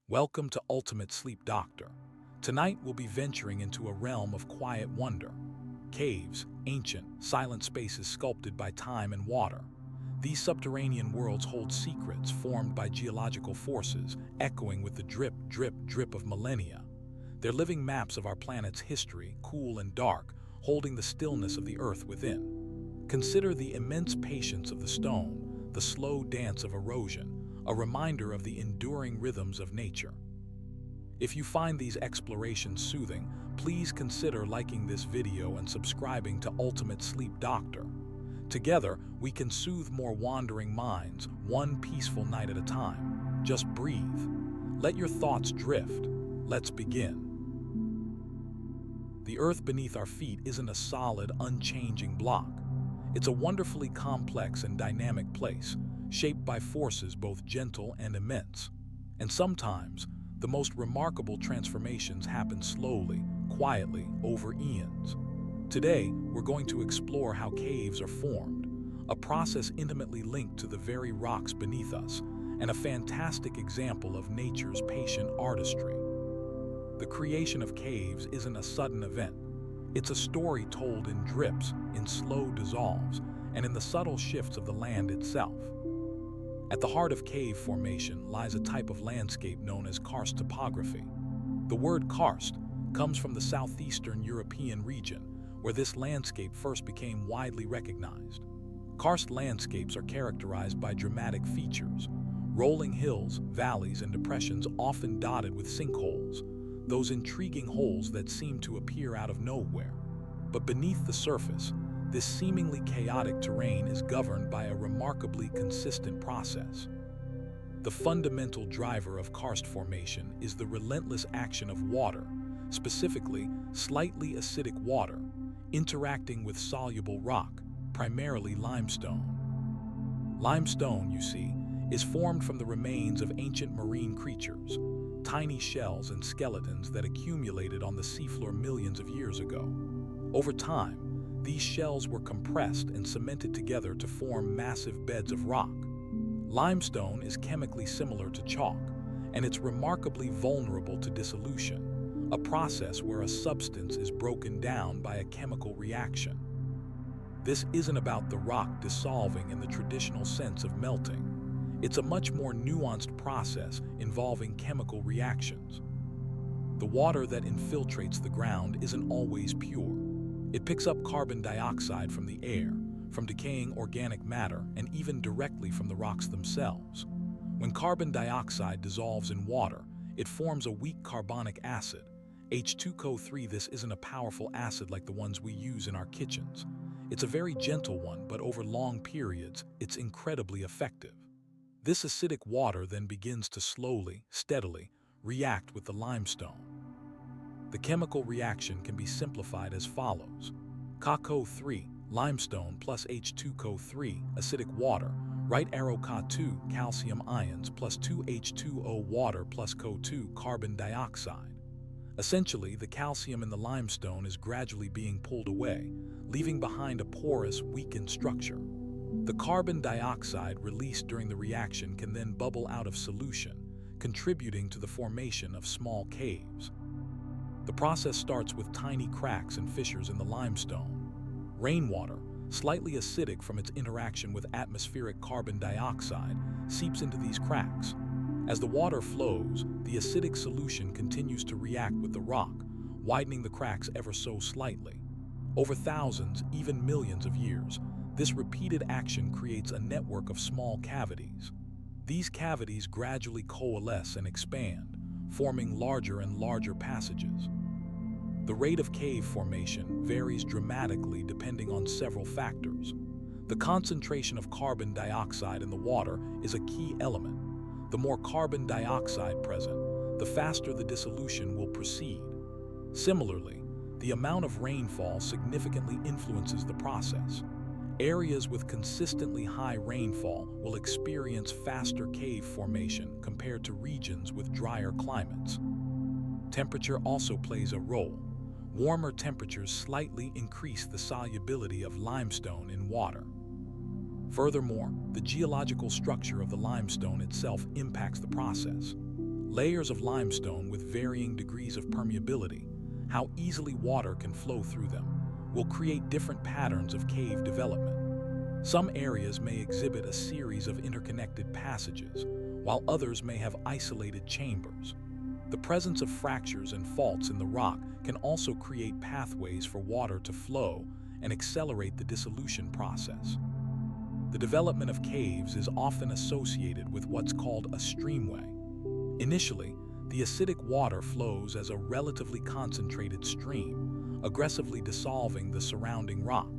Welcome to Ultimate Sleep Doctor. Tonight we'll be venturing into a realm of quiet wonder. Caves, ancient, silent spaces sculpted by time and water. These subterranean worlds hold secrets formed by geological forces, echoing with the drip, drip, drip of millennia. They're living maps of our planet's history, cool and dark, holding the stillness of the earth within. Consider the immense patience of the stone, the slow dance of erosion, a reminder of the enduring rhythms of nature. If you find these explorations soothing, please consider liking this video and subscribing to Ultimate Sleep Doctor. Together, we can soothe more wandering minds, one peaceful night at a time. Just breathe. Let your thoughts drift. Let's begin. The earth beneath our feet isn't a solid, unchanging block. It's a wonderfully complex and dynamic place, shaped by forces both gentle and immense. And sometimes, the most remarkable transformations happen slowly, quietly, over eons. Today, we're going to explore how caves are formed, a process intimately linked to the very rocks beneath us, and a fantastic example of nature's patient artistry. The creation of caves isn't a sudden event. It's a story told in drips, in slow dissolves, and in the subtle shifts of the land itself. At the heart of cave formation lies a type of landscape known as karst topography. The word karst comes from the southeastern European region, where this landscape first became widely recognized. Karst landscapes are characterized by dramatic features, rolling hills, valleys, and depressions often dotted with sinkholes, those intriguing holes that seem to appear out of nowhere. But beneath the surface, this seemingly chaotic terrain is governed by a remarkably consistent process. The fundamental driver of karst formation is the relentless action of water, specifically slightly acidic water, interacting with soluble rock, primarily limestone. Limestone, you see, is formed from the remains of ancient marine creatures, tiny shells and skeletons that accumulated on the seafloor millions of years ago. Over time, these shells were compressed and cemented together to form massive beds of rock. Limestone is chemically similar to chalk, and it's remarkably vulnerable to dissolution, a process where a substance is broken down by a chemical reaction. This isn't about the rock dissolving in the traditional sense of melting. It's a much more nuanced process involving chemical reactions. The water that infiltrates the ground isn't always pure. It picks up carbon dioxide from the air, from decaying organic matter, and even directly from the rocks themselves. When carbon dioxide dissolves in water, it forms a weak carbonic acid, H2CO3. This isn't a powerful acid like the ones we use in our kitchens. It's a very gentle one, but over long periods, it's incredibly effective. This acidic water then begins to slowly, steadily, react with the limestone. The chemical reaction can be simplified as follows. Ca-CO3, limestone plus H2CO3, acidic water, right arrow Ca2, calcium ions plus 2H2O water plus CO2, carbon dioxide. Essentially, the calcium in the limestone is gradually being pulled away, leaving behind a porous, weakened structure. The carbon dioxide released during the reaction can then bubble out of solution, contributing to the formation of small caves. The process starts with tiny cracks and fissures in the limestone. Rainwater, slightly acidic from its interaction with atmospheric carbon dioxide, seeps into these cracks. As the water flows, the acidic solution continues to react with the rock, widening the cracks ever so slightly. Over thousands, even millions of years, this repeated action creates a network of small cavities. These cavities gradually coalesce and expand, forming larger and larger passages. The rate of cave formation varies dramatically depending on several factors. The concentration of carbon dioxide in the water is a key element. The more carbon dioxide present, the faster the dissolution will proceed. Similarly, the amount of rainfall significantly influences the process. Areas with consistently high rainfall will experience faster cave formation compared to regions with drier climates. Temperature also plays a role. Warmer temperatures slightly increase the solubility of limestone in water. Furthermore, the geological structure of the limestone itself impacts the process. Layers of limestone with varying degrees of permeability, how easily water can flow through them, will create different patterns of cave development. Some areas may exhibit a series of interconnected passages, while others may have isolated chambers. The presence of fractures and faults in the rock can also create pathways for water to flow and accelerate the dissolution process. The development of caves is often associated with what's called a streamway. Initially, the acidic water flows as a relatively concentrated stream, aggressively dissolving the surrounding rock.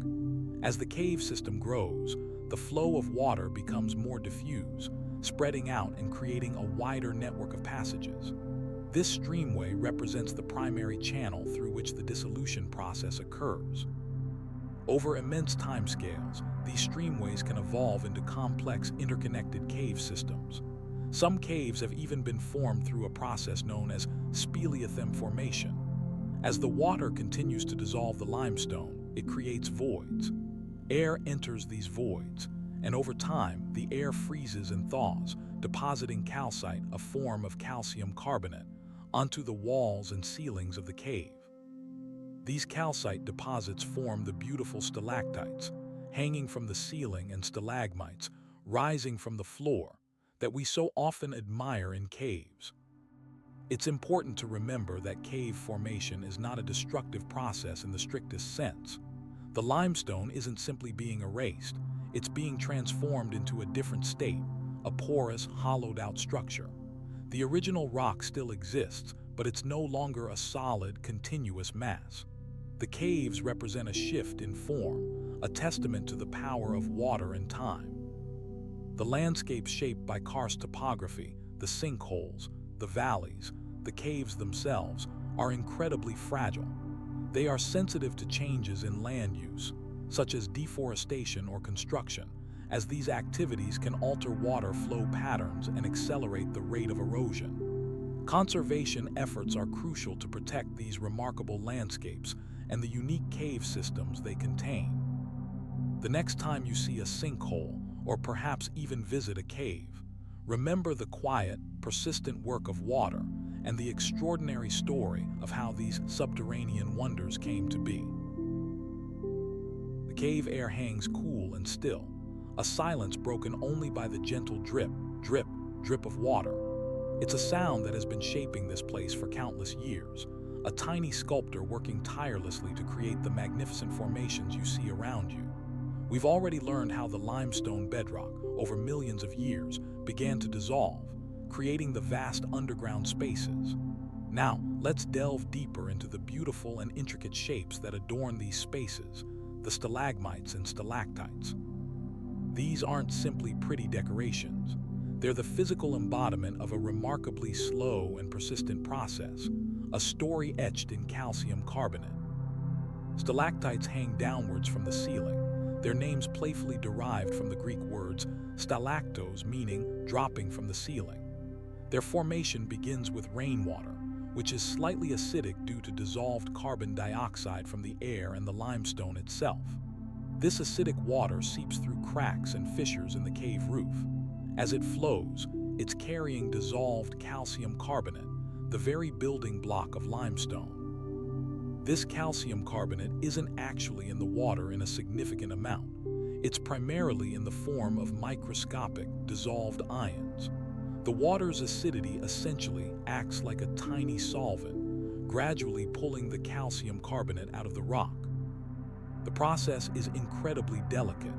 As the cave system grows, the flow of water becomes more diffuse, spreading out and creating a wider network of passages. This streamway represents the primary channel through which the dissolution process occurs. Over immense timescales, these streamways can evolve into complex, interconnected cave systems. Some caves have even been formed through a process known as speleothem formation. As the water continues to dissolve the limestone, it creates voids. Air enters these voids, and over time, the air freezes and thaws, depositing calcite, a form of calcium carbonate, onto the walls and ceilings of the cave. These calcite deposits form the beautiful stalactites, hanging from the ceiling, and stalagmites, rising from the floor, that we so often admire in caves. It's important to remember that cave formation is not a destructive process in the strictest sense. The limestone isn't simply being erased, it's being transformed into a different state, a porous, hollowed-out structure. The original rock still exists, but it's no longer a solid, continuous mass. The caves represent a shift in form, a testament to the power of water and time. The landscapes shaped by karst topography, the sinkholes, the valleys, the caves themselves, are incredibly fragile. They are sensitive to changes in land use, such as deforestation or construction, as these activities can alter water flow patterns and accelerate the rate of erosion. Conservation efforts are crucial to protect these remarkable landscapes and the unique cave systems they contain. The next time you see a sinkhole, or perhaps even visit a cave, remember the quiet, persistent work of water and the extraordinary story of how these subterranean wonders came to be. The cave air hangs cool and still, a silence broken only by the gentle drip, drip, drip of water. It's a sound that has been shaping this place for countless years, a tiny sculptor working tirelessly to create the magnificent formations you see around you. We've already learned how the limestone bedrock, over millions of years, began to dissolve, creating the vast underground spaces. Now, let's delve deeper into the beautiful and intricate shapes that adorn these spaces, the stalagmites and stalactites. These aren't simply pretty decorations. They're the physical embodiment of a remarkably slow and persistent process, a story etched in calcium carbonate. Stalactites hang downwards from the ceiling, their names playfully derived from the Greek words stalactos, meaning dropping from the ceiling. Their formation begins with rainwater, which is slightly acidic due to dissolved carbon dioxide from the air and the limestone itself. This acidic water seeps through cracks and fissures in the cave roof. As it flows, it's carrying dissolved calcium carbonate, the very building block of limestone. This calcium carbonate isn't actually in the water in a significant amount. It's primarily in the form of microscopic, dissolved ions. The water's acidity essentially acts like a tiny solvent, gradually pulling the calcium carbonate out of the rock. The process is incredibly delicate.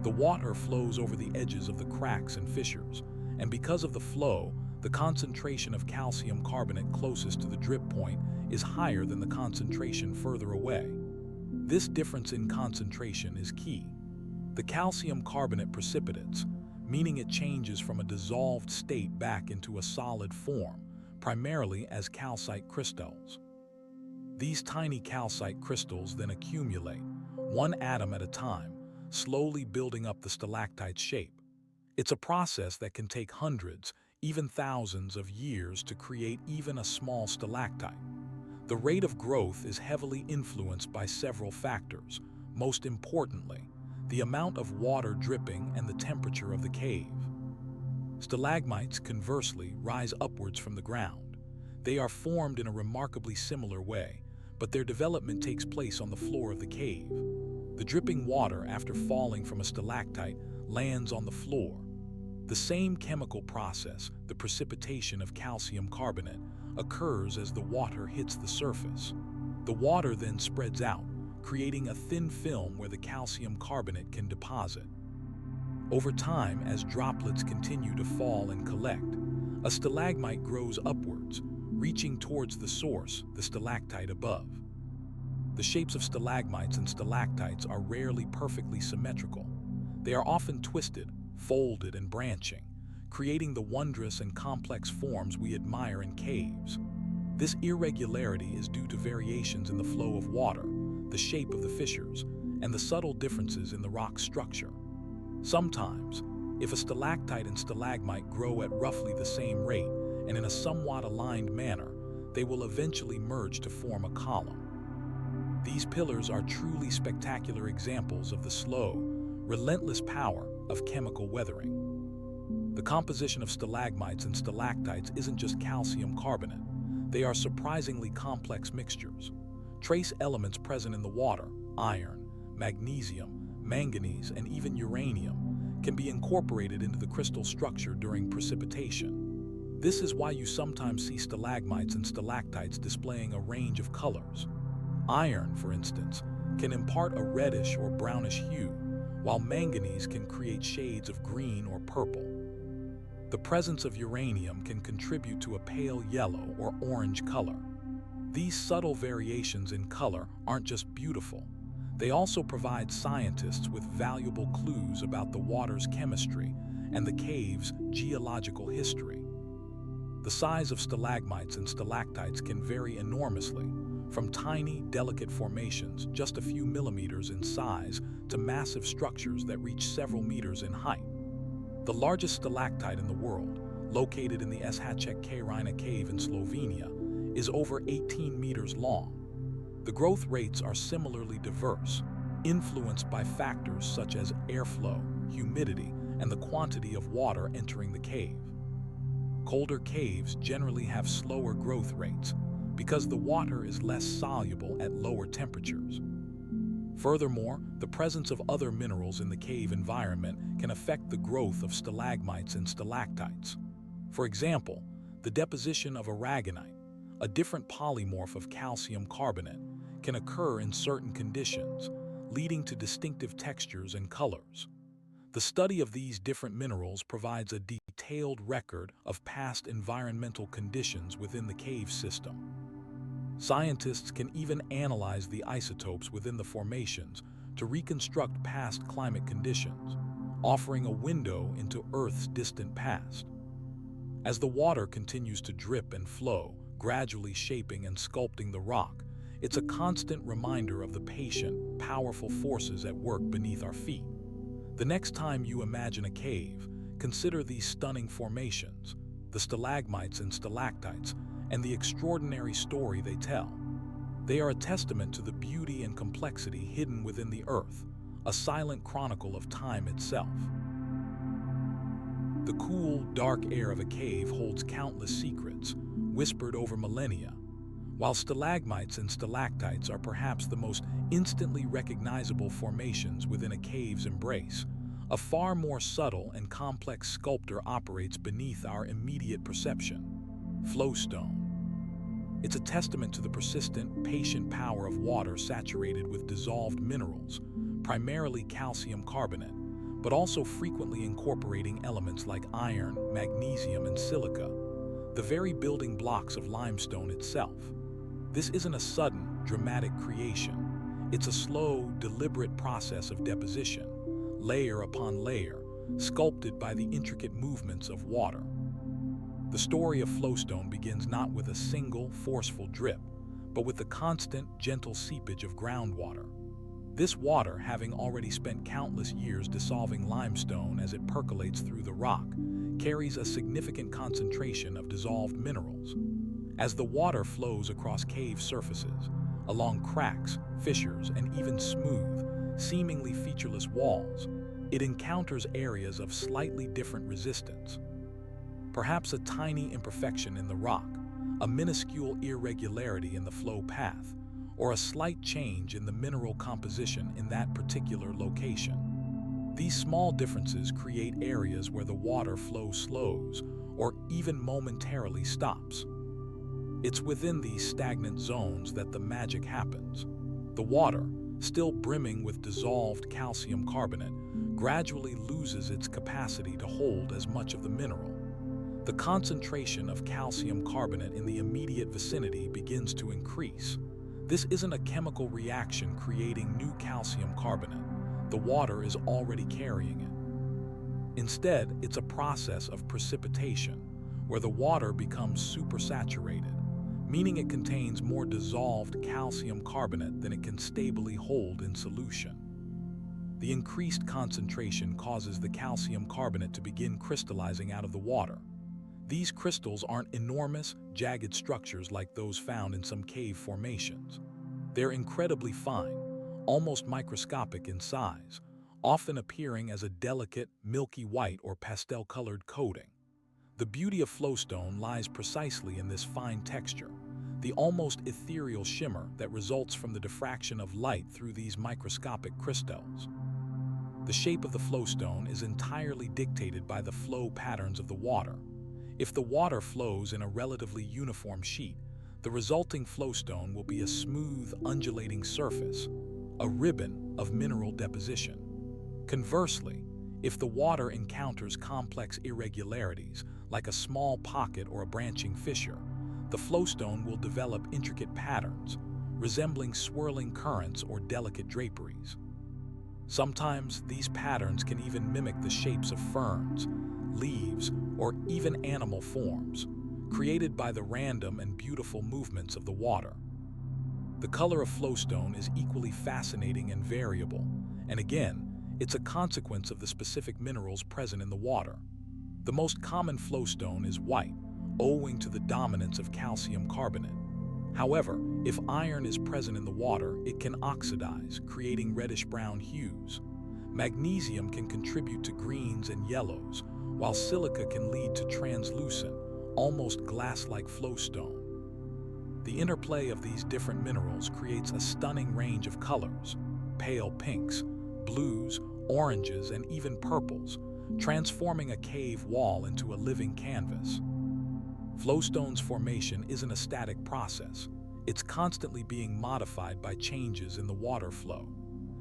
The water flows over the edges of the cracks and fissures, and because of the flow, the concentration of calcium carbonate closest to the drip point is higher than the concentration further away. This difference in concentration is key. The calcium carbonate precipitates, meaning it changes from a dissolved state back into a solid form, primarily as calcite crystals. These tiny calcite crystals then accumulate, one atom at a time, slowly building up the stalactite's shape. It's a process that can take hundreds, even thousands of years to create even a small stalactite. The rate of growth is heavily influenced by several factors, most importantly, the amount of water dripping and the temperature of the cave. Stalagmites, conversely, rise upwards from the ground. They are formed in a remarkably similar way, but their development takes place on the floor of the cave. The dripping water, after falling from a stalactite, lands on the floor. The same chemical process, the precipitation of calcium carbonate, occurs as the water hits the surface. The water then spreads out, creating a thin film where the calcium carbonate can deposit. Over time, as droplets continue to fall and collect, a stalagmite grows upwards, reaching towards the source, the stalactite above. The shapes of stalagmites and stalactites are rarely perfectly symmetrical. They are often twisted, folded, and branching, creating the wondrous and complex forms we admire in caves. This irregularity is due to variations in the flow of water, the shape of the fissures, and the subtle differences in the rock structure. Sometimes, if a stalactite and stalagmite grow at roughly the same rate and in a somewhat aligned manner, they will eventually merge to form a column. These pillars are truly spectacular examples of the slow, relentless power of chemical weathering. The composition of stalagmites and stalactites isn't just calcium carbonate. They are surprisingly complex mixtures. Trace elements present in the water, iron, magnesium, manganese, and even uranium, can be incorporated into the crystal structure during precipitation. This is why you sometimes see stalagmites and stalactites displaying a range of colors. Iron, for instance, can impart a reddish or brownish hue, while manganese can create shades of green or purple. The presence of uranium can contribute to a pale yellow or orange color. These subtle variations in color aren't just beautiful. They also provide scientists with valuable clues about the water's chemistry and the cave's geological history. The size of stalagmites and stalactites can vary enormously, from tiny, delicate formations just a few millimeters in size to massive structures that reach several meters in height. The largest stalactite in the world, located in the Shek cave in Slovenia, is over 18 meters long. The growth rates are similarly diverse, influenced by factors such as airflow, humidity, and the quantity of water entering the cave. Colder caves generally have slower growth rates because the water is less soluble at lower temperatures. Furthermore, the presence of other minerals in the cave environment can affect the growth of stalagmites and stalactites. For example, the deposition of aragonite, a different polymorph of calcium carbonate, can occur in certain conditions, leading to distinctive textures and colors. The study of these different minerals provides a detailed record of past environmental conditions within the cave system. Scientists can even analyze the isotopes within the formations to reconstruct past climate conditions, offering a window into Earth's distant past. As the water continues to drip and flow, gradually shaping and sculpting the rock, it's a constant reminder of the patient, powerful forces at work beneath our feet. The next time you imagine a cave, consider these stunning formations, the stalagmites and stalactites, and the extraordinary story they tell. They are a testament to the beauty and complexity hidden within the earth, a silent chronicle of time itself. The cool, dark air of a cave holds countless secrets, whispered over millennia. While stalagmites and stalactites are perhaps the most instantly recognizable formations within a cave's embrace, a far more subtle and complex sculpture operates beneath our immediate perception: flowstone. It's a testament to the persistent, patient power of water saturated with dissolved minerals, primarily calcium carbonate, but also frequently incorporating elements like iron, magnesium, and silica, the very building blocks of limestone itself. This isn't a sudden, dramatic creation. It's a slow, deliberate process of deposition, layer upon layer, sculpted by the intricate movements of water. The story of flowstone begins not with a single, forceful drip, but with the constant, gentle seepage of groundwater. This water, having already spent countless years dissolving limestone as it percolates through the rock, carries a significant concentration of dissolved minerals. As the water flows across cave surfaces, along cracks, fissures, and even smooth, seemingly featureless walls, it encounters areas of slightly different resistance. perhaps a tiny imperfection in the rock, a minuscule irregularity in the flow path, or a slight change in the mineral composition in that particular location. These small differences create areas where the water flow slows or even momentarily stops. It's within these stagnant zones that the magic happens. The water, still brimming with dissolved calcium carbonate, gradually loses its capacity to hold as much of the mineral. The concentration of calcium carbonate in the immediate vicinity begins to increase. This isn't a chemical reaction creating new calcium carbonate. The water is already carrying it. Instead, it's a process of precipitation, where the water becomes supersaturated, meaning it contains more dissolved calcium carbonate than it can stably hold in solution. The increased concentration causes the calcium carbonate to begin crystallizing out of the water. These crystals aren't enormous, jagged structures like those found in some cave formations. They're incredibly fine, almost microscopic in size, often appearing as a delicate, milky white or pastel-colored coating. The beauty of flowstone lies precisely in this fine texture, the almost ethereal shimmer that results from the diffraction of light through these microscopic crystals. The shape of the flowstone is entirely dictated by the flow patterns of the water. If the water flows in a relatively uniform sheet, the resulting flowstone will be a smooth, undulating surface, a ribbon of mineral deposition. Conversely, if the water encounters complex irregularities, like a small pocket or a branching fissure, the flowstone will develop intricate patterns, resembling swirling currents or delicate draperies. Sometimes these patterns can even mimic the shapes of ferns, leaves, or even animal forms, created by the random and beautiful movements of the water. The color of flowstone is equally fascinating and variable, and again, it's a consequence of the specific minerals present in the water. The most common flowstone is white, owing to the dominance of calcium carbonate. However, if iron is present in the water, it can oxidize, creating reddish-brown hues. Magnesium can contribute to greens and yellows, while silica can lead to translucent, almost glass-like flowstone. The interplay of these different minerals creates a stunning range of colors: pale pinks, blues, oranges, and even purples, transforming a cave wall into a living canvas. Flowstone's formation isn't a static process. It's constantly being modified by changes in the water flow.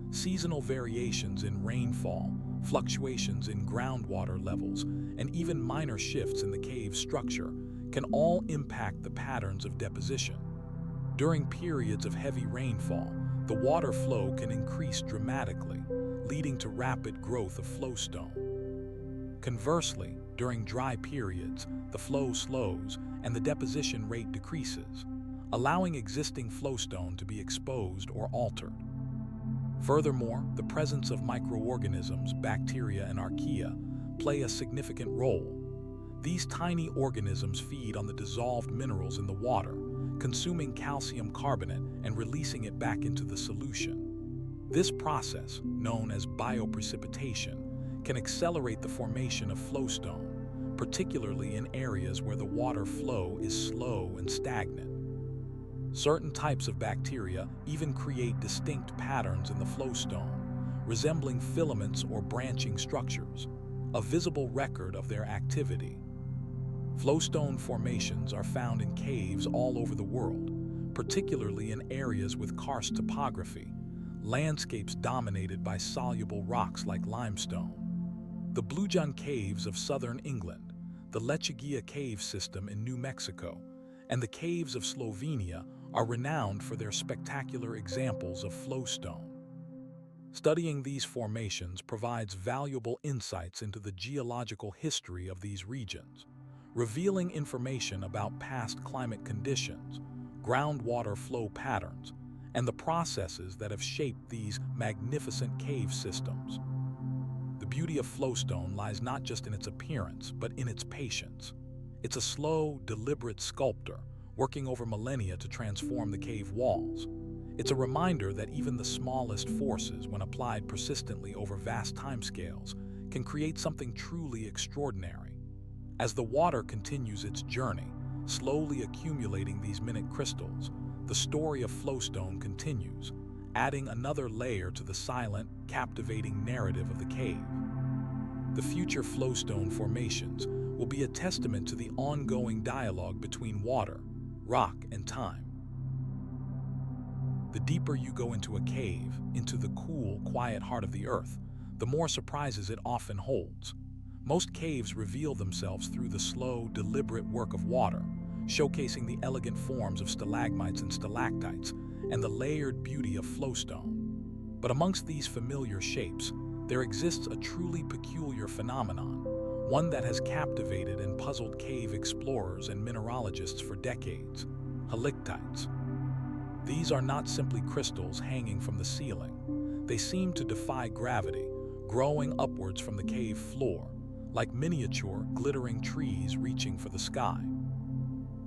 Seasonal variations in rainfall, fluctuations in groundwater levels, and even minor shifts in the cave's structure can all impact the patterns of deposition. During periods of heavy rainfall, the water flow can increase dramatically, leading to rapid growth of flowstone. Conversely, during dry periods, the flow slows and the deposition rate decreases, allowing existing flowstone to be exposed or altered. Furthermore, the presence of microorganisms, bacteria, and archaea play a significant role. These tiny organisms feed on the dissolved minerals in the water, consuming calcium carbonate and releasing it back into the solution. This process, known as bioprecipitation, can accelerate the formation of flowstone, particularly in areas where the water flow is slow and stagnant. Certain types of bacteria even create distinct patterns in the flowstone, resembling filaments or branching structures, a visible record of their activity. Flowstone formations are found in caves all over the world, particularly in areas with karst topography, landscapes dominated by soluble rocks like limestone. The Blue Caves of southern England, the Lechuguilla cave system in New Mexico, and the caves of Slovenia are renowned for their spectacular examples of flowstone. Studying these formations provides valuable insights into the geological history of these regions, revealing information about past climate conditions, groundwater flow patterns, and the processes that have shaped these magnificent cave systems. The beauty of flowstone lies not just in its appearance, but in its patience. It's a slow, deliberate sculptor, working over millennia to transform the cave walls. It's a reminder that even the smallest forces, when applied persistently over vast timescales, can create something truly extraordinary. As the water continues its journey, slowly accumulating these minute crystals, the story of flowstone continues, adding another layer to the silent, captivating narrative of the cave. The future flowstone formations will be a testament to the ongoing dialogue between water, rock, and time. The deeper you go into a cave, into the cool, quiet heart of the earth, the more surprises it often holds. Most caves reveal themselves through the slow, deliberate work of water, showcasing the elegant forms of stalagmites and stalactites and the layered beauty of flowstone. But amongst these familiar shapes, there exists a truly peculiar phenomenon, one that has captivated and puzzled cave explorers and mineralogists for decades: halictites. These are not simply crystals hanging from the ceiling. They seem to defy gravity, growing upwards from the cave floor, like miniature, glittering trees reaching for the sky.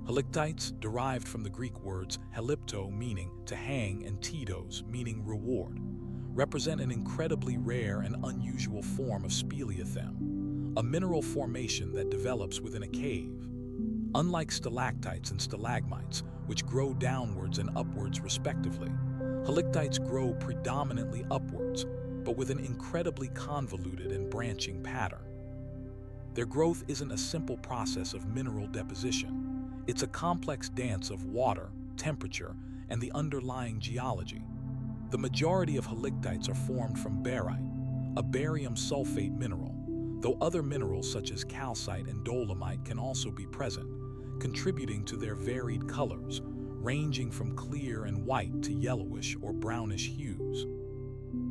Halictites, derived from the Greek words halipto, meaning to hang, and titos, meaning reward, represent an incredibly rare and unusual form of speleothem, a mineral formation that develops within a cave. Unlike stalactites and stalagmites, which grow downwards and upwards respectively, halictites grow predominantly upwards, but with an incredibly convoluted and branching pattern. Their growth isn't a simple process of mineral deposition. It's a complex dance of water, temperature, and the underlying geology. The majority of halictites are formed from barite, a barium sulfate mineral, though other minerals such as calcite and dolomite can also be present, contributing to their varied colors, ranging from clear and white to yellowish or brownish hues.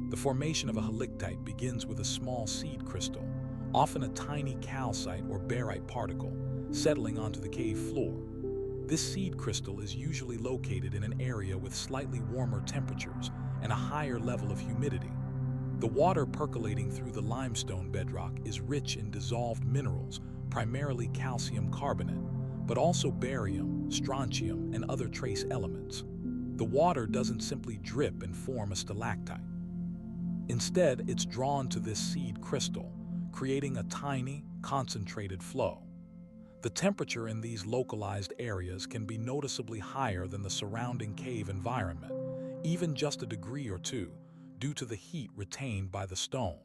The formation of a halictite begins with a small seed crystal, often a tiny calcite or barite particle, settling onto the cave floor. This seed crystal is usually located in an area with slightly warmer temperatures and a higher level of humidity. The water percolating through the limestone bedrock is rich in dissolved minerals, primarily calcium carbonate, but also barium, strontium, and other trace elements. The water doesn't simply drip and form a stalactite. Instead, it's drawn to this seed crystal, creating a tiny, concentrated flow. The temperature in these localized areas can be noticeably higher than the surrounding cave environment, even just a degree or two, due to the heat retained by the stone.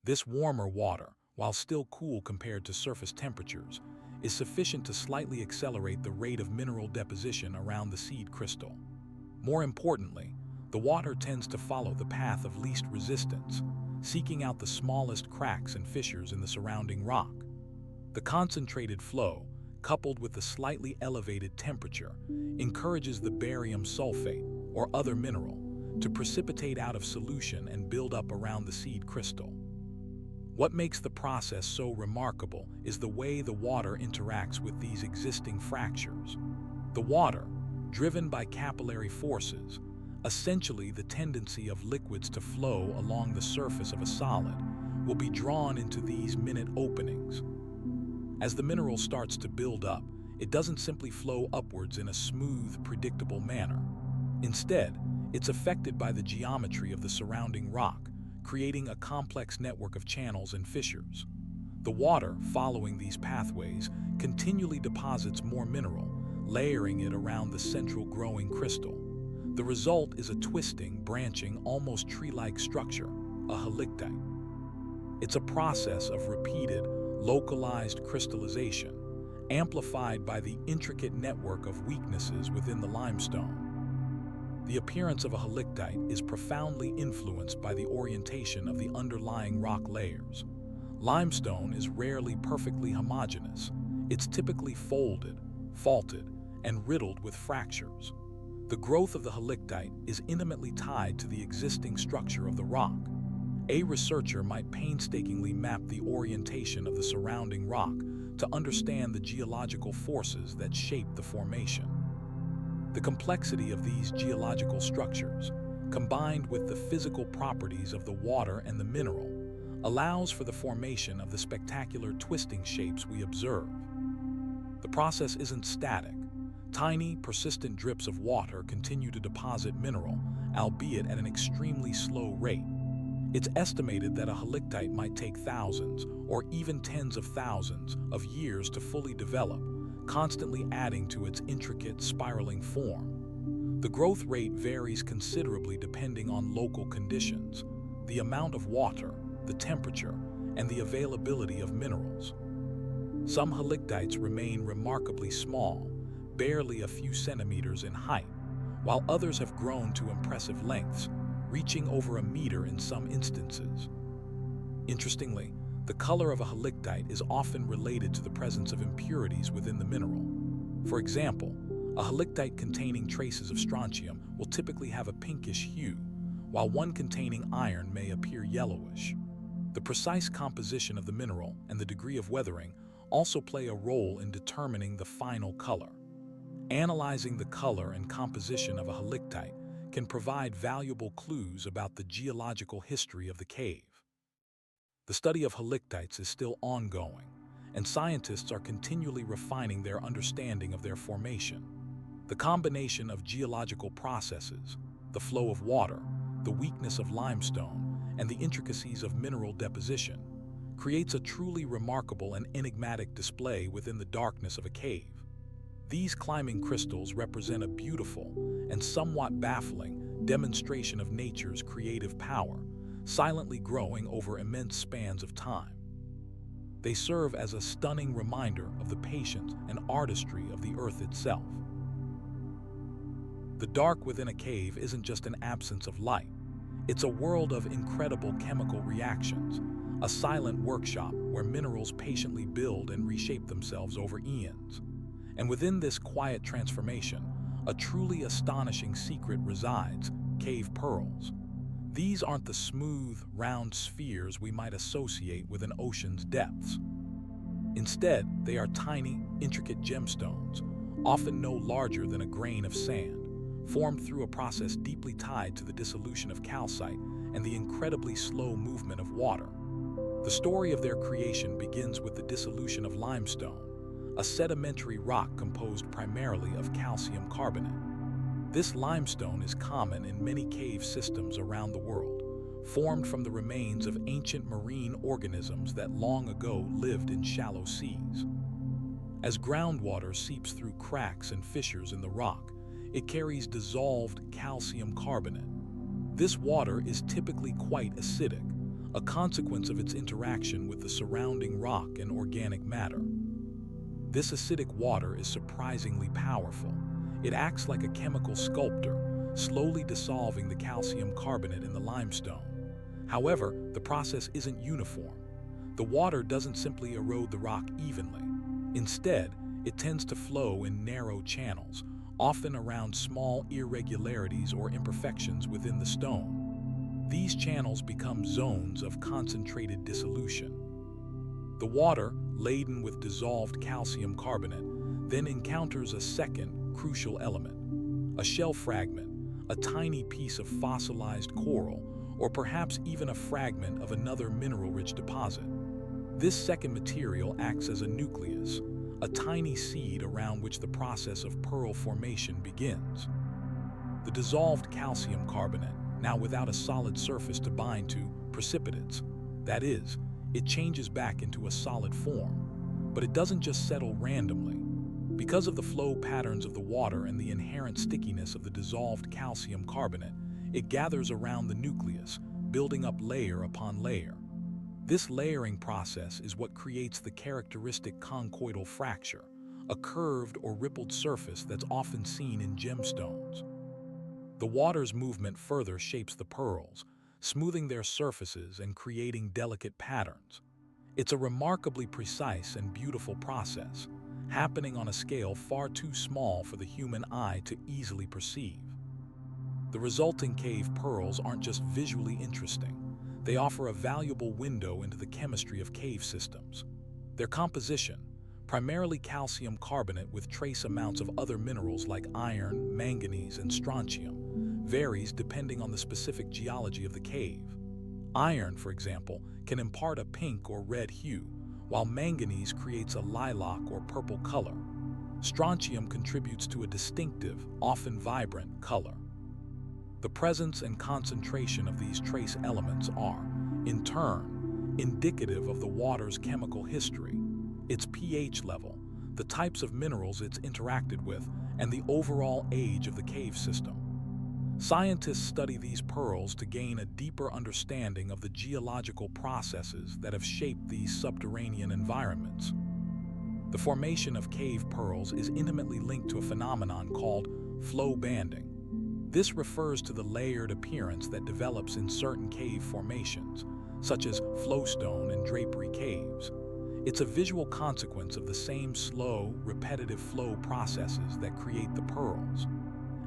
This warmer water, while still cool compared to surface temperatures, is sufficient to slightly accelerate the rate of mineral deposition around the seed crystal. More importantly, the water tends to follow the path of least resistance, seeking out the smallest cracks and fissures in the surrounding rock. The concentrated flow, coupled with the slightly elevated temperature, encourages the barium sulfate, or other mineral, to precipitate out of solution and build up around the seed crystal. What makes the process so remarkable is the way the water interacts with these existing fractures. The water, driven by capillary forces, essentially the tendency of liquids to flow along the surface of a solid, will be drawn into these minute openings. As the mineral starts to build up, it doesn't simply flow upwards in a smooth, predictable manner. Instead, it's affected by the geometry of the surrounding rock, creating a complex network of channels and fissures. The water, following these pathways, continually deposits more mineral, layering it around the central growing crystal. The result is a twisting, branching, almost tree-like structure, a halictite. It's a process of repeated, localized crystallization, amplified by the intricate network of weaknesses within the limestone. The appearance of a halictite is profoundly influenced by the orientation of the underlying rock layers. Limestone is rarely perfectly homogeneous. It's typically folded, faulted, and riddled with fractures. The growth of the halictite is intimately tied to the existing structure of the rock. A researcher might painstakingly map the orientation of the surrounding rock to understand the geological forces that shape the formation. The complexity of these geological structures, combined with the physical properties of the water and the mineral, allows for the formation of the spectacular twisting shapes we observe. The process isn't static. Tiny, persistent drips of water continue to deposit mineral, albeit at an extremely slow rate. It's estimated that a halictite might take thousands, or even tens of thousands, of years to fully develop, constantly adding to its intricate, spiraling form. The growth rate varies considerably depending on local conditions, the amount of water, the temperature, and the availability of minerals. Some halictites remain remarkably small, barely a few centimeters in height, while others have grown to impressive lengths, reaching over a meter in some instances. Interestingly, the color of a halictite is often related to the presence of impurities within the mineral. For example, a halictite containing traces of strontium will typically have a pinkish hue, while one containing iron may appear yellowish. The precise composition of the mineral and the degree of weathering also play a role in determining the final color. Analyzing the color and composition of a halictite can provide valuable clues about the geological history of the cave. The study of halictites is still ongoing, and scientists are continually refining their understanding of their formation. The combination of geological processes, the flow of water, the weakness of limestone, and the intricacies of mineral deposition creates a truly remarkable and enigmatic display within the darkness of a cave. These climbing crystals represent a beautiful and somewhat baffling demonstration of nature's creative power, silently growing over immense spans of time. They serve as a stunning reminder of the patience and artistry of the earth itself. The dark within a cave isn't just an absence of light. It's a world of incredible chemical reactions, a silent workshop where minerals patiently build and reshape themselves over eons. And within this quiet transformation, a truly astonishing secret resides: cave pearls. These aren't the smooth, round spheres we might associate with an ocean's depths. Instead, they are tiny, intricate gemstones, often no larger than a grain of sand, formed through a process deeply tied to the dissolution of calcite and the incredibly slow movement of water. The story of their creation begins with the dissolution of limestone, a sedimentary rock composed primarily of calcium carbonate. This limestone is common in many cave systems around the world, formed from the remains of ancient marine organisms that long ago lived in shallow seas. As groundwater seeps through cracks and fissures in the rock, it carries dissolved calcium carbonate. This water is typically quite acidic, a consequence of its interaction with the surrounding rock and organic matter. This acidic water is surprisingly powerful. It acts like a chemical sculptor, slowly dissolving the calcium carbonate in the limestone. However, the process isn't uniform. The water doesn't simply erode the rock evenly. Instead, it tends to flow in narrow channels, often around small irregularities or imperfections within the stone. These channels become zones of concentrated dissolution. The water, laden with dissolved calcium carbonate, then encounters a second, crucial element: a shell fragment, a tiny piece of fossilized coral, or perhaps even a fragment of another mineral-rich deposit. This second material acts as a nucleus, a tiny seed around which the process of pearl formation begins. The dissolved calcium carbonate, now without a solid surface to bind to, precipitates. That is, it changes back into a solid form. But it doesn't just settle randomly. Because of the flow patterns of the water and the inherent stickiness of the dissolved calcium carbonate, it gathers around the nucleus, building up layer upon layer. This layering process is what creates the characteristic conchoidal fracture, a curved or rippled surface that's often seen in gemstones. The water's movement further shapes the pearls, smoothing their surfaces and creating delicate patterns. It's a remarkably precise and beautiful process, happening on a scale far too small for the human eye to easily perceive. The resulting cave pearls aren't just visually interesting. They offer a valuable window into the chemistry of cave systems. Their composition, primarily calcium carbonate with trace amounts of other minerals like iron, manganese, and strontium, varies depending on the specific geology of the cave. Iron, for example, can impart a pink or red hue, while manganese creates a lilac or purple color. Strontium contributes to a distinctive, often vibrant, color. The presence and concentration of these trace elements are, in turn, indicative of the water's chemical history, its pH level, the types of minerals it's interacted with, and the overall age of the cave system. Scientists study these pearls to gain a deeper understanding of the geological processes that have shaped these subterranean environments. The formation of cave pearls is intimately linked to a phenomenon called flow banding. This refers to the layered appearance that develops in certain cave formations, such as flowstone and drapery caves. It's a visual consequence of the same slow, repetitive flow processes that create the pearls.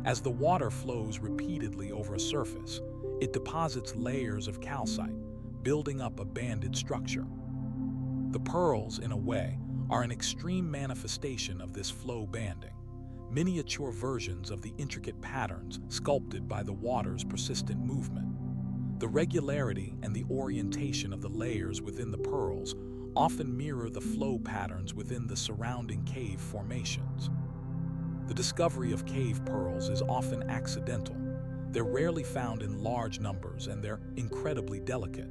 As the water flows repeatedly over a surface, it deposits layers of calcite, building up a banded structure. The pearls, in a way, are an extreme manifestation of this flow banding, miniature versions of the intricate patterns sculpted by the water's persistent movement. The regularity and the orientation of the layers within the pearls often mirror the flow patterns within the surrounding cave formations. The discovery of cave pearls is often accidental. They're rarely found in large numbers and they're incredibly delicate.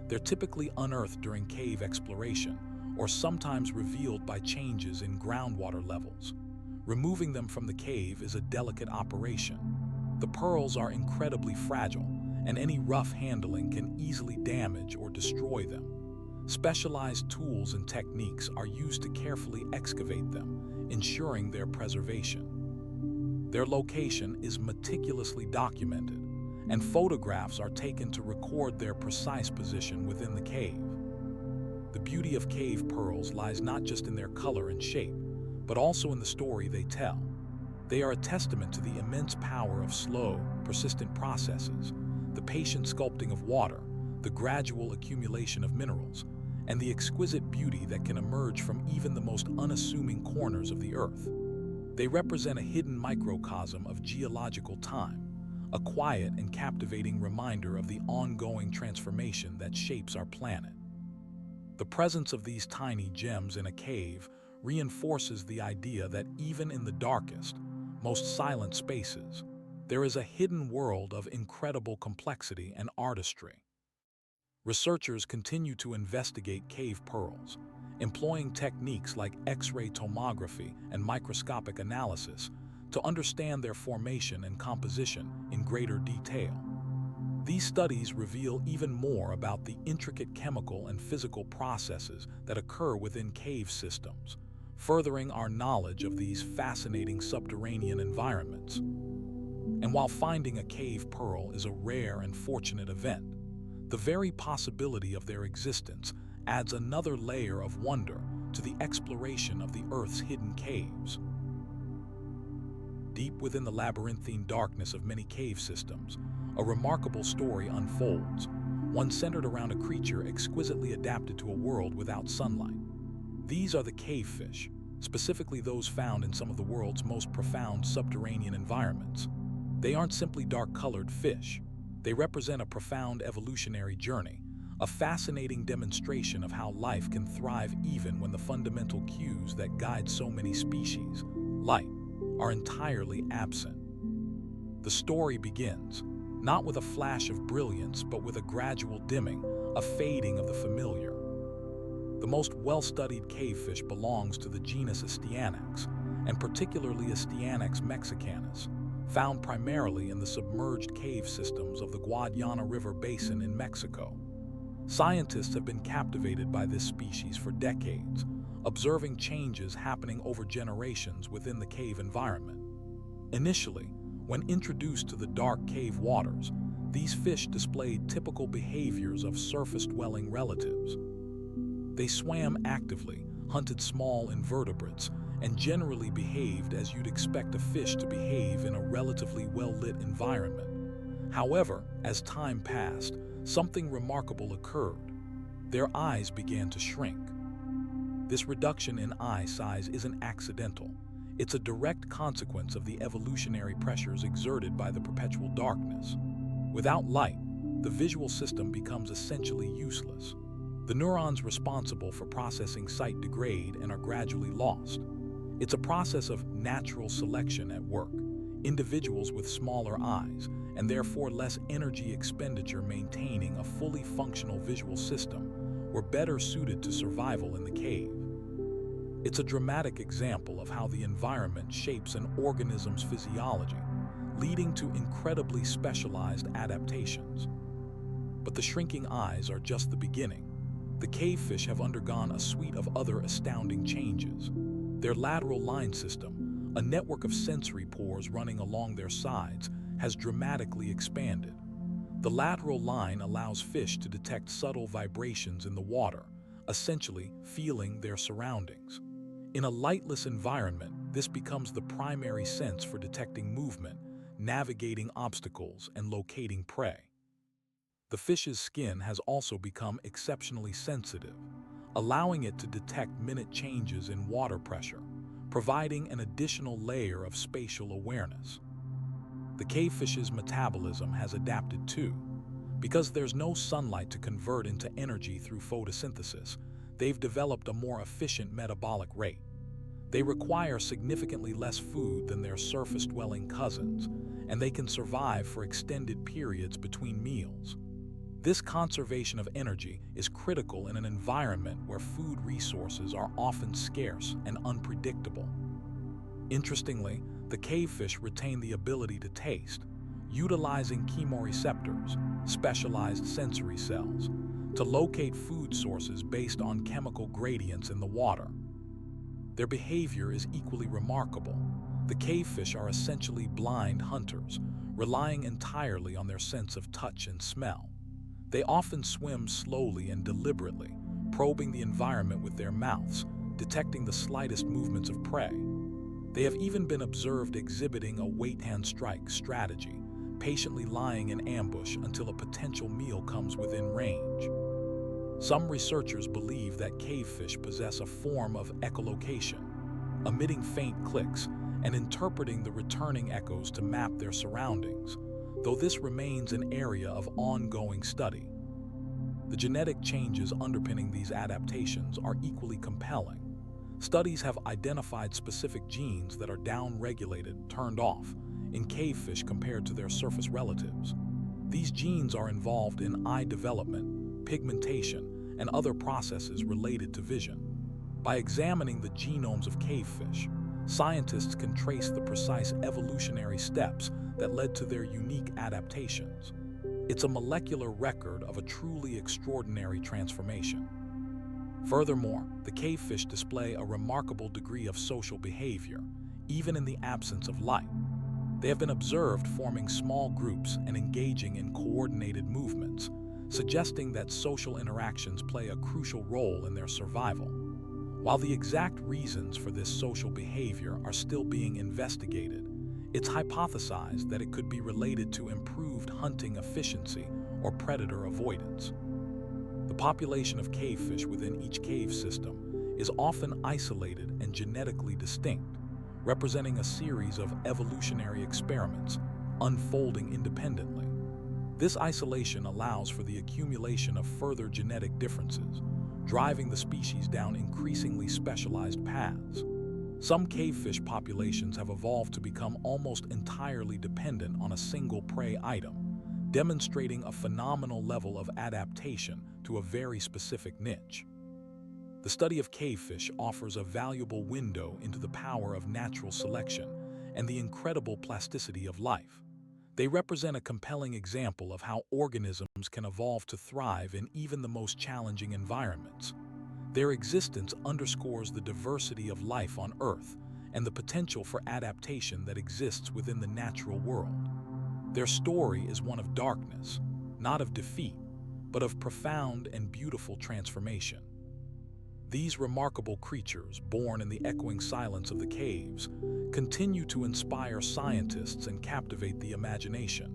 They're typically unearthed during cave exploration or sometimes revealed by changes in groundwater levels. Removing them from the cave is a delicate operation. The pearls are incredibly fragile, and any rough handling can easily damage or destroy them. Specialized tools and techniques are used to carefully excavate them, ensuring their preservation. Their location is meticulously documented, and photographs are taken to record their precise position within the cave. The beauty of cave pearls lies not just in their color and shape, but also in the story they tell. They are a testament to the immense power of slow, persistent processes, the patient sculpting of water, the gradual accumulation of minerals, and the exquisite beauty that can emerge from even the most unassuming corners of the earth. They represent a hidden microcosm of geological time, a quiet and captivating reminder of the ongoing transformation that shapes our planet. The presence of these tiny gems in a cave reinforces the idea that even in the darkest, most silent spaces, there is a hidden world of incredible complexity and artistry. Researchers continue to investigate cave pearls, employing techniques like X-ray tomography and microscopic analysis to understand their formation and composition in greater detail. These studies reveal even more about the intricate chemical and physical processes that occur within cave systems, furthering our knowledge of these fascinating subterranean environments. And while finding a cave pearl is a rare and fortunate event, the very possibility of their existence adds another layer of wonder to the exploration of the Earth's hidden caves. Deep within the labyrinthine darkness of many cave systems, a remarkable story unfolds, one centered around a creature exquisitely adapted to a world without sunlight. These are the cavefish, specifically those found in some of the world's most profound subterranean environments. They aren't simply dark-colored fish. They represent a profound evolutionary journey, a fascinating demonstration of how life can thrive even when the fundamental cues that guide so many species, light, are entirely absent. The story begins, not with a flash of brilliance, but with a gradual dimming, a fading of the familiar. The most well-studied cavefish belongs to the genus Astyanax, and particularly Astyanax mexicanus, found primarily in the submerged cave systems of the Guadiana River Basin in Mexico. Scientists have been captivated by this species for decades, observing changes happening over generations within the cave environment. Initially, when introduced to the dark cave waters, these fish displayed typical behaviors of surface-dwelling relatives. They swam actively, hunted small invertebrates, and generally behaved as you'd expect a fish to behave in a relatively well-lit environment. However, as time passed, something remarkable occurred. Their eyes began to shrink. This reduction in eye size isn't accidental. It's a direct consequence of the evolutionary pressures exerted by the perpetual darkness. Without light, the visual system becomes essentially useless. The neurons responsible for processing sight degrade and are gradually lost. It's a process of natural selection at work, Individuals with smaller eyes, and therefore less energy expenditure maintaining a fully functional visual system, were better suited to survival in the cave. It's a dramatic example of how the environment shapes an organism's physiology, leading to incredibly specialized adaptations. But the shrinking eyes are just the beginning. The cavefish have undergone a suite of other astounding changes. Their lateral line system, a network of sensory pores running along their sides, has dramatically expanded. The lateral line allows fish to detect subtle vibrations in the water, essentially feeling their surroundings. In a lightless environment, this becomes the primary sense for detecting movement, navigating obstacles, and locating prey. The fish's skin has also become exceptionally sensitive, allowing it to detect minute changes in water pressure, providing an additional layer of spatial awareness. The cavefish's metabolism has adapted too. Because there's no sunlight to convert into energy through photosynthesis, they've developed a more efficient metabolic rate. They require significantly less food than their surface-dwelling cousins, and they can survive for extended periods between meals. This conservation of energy is critical in an environment where food resources are often scarce and unpredictable. Interestingly, the cavefish retain the ability to taste, utilizing chemoreceptors, specialized sensory cells, to locate food sources based on chemical gradients in the water. Their behavior is equally remarkable. The cavefish are essentially blind hunters, relying entirely on their sense of touch and smell. They often swim slowly and deliberately, probing the environment with their mouths, detecting the slightest movements of prey. They have even been observed exhibiting a wait-and-strike strategy, patiently lying in ambush until a potential meal comes within range. Some researchers believe that cavefish possess a form of echolocation, emitting faint clicks and interpreting the returning echoes to map their surroundings, though this remains an area of ongoing study. The genetic changes underpinning these adaptations are equally compelling. Studies have identified specific genes that are down-regulated, turned off, in cavefish compared to their surface relatives. These genes are involved in eye development, pigmentation, and other processes related to vision. By examining the genomes of cavefish, scientists can trace the precise evolutionary steps that led to their unique adaptations. It's a molecular record of a truly extraordinary transformation. Furthermore, the cavefish display a remarkable degree of social behavior, even in the absence of light. They have been observed forming small groups and engaging in coordinated movements, suggesting that social interactions play a crucial role in their survival. While the exact reasons for this social behavior are still being investigated, it's hypothesized that it could be related to improved hunting efficiency or predator avoidance. The population of cavefish within each cave system is often isolated and genetically distinct, representing a series of evolutionary experiments unfolding independently. This isolation allows for the accumulation of further genetic differences, driving the species down increasingly specialized paths. Some cavefish populations have evolved to become almost entirely dependent on a single prey item, demonstrating a phenomenal level of adaptation to a very specific niche. The study of cavefish offers a valuable window into the power of natural selection and the incredible plasticity of life. They represent a compelling example of how organisms can evolve to thrive in even the most challenging environments. Their existence underscores the diversity of life on Earth and the potential for adaptation that exists within the natural world. Their story is one of darkness, not of defeat, but of profound and beautiful transformation. These remarkable creatures, born in the echoing silence of the caves, continue to inspire scientists and captivate the imagination,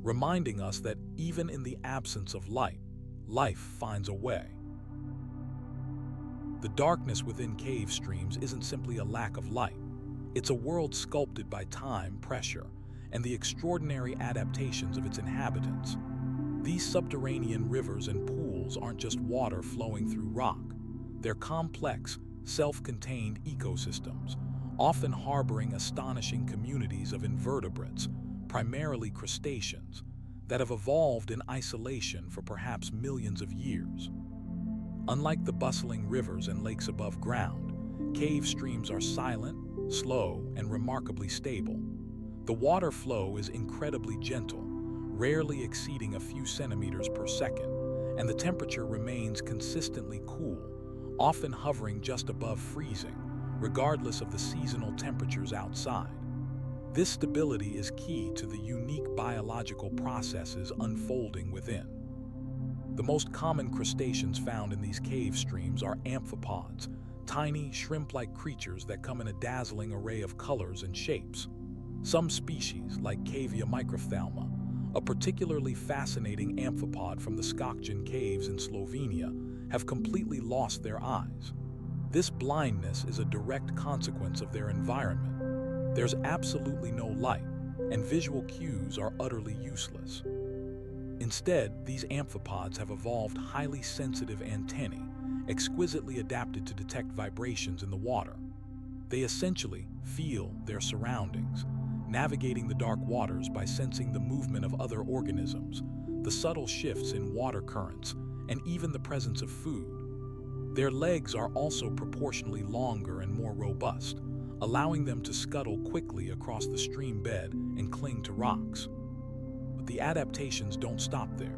reminding us that even in the absence of light, life finds a way. The darkness within cave streams isn't simply a lack of light. It's a world sculpted by time, pressure, and the extraordinary adaptations of its inhabitants. These subterranean rivers and pools aren't just water flowing through rock. They're complex, self-contained ecosystems, often harboring astonishing communities of invertebrates, primarily crustaceans, that have evolved in isolation for perhaps millions of years. Unlike the bustling rivers and lakes above ground, cave streams are silent, slow, and remarkably stable. The water flow is incredibly gentle, rarely exceeding a few centimeters per second, and the temperature remains consistently cool, often hovering just above freezing, regardless of the seasonal temperatures outside. This stability is key to the unique biological processes unfolding within. The most common crustaceans found in these cave streams are amphipods, tiny, shrimp-like creatures that come in a dazzling array of colors and shapes. Some species, like Cavia microphthalma, a particularly fascinating amphipod from the Skokjan caves in Slovenia, have completely lost their eyes. This blindness is a direct consequence of their environment. There's absolutely no light, and visual cues are utterly useless. Instead, these amphipods have evolved highly sensitive antennae, exquisitely adapted to detect vibrations in the water. They essentially feel their surroundings, navigating the dark waters by sensing the movement of other organisms, the subtle shifts in water currents, and even the presence of food. Their legs are also proportionally longer and more robust, allowing them to scuttle quickly across the stream bed and cling to rocks. But the adaptations don't stop there.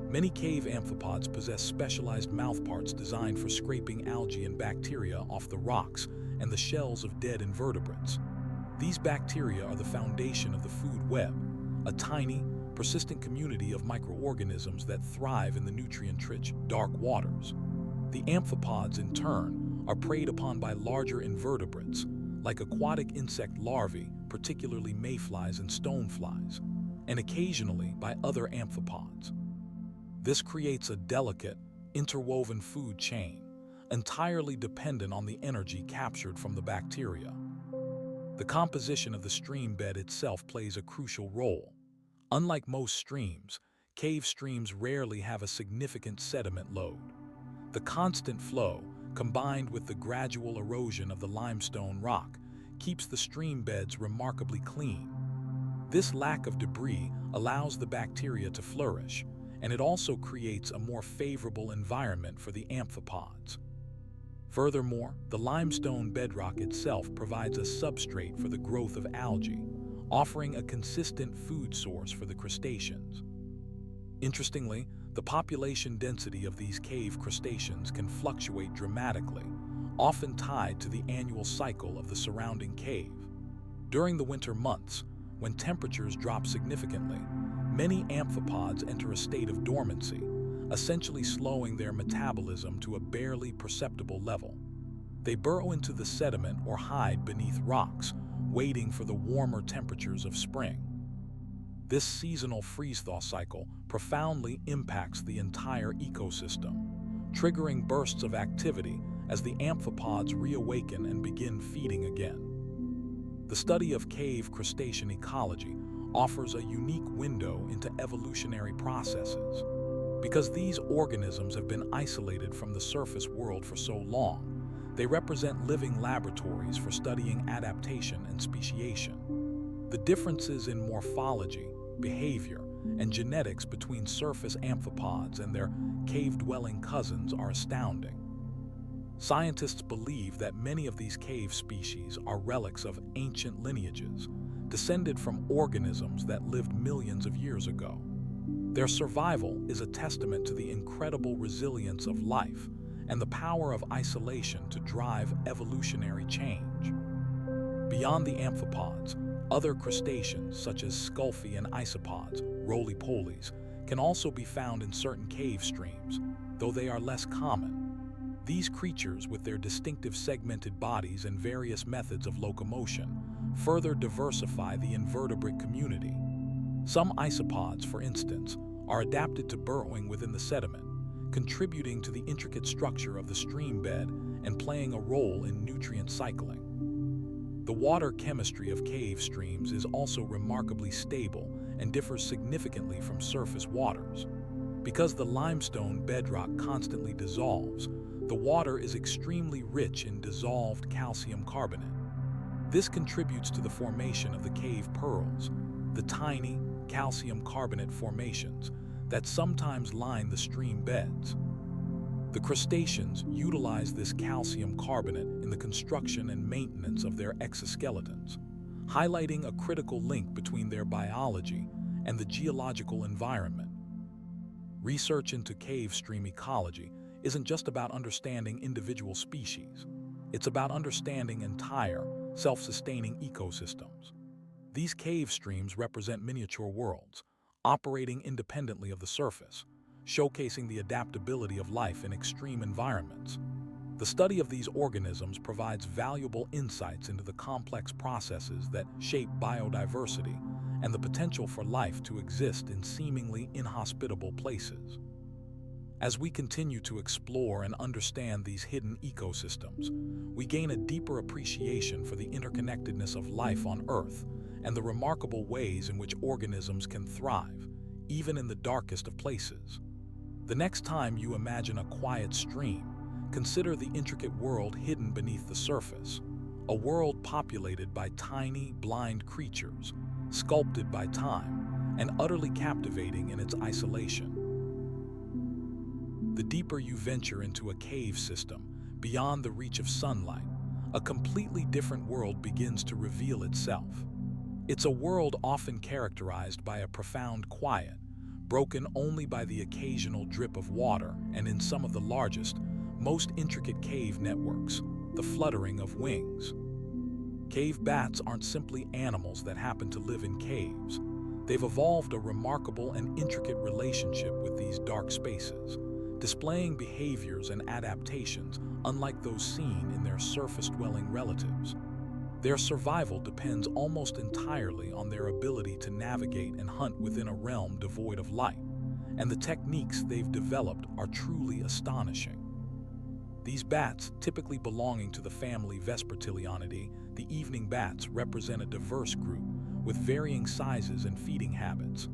Many cave amphipods possess specialized mouthparts designed for scraping algae and bacteria off the rocks and the shells of dead invertebrates. These bacteria are the foundation of the food web, a tiny, persistent community of microorganisms that thrive in the nutrient-rich, dark waters. The amphipods, in turn, are preyed upon by larger invertebrates, like aquatic insect larvae, particularly mayflies and stoneflies, and occasionally by other amphipods. This creates a delicate, interwoven food chain, entirely dependent on the energy captured from the bacteria. The composition of the stream bed itself plays a crucial role. Unlike most streams, cave streams rarely have a significant sediment load. The constant flow, combined with the gradual erosion of the limestone rock, keeps the stream beds remarkably clean. This lack of debris allows the bacteria to flourish, and it also creates a more favorable environment for the amphipods. Furthermore, the limestone bedrock itself provides a substrate for the growth of algae, offering a consistent food source for the crustaceans. Interestingly, the population density of these cave crustaceans can fluctuate dramatically, often tied to the annual cycle of the surrounding cave. During the winter months, when temperatures drop significantly, many amphipods enter a state of dormancy, essentially slowing their metabolism to a barely perceptible level. They burrow into the sediment or hide beneath rocks, waiting for the warmer temperatures of spring. This seasonal freeze-thaw cycle profoundly impacts the entire ecosystem, triggering bursts of activity as the amphipods reawaken and begin feeding again. The study of cave crustacean ecology offers a unique window into evolutionary processes. Because these organisms have been isolated from the surface world for so long, they represent living laboratories for studying adaptation and speciation. The differences in morphology, behavior, and genetics between surface amphipods and their cave-dwelling cousins are astounding. Scientists believe that many of these cave species are relics of ancient lineages, descended from organisms that lived millions of years ago. Their survival is a testament to the incredible resilience of life and the power of isolation to drive evolutionary change. Beyond the amphipods, other crustaceans such as sculphy and isopods, roly-polies, can also be found in certain cave streams, though they are less common. These creatures, with their distinctive segmented bodies and various methods of locomotion, further diversify the invertebrate community. Some isopods, for instance, are adapted to burrowing within the sediment, contributing to the intricate structure of the stream bed and playing a role in nutrient cycling. The water chemistry of cave streams is also remarkably stable and differs significantly from surface waters. Because the limestone bedrock constantly dissolves, the water is extremely rich in dissolved calcium carbonate. This contributes to the formation of the cave pearls, the tiny calcium carbonate formations that sometimes line the stream beds. The crustaceans utilize this calcium carbonate in the construction and maintenance of their exoskeletons, highlighting a critical link between their biology and the geological environment. Research into cave stream ecology isn't just about understanding individual species. It's about understanding entire, self-sustaining ecosystems. These cave streams represent miniature worlds, operating independently of the surface, showcasing the adaptability of life in extreme environments. The study of these organisms provides valuable insights into the complex processes that shape biodiversity and the potential for life to exist in seemingly inhospitable places. As we continue to explore and understand these hidden ecosystems, we gain a deeper appreciation for the interconnectedness of life on Earth and the remarkable ways in which organisms can thrive, even in the darkest of places. The next time you imagine a quiet stream, consider the intricate world hidden beneath the surface, a world populated by tiny, blind creatures, sculpted by time, and utterly captivating in its isolation. The deeper you venture into a cave system, beyond the reach of sunlight, a completely different world begins to reveal itself. It's a world often characterized by a profound quiet, broken only by the occasional drip of water, and in some of the largest, most intricate cave networks, the fluttering of wings. Cave bats aren't simply animals that happen to live in caves. They've evolved a remarkable and intricate relationship with these dark spaces, displaying behaviors and adaptations unlike those seen in their surface-dwelling relatives. Their survival depends almost entirely on their ability to navigate and hunt within a realm devoid of light, and the techniques they've developed are truly astonishing. These bats, typically belonging to the family Vespertilionidae, the evening bats, represent a diverse group with varying sizes and feeding habits.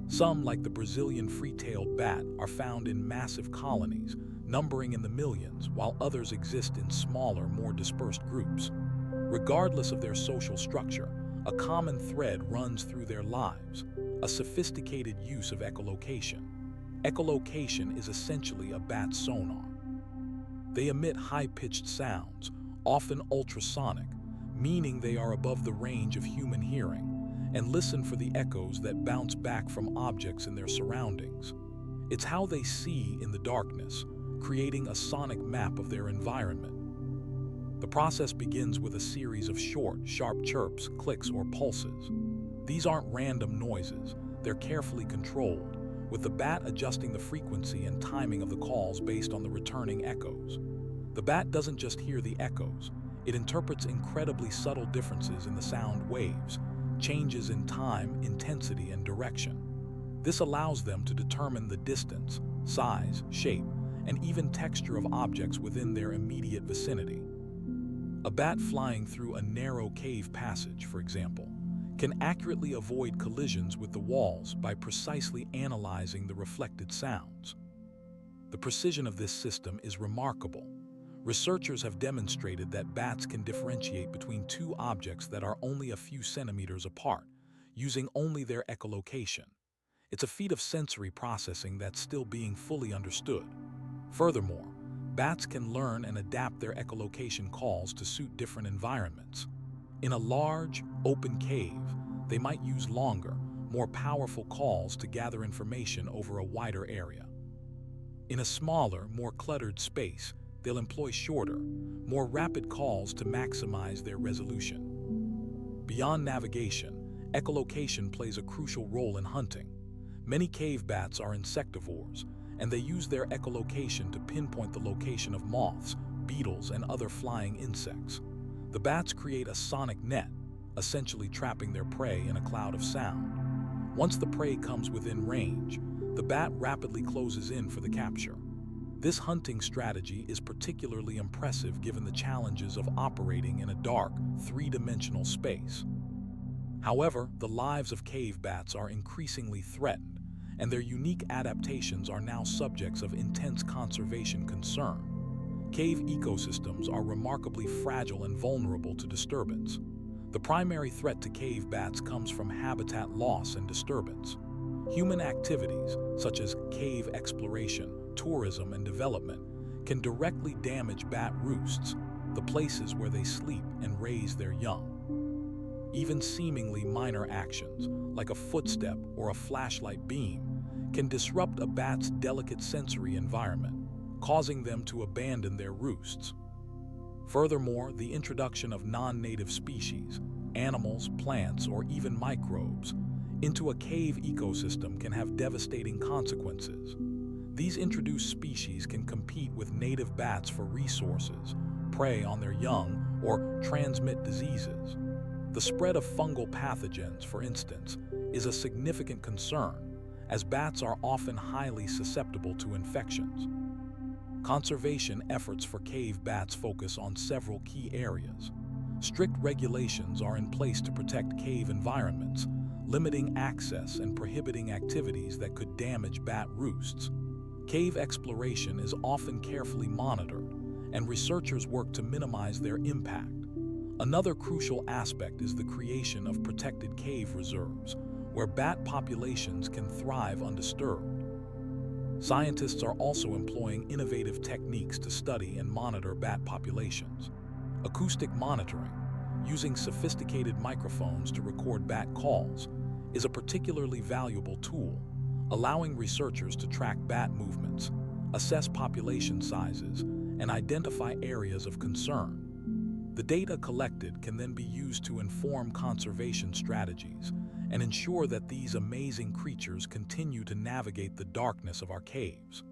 Some, like the Brazilian free-tailed bat, are found in massive colonies, numbering in the millions, while others exist in smaller, more dispersed groups. Regardless of their social structure, a common thread runs through their lives: a sophisticated use of echolocation. Echolocation is essentially a bat's sonar. They emit high-pitched sounds, often ultrasonic, meaning they are above the range of human hearing, and listen for the echoes that bounce back from objects in their surroundings. It's how they see in the darkness, creating a sonic map of their environment. The process begins with a series of short, sharp chirps, clicks, or pulses. These aren't random noises, they're carefully controlled, with the bat adjusting the frequency and timing of the calls based on the returning echoes. The bat doesn't just hear the echoes, it interprets incredibly subtle differences in the sound waves, changes in time, intensity, and direction. This allows them to determine the distance, size, shape, and even texture of objects within their immediate vicinity. A bat flying through a narrow cave passage, for example, can accurately avoid collisions with the walls by precisely analyzing the reflected sounds. The precision of this system is remarkable. Researchers have demonstrated that bats can differentiate between two objects that are only a few centimeters apart, using only their echolocation. It's a feat of sensory processing that's still being fully understood. Furthermore, bats can learn and adapt their echolocation calls to suit different environments. In a large, open cave, they might use longer, more powerful calls to gather information over a wider area. In a smaller, more cluttered space, they'll employ shorter, more rapid calls to maximize their resolution. Beyond navigation, echolocation plays a crucial role in hunting. Many cave bats are insectivores, and they use their echolocation to pinpoint the location of moths, beetles, and other flying insects. The bats create a sonic net, essentially trapping their prey in a cloud of sound. Once the prey comes within range, the bat rapidly closes in for the capture. This hunting strategy is particularly impressive given the challenges of operating in a dark, three-dimensional space. However, the lives of cave bats are increasingly threatened, and their unique adaptations are now subjects of intense conservation concern. Cave ecosystems are remarkably fragile and vulnerable to disturbance. The primary threat to cave bats comes from habitat loss and disturbance. Human activities, such as cave exploration, tourism, and development, can directly damage bat roosts, the places where they sleep and raise their young. Even seemingly minor actions, like a footstep or a flashlight beam, can disrupt a bat's delicate sensory environment, causing them to abandon their roosts. Furthermore, the introduction of non-native species, animals, plants, or even microbes, into a cave ecosystem can have devastating consequences. These introduced species can compete with native bats for resources, prey on their young, or transmit diseases. The spread of fungal pathogens, for instance, is a significant concern, as bats are often highly susceptible to infections. Conservation efforts for cave bats focus on several key areas. Strict regulations are in place to protect cave environments, limiting access and prohibiting activities that could damage bat roosts. Cave exploration is often carefully monitored, and researchers work to minimize their impact. Another crucial aspect is the creation of protected cave reserves, where bat populations can thrive undisturbed. Scientists are also employing innovative techniques to study and monitor bat populations. Acoustic monitoring, using sophisticated microphones to record bat calls, is a particularly valuable tool, allowing researchers to track bat movements, assess population sizes, and identify areas of concern. The data collected can then be used to inform conservation strategies and ensure that these amazing creatures continue to navigate the darkness of our caves.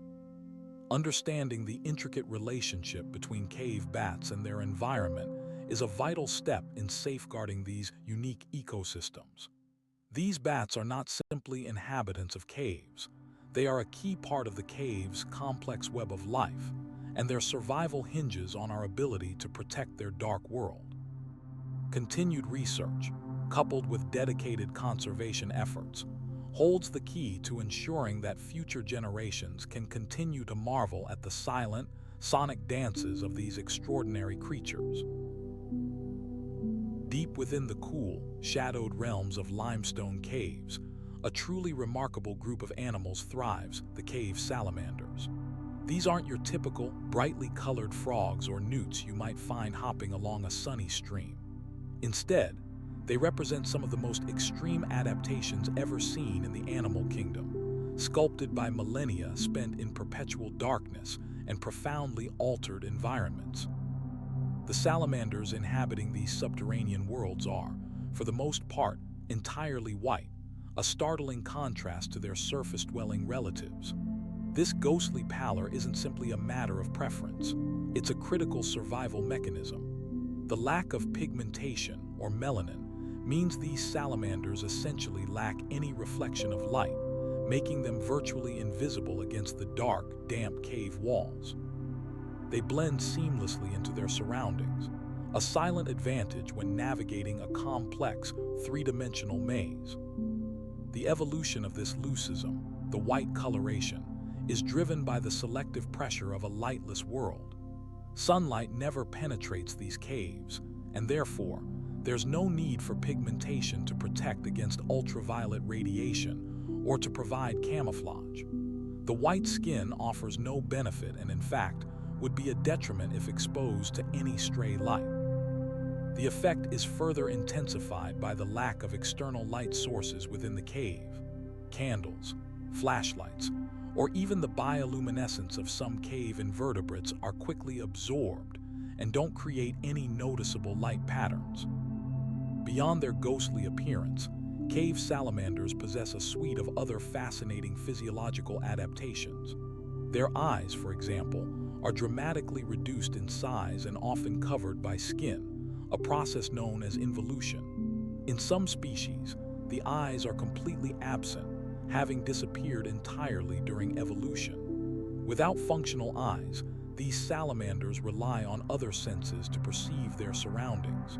Understanding the intricate relationship between cave bats and their environment is a vital step in safeguarding these unique ecosystems. These bats are not simply inhabitants of caves. They are a key part of the cave's complex web of life, and their survival hinges on our ability to protect their dark world. Continued research, coupled with dedicated conservation efforts, holds the key to ensuring that future generations can continue to marvel at the silent, sonic dances of these extraordinary creatures. Deep within the cool, shadowed realms of limestone caves, a truly remarkable group of animals thrives, the cave salamanders. These aren't your typical, brightly colored frogs or newts you might find hopping along a sunny stream. Instead, they represent some of the most extreme adaptations ever seen in the animal kingdom, sculpted by millennia spent in perpetual darkness and profoundly altered environments. The salamanders inhabiting these subterranean worlds are, for the most part, entirely white, a startling contrast to their surface-dwelling relatives. This ghostly pallor isn't simply a matter of preference, it's a critical survival mechanism. The lack of pigmentation, or melanin, means these salamanders essentially lack any reflection of light, making them virtually invisible against the dark, damp cave walls. They blend seamlessly into their surroundings, a silent advantage when navigating a complex, three-dimensional maze. The evolution of this leucism, the white coloration, is driven by the selective pressure of a lightless world. Sunlight never penetrates these caves, and therefore, there's no need for pigmentation to protect against ultraviolet radiation or to provide camouflage. The white skin offers no benefit and, in fact, would be a detriment if exposed to any stray light. The effect is further intensified by the lack of external light sources within the cave. Candles, flashlights, or even the bioluminescence of some cave invertebrates are quickly absorbed and don't create any noticeable light patterns. Beyond their ghostly appearance, cave salamanders possess a suite of other fascinating physiological adaptations. Their eyes, for example, are dramatically reduced in size and often covered by skin, a process known as involution. In some species, the eyes are completely absent, having disappeared entirely during evolution. Without functional eyes, these salamanders rely on other senses to perceive their surroundings.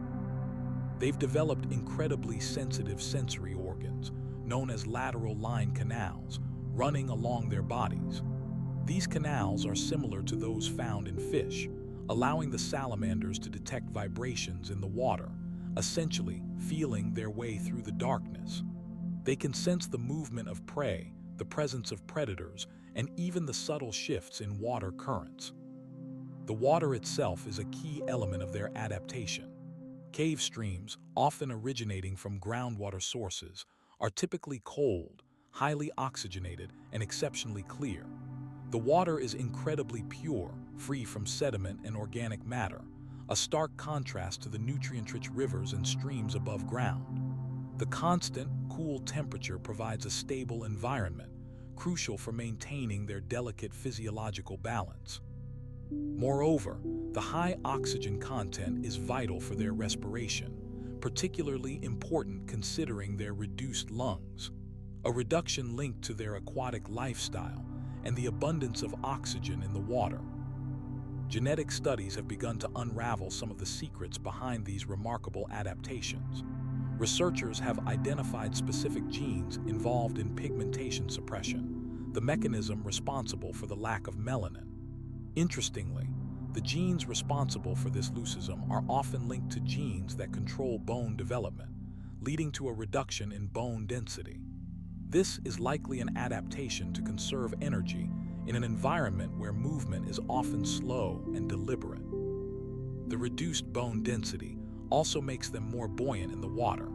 They've developed incredibly sensitive sensory organs, known as lateral line canals, running along their bodies. These canals are similar to those found in fish, allowing the salamanders to detect vibrations in the water, essentially feeling their way through the darkness. They can sense the movement of prey, the presence of predators, and even the subtle shifts in water currents. The water itself is a key element of their adaptation. Cave streams, often originating from groundwater sources, are typically cold, highly oxygenated, and exceptionally clear. The water is incredibly pure, free from sediment and organic matter, a stark contrast to the nutrient-rich rivers and streams above ground. The constant, cool temperature provides a stable environment, crucial for maintaining their delicate physiological balance. Moreover, the high oxygen content is vital for their respiration, particularly important considering their reduced lungs, a reduction linked to their aquatic lifestyle and the abundance of oxygen in the water. Genetic studies have begun to unravel some of the secrets behind these remarkable adaptations. Researchers have identified specific genes involved in pigmentation suppression, the mechanism responsible for the lack of melanin. Interestingly, the genes responsible for this leucism are often linked to genes that control bone development, leading to a reduction in bone density. This is likely an adaptation to conserve energy in an environment where movement is often slow and deliberate. The reduced bone density also makes them more buoyant in the water.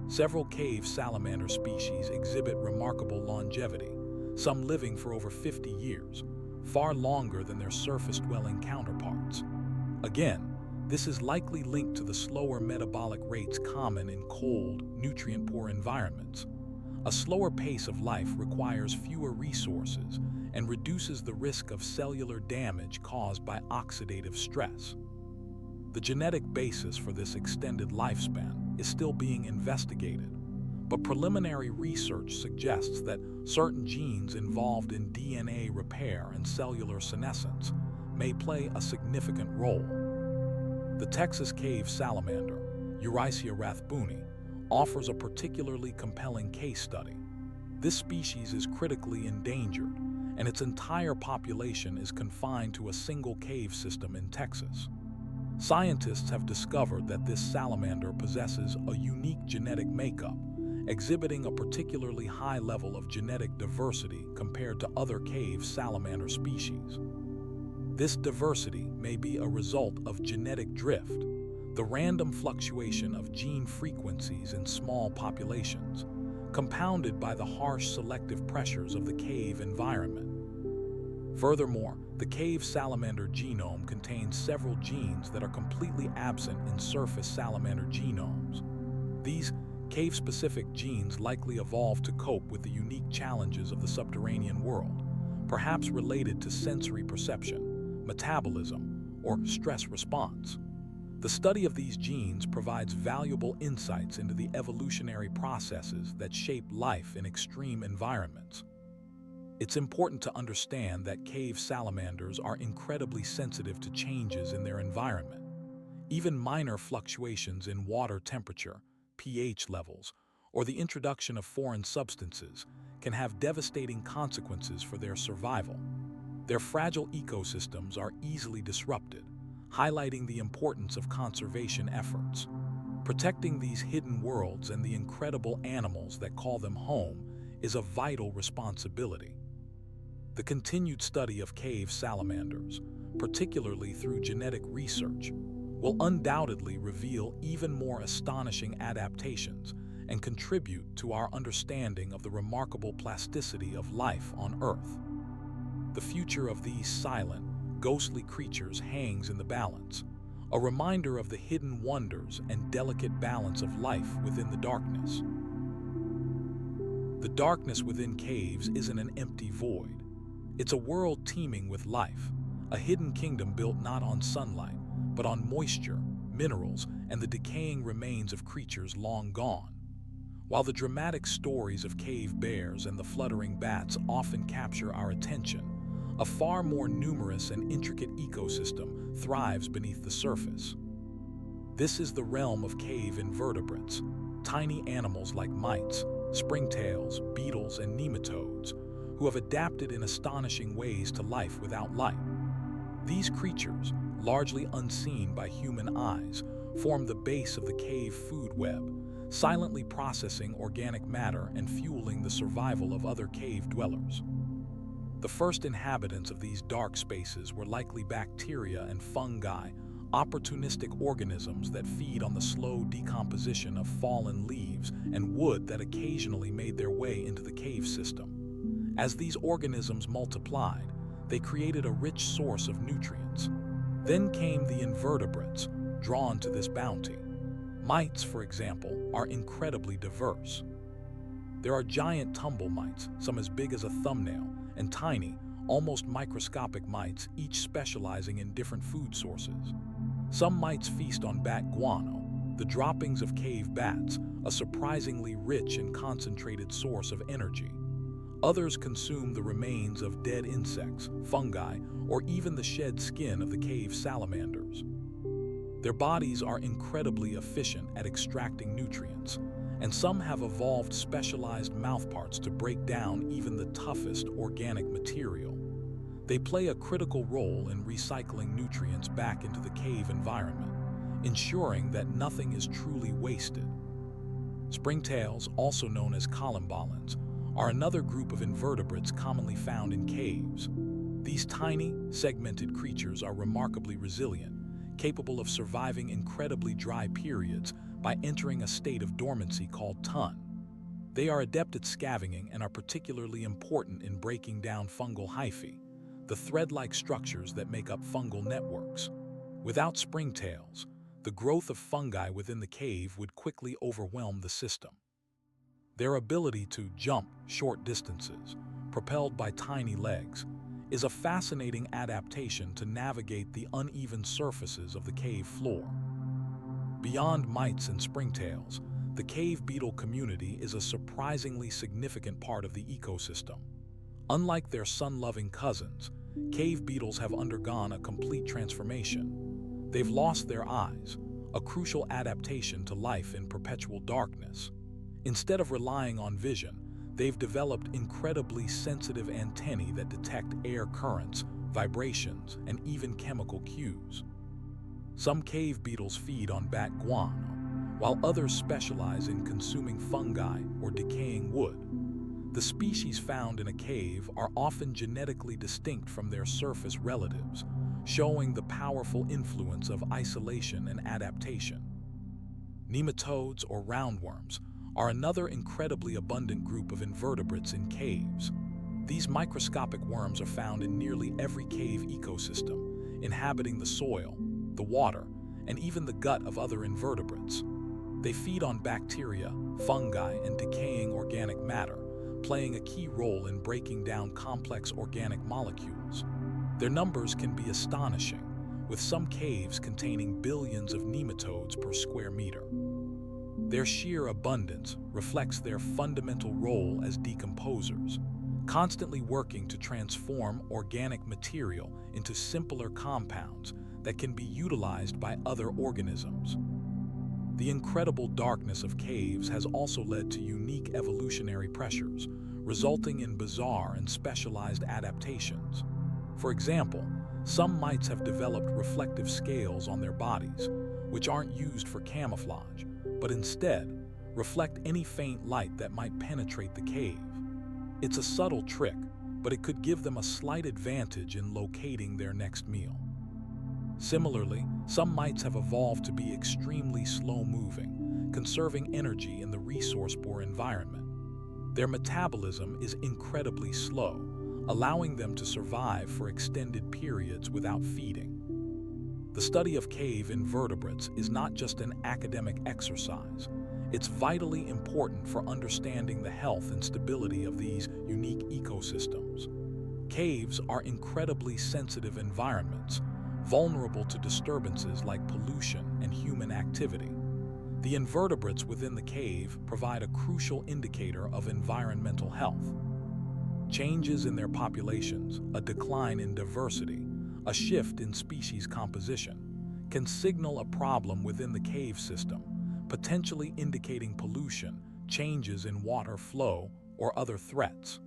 Several cave salamander species exhibit remarkable longevity, some living for over 50 years, far longer than their surface-dwelling counterparts. Again, this is likely linked to the slower metabolic rates common in cold, nutrient-poor environments. A slower pace of life requires fewer resources and reduces the risk of cellular damage caused by oxidative stress. The genetic basis for this extended lifespan is still being investigated, but preliminary research suggests that certain genes involved in DNA repair and cellular senescence may play a significant role. The Texas cave salamander, Eurycia rathbuni, offers a particularly compelling case study. This species is critically endangered, and its entire population is confined to a single cave system in Texas. Scientists have discovered that this salamander possesses a unique genetic makeup, exhibiting a particularly high level of genetic diversity compared to other cave salamander species. This diversity may be a result of genetic drift, the random fluctuation of gene frequencies in small populations, compounded by the harsh selective pressures of the cave environment. Furthermore, the cave salamander genome contains several genes that are completely absent in surface salamander genomes. These cave-specific genes likely evolved to cope with the unique challenges of the subterranean world, perhaps related to sensory perception, metabolism, or stress response. The study of these genes provides valuable insights into the evolutionary processes that shape life in extreme environments. It's important to understand that cave salamanders are incredibly sensitive to changes in their environment. Even minor fluctuations in water temperature, pH levels, or the introduction of foreign substances can have devastating consequences for their survival. Their fragile ecosystems are easily disrupted, highlighting the importance of conservation efforts. Protecting these hidden worlds and the incredible animals that call them home is a vital responsibility. The continued study of cave salamanders, particularly through genetic research, will undoubtedly reveal even more astonishing adaptations and contribute to our understanding of the remarkable plasticity of life on Earth. The future of these silent, ghostly creatures hangs in the balance, a reminder of the hidden wonders and delicate balance of life within the darkness. The darkness within caves isn't an empty void. It's a world teeming with life, a hidden kingdom built not on sunlight, but on moisture, minerals, and the decaying remains of creatures long gone. While the dramatic stories of cave bears and the fluttering bats often capture our attention, a far more numerous and intricate ecosystem thrives beneath the surface. This is the realm of cave invertebrates, tiny animals like mites, springtails, beetles, and nematodes, who have adapted in astonishing ways to life without light. These creatures, largely unseen by human eyes, form the base of the cave food web, silently processing organic matter and fueling the survival of other cave dwellers. The first inhabitants of these dark spaces were likely bacteria and fungi, opportunistic organisms that feed on the slow decomposition of fallen leaves and wood that occasionally made their way into the cave system. As these organisms multiplied, they created a rich source of nutrients. Then came the invertebrates, drawn to this bounty. Mites, for example, are incredibly diverse. There are giant tumble mites, some as big as a thumbnail, and tiny, almost microscopic mites, each specializing in different food sources. Some mites feast on bat guano, the droppings of cave bats, a surprisingly rich and concentrated source of energy. Others consume the remains of dead insects, fungi, or even the shed skin of the cave salamanders. Their bodies are incredibly efficient at extracting nutrients, and some have evolved specialized mouthparts to break down even the toughest organic material. They play a critical role in recycling nutrients back into the cave environment, ensuring that nothing is truly wasted. Springtails, also known as columbolans, are another group of invertebrates commonly found in caves. These tiny, segmented creatures are remarkably resilient, capable of surviving incredibly dry periods by entering a state of dormancy called tun. They are adept at scavenging and are particularly important in breaking down fungal hyphae, the thread-like structures that make up fungal networks. Without springtails, the growth of fungi within the cave would quickly overwhelm the system. Their ability to jump short distances, propelled by tiny legs, is a fascinating adaptation to navigate the uneven surfaces of the cave floor. Beyond mites and springtails, the cave beetle community is a surprisingly significant part of the ecosystem. Unlike their sun-loving cousins, cave beetles have undergone a complete transformation. They've lost their eyes, a crucial adaptation to life in perpetual darkness. Instead of relying on vision, they've developed incredibly sensitive antennae that detect air currents, vibrations, and even chemical cues. Some cave beetles feed on bat guano, while others specialize in consuming fungi or decaying wood. The species found in a cave are often genetically distinct from their surface relatives, showing the powerful influence of isolation and adaptation. Nematodes, or roundworms, are another incredibly abundant group of invertebrates in caves. These microscopic worms are found in nearly every cave ecosystem, inhabiting the soil, the water, and even the gut of other invertebrates. They feed on bacteria, fungi, and decaying organic matter, playing a key role in breaking down complex organic molecules. Their numbers can be astonishing, with some caves containing billions of nematodes per square meter. Their sheer abundance reflects their fundamental role as decomposers, constantly working to transform organic material into simpler compounds that can be utilized by other organisms. The incredible darkness of caves has also led to unique evolutionary pressures, resulting in bizarre and specialized adaptations. For example, some mites have developed reflective scales on their bodies, which aren't used for camouflage, but instead reflect any faint light that might penetrate the cave. It's a subtle trick, but it could give them a slight advantage in locating their next meal. Similarly, some mites have evolved to be extremely slow-moving, conserving energy in the resource-poor environment. Their metabolism is incredibly slow, allowing them to survive for extended periods without feeding. The study of cave invertebrates is not just an academic exercise. It's vitally important for understanding the health and stability of these unique ecosystems. Caves are incredibly sensitive environments, vulnerable to disturbances like pollution and human activity. The invertebrates within the cave provide a crucial indicator of environmental health. Changes in their populations, a decline in diversity, a shift in species composition, can signal a problem within the cave system, potentially indicating pollution, changes in water flow, or other threats.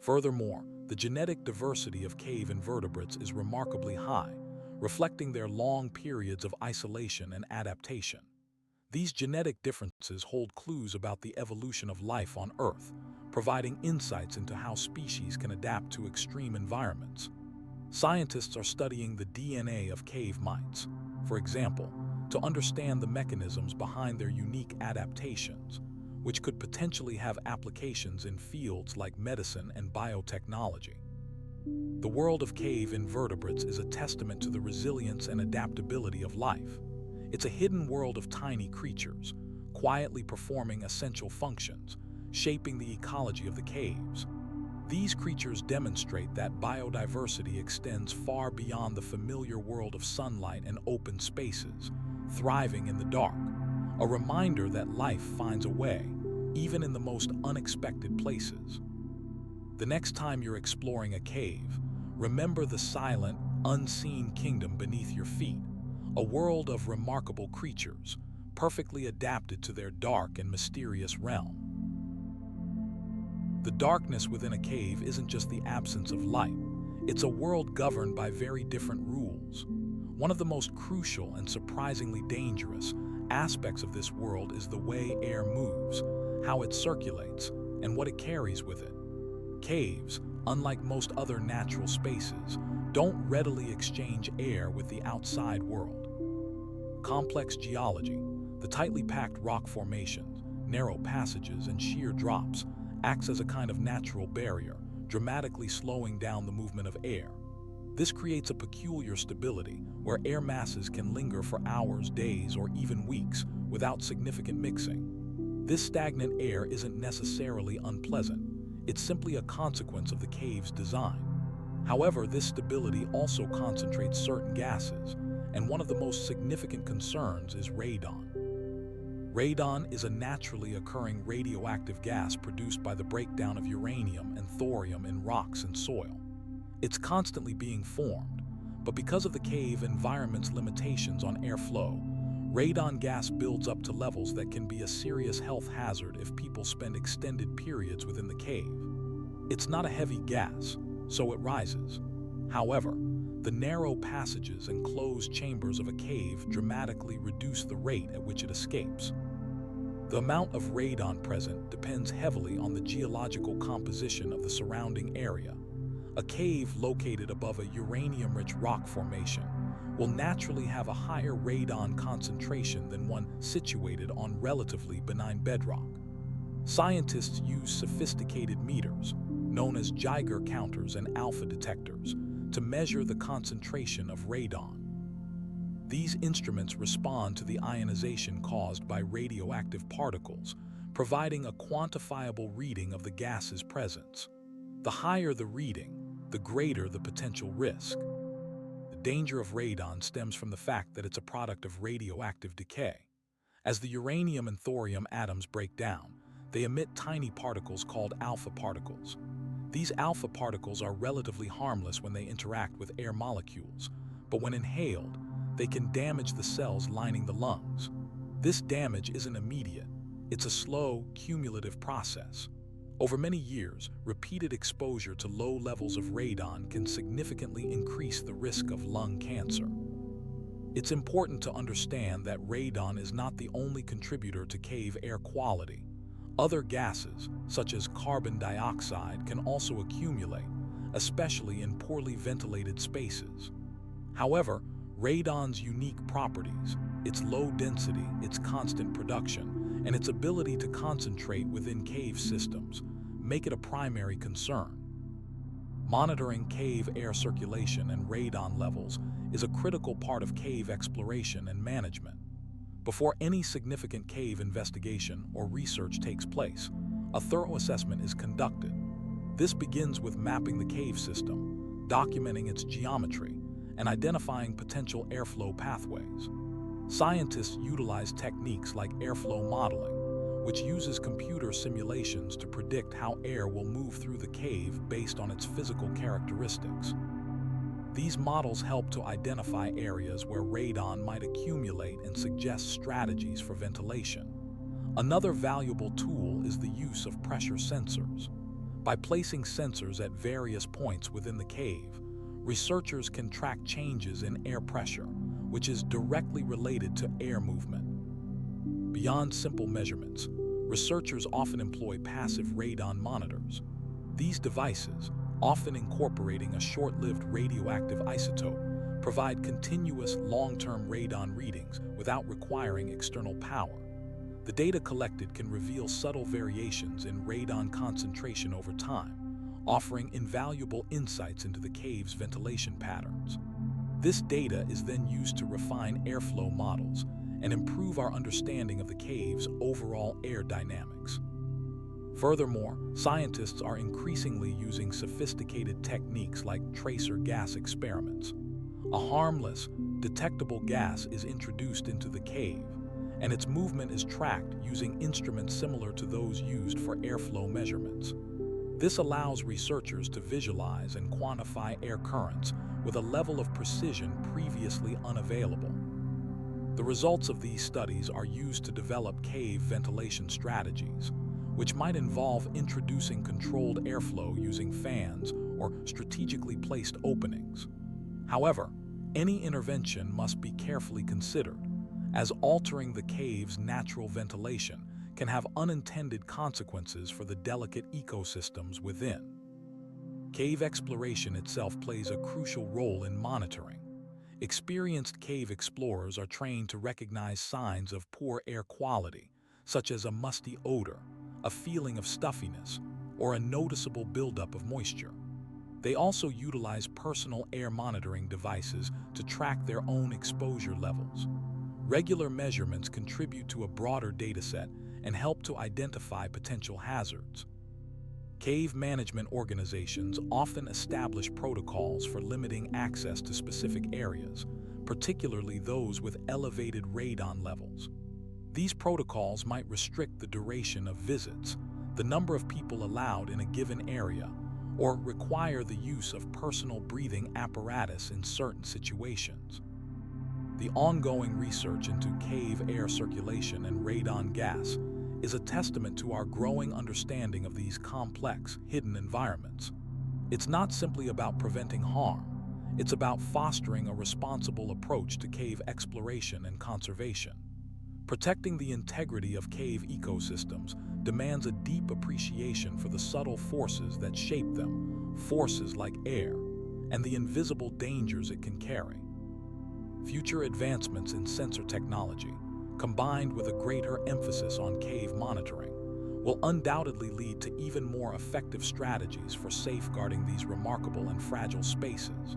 Furthermore, the genetic diversity of cave invertebrates is remarkably high, reflecting their long periods of isolation and adaptation. These genetic differences hold clues about the evolution of life on Earth, providing insights into how species can adapt to extreme environments. Scientists are studying the DNA of cave mites, for example, to understand the mechanisms behind their unique adaptations, which could potentially have applications in fields like medicine and biotechnology. The world of cave invertebrates is a testament to the resilience and adaptability of life. It's a hidden world of tiny creatures, quietly performing essential functions, shaping the ecology of the caves. These creatures demonstrate that biodiversity extends far beyond the familiar world of sunlight and open spaces, thriving in the dark, a reminder that life finds a way, even in the most unexpected places. The next time you're exploring a cave, remember the silent, unseen kingdom beneath your feet, a world of remarkable creatures, perfectly adapted to their dark and mysterious realm. The darkness within a cave isn't just the absence of light. It's a world governed by very different rules. One of the most crucial and surprisingly dangerous aspects of this world is the way air moves, how it circulates, and what it carries with it. Caves, unlike most other natural spaces, don't readily exchange air with the outside world. Complex geology, the tightly packed rock formations, narrow passages, and sheer drops acts as a kind of natural barrier, dramatically slowing down the movement of air. This creates a peculiar stability where air masses can linger for hours, days, or even weeks without significant mixing. This stagnant air isn't necessarily unpleasant. It's simply a consequence of the cave's design. However, this stability also concentrates certain gases, and one of the most significant concerns is radon. Radon is a naturally occurring radioactive gas produced by the breakdown of uranium and thorium in rocks and soil. It's constantly being formed, but because of the cave environment's limitations on airflow, radon gas builds up to levels that can be a serious health hazard if people spend extended periods within the cave. It's not a heavy gas, so it rises. However, the narrow passages and closed chambers of a cave dramatically reduce the rate at which it escapes. The amount of radon present depends heavily on the geological composition of the surrounding area. A cave located above a uranium-rich rock formation will naturally have a higher radon concentration than one situated on relatively benign bedrock. Scientists use sophisticated meters, known as Geiger counters and alpha detectors, to measure the concentration of radon. These instruments respond to the ionization caused by radioactive particles, providing a quantifiable reading of the gas's presence. The higher the reading, the greater the potential risk. The danger of radon stems from the fact that it's a product of radioactive decay. As the uranium and thorium atoms break down, they emit tiny particles called alpha particles. These alpha particles are relatively harmless when they interact with air molecules, but when inhaled, they can damage the cells lining the lungs. This damage isn't immediate. It's a slow, cumulative process. Over many years, repeated exposure to low levels of radon can significantly increase the risk of lung cancer. It's important to understand that radon is not the only contributor to cave air quality. Other gases, such as carbon dioxide, can also accumulate, especially in poorly ventilated spaces. However, radon's unique properties, its low density, its constant production, and its ability to concentrate within cave systems make it a primary concern. Monitoring cave air circulation and radon levels is a critical part of cave exploration and management. Before any significant cave investigation or research takes place, a thorough assessment is conducted. This begins with mapping the cave system, documenting its geometry, and identifying potential airflow pathways. Scientists utilize techniques like airflow modeling, which uses computer simulations to predict how air will move through the cave based on its physical characteristics. These models help to identify areas where radon might accumulate and suggest strategies for ventilation. Another valuable tool is the use of pressure sensors. By placing sensors at various points within the cave, researchers can track changes in air pressure, which is directly related to air movement. Beyond simple measurements, researchers often employ passive radon monitors. These devices, often incorporating a short-lived radioactive isotope, provide continuous long-term radon readings without requiring external power. The data collected can reveal subtle variations in radon concentration over time, offering invaluable insights into the cave's ventilation patterns. This data is then used to refine airflow models and improve our understanding of the cave's overall air dynamics. Furthermore, scientists are increasingly using sophisticated techniques like tracer gas experiments. A harmless, detectable gas is introduced into the cave, and its movement is tracked using instruments similar to those used for airflow measurements. This allows researchers to visualize and quantify air currents with a level of precision previously unavailable. The results of these studies are used to develop cave ventilation strategies, which might involve introducing controlled airflow using fans or strategically placed openings. However, any intervention must be carefully considered, as altering the cave's natural ventilation can have unintended consequences for the delicate ecosystems within. Cave exploration itself plays a crucial role in monitoring. Experienced cave explorers are trained to recognize signs of poor air quality, such as a musty odor, a feeling of stuffiness, or a noticeable buildup of moisture. They also utilize personal air monitoring devices to track their own exposure levels. Regular measurements contribute to a broader dataset and help to identify potential hazards. Cave management organizations often establish protocols for limiting access to specific areas, particularly those with elevated radon levels. These protocols might restrict the duration of visits, the number of people allowed in a given area, or require the use of personal breathing apparatus in certain situations. The ongoing research into cave air circulation and radon gas is a testament to our growing understanding of these complex, hidden environments. It's not simply about preventing harm, it's about fostering a responsible approach to cave exploration and conservation. Protecting the integrity of cave ecosystems demands a deep appreciation for the subtle forces that shape them, forces like air, and the invisible dangers it can carry. Future advancements in sensor technology, combined with a greater emphasis on cave monitoring, will undoubtedly lead to even more effective strategies for safeguarding these remarkable and fragile spaces.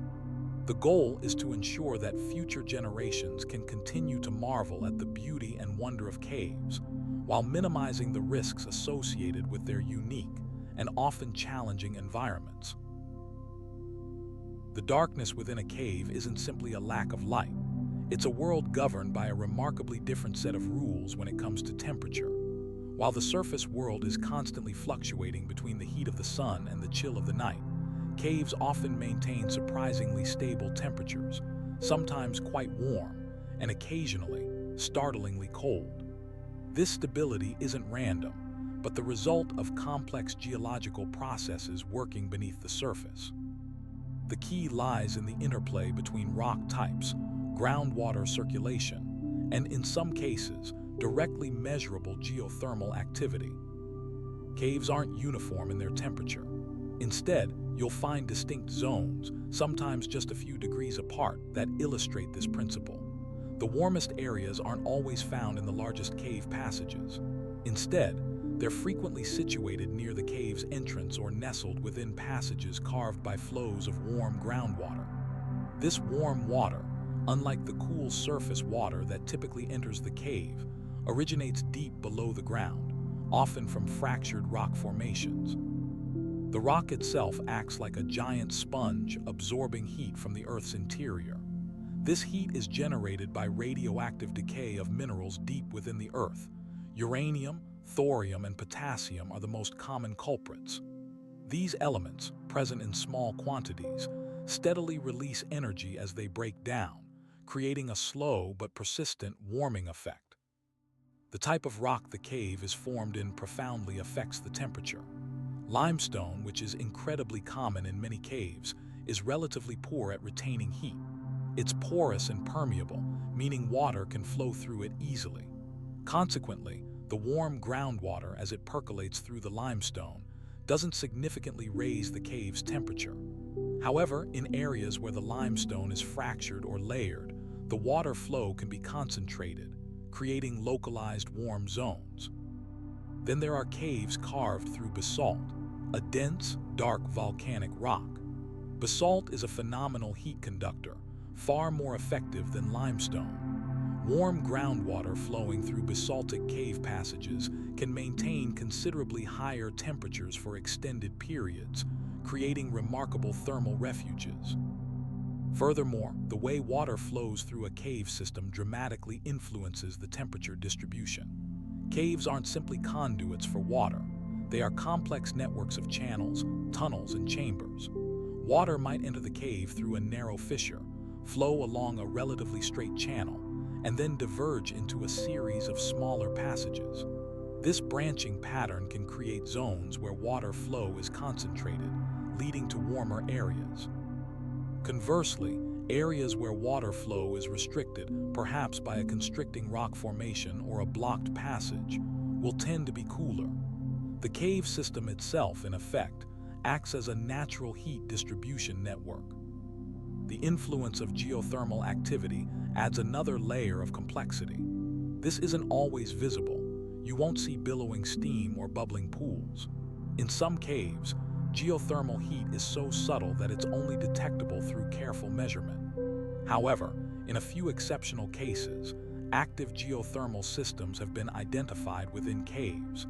The goal is to ensure that future generations can continue to marvel at the beauty and wonder of caves, while minimizing the risks associated with their unique and often challenging environments. The darkness within a cave isn't simply a lack of light. It's a world governed by a remarkably different set of rules when it comes to temperature. While the surface world is constantly fluctuating between the heat of the sun and the chill of the night, caves often maintain surprisingly stable temperatures, sometimes quite warm, and occasionally startlingly cold. This stability isn't random, but the result of complex geological processes working beneath the surface. The key lies in the interplay between rock types, groundwater circulation, and in some cases, directly measurable geothermal activity. Caves aren't uniform in their temperature. Instead, you'll find distinct zones, sometimes just a few degrees apart, that illustrate this principle. The warmest areas aren't always found in the largest cave passages. Instead, they're frequently situated near the cave's entrance or nestled within passages carved by flows of warm groundwater. This warm water, unlike the cool surface water that typically enters the cave, originates deep below the ground, often from fractured rock formations. The rock itself acts like a giant sponge absorbing heat from the Earth's interior. This heat is generated by radioactive decay of minerals deep within the Earth. Uranium, thorium, and potassium are the most common culprits. These elements, present in small quantities, steadily release energy as they break down, creating a slow but persistent warming effect. The type of rock the cave is formed in profoundly affects the temperature. Limestone, which is incredibly common in many caves, is relatively poor at retaining heat. It's porous and permeable, meaning water can flow through it easily. Consequently, the warm groundwater as it percolates through the limestone doesn't significantly raise the cave's temperature. However, in areas where the limestone is fractured or layered, the water flow can be concentrated, creating localized warm zones. Then there are caves carved through basalt, a dense, dark volcanic rock. Basalt is a phenomenal heat conductor, far more effective than limestone. Warm groundwater flowing through basaltic cave passages can maintain considerably higher temperatures for extended periods, creating remarkable thermal refuges. Furthermore, the way water flows through a cave system dramatically influences the temperature distribution. Caves aren't simply conduits for water. They are complex networks of channels, tunnels, and chambers. Water might enter the cave through a narrow fissure, flow along a relatively straight channel, and then diverge into a series of smaller passages. This branching pattern can create zones where water flow is concentrated, leading to warmer areas. Conversely, areas where water flow is restricted, perhaps by a constricting rock formation or a blocked passage, will tend to be cooler. The cave system itself, in effect, acts as a natural heat distribution network. The influence of geothermal activity adds another layer of complexity. This isn't always visible. You won't see billowing steam or bubbling pools. In some caves, geothermal heat is so subtle that it's only detectable through careful measurement. However, in a few exceptional cases, active geothermal systems have been identified within caves.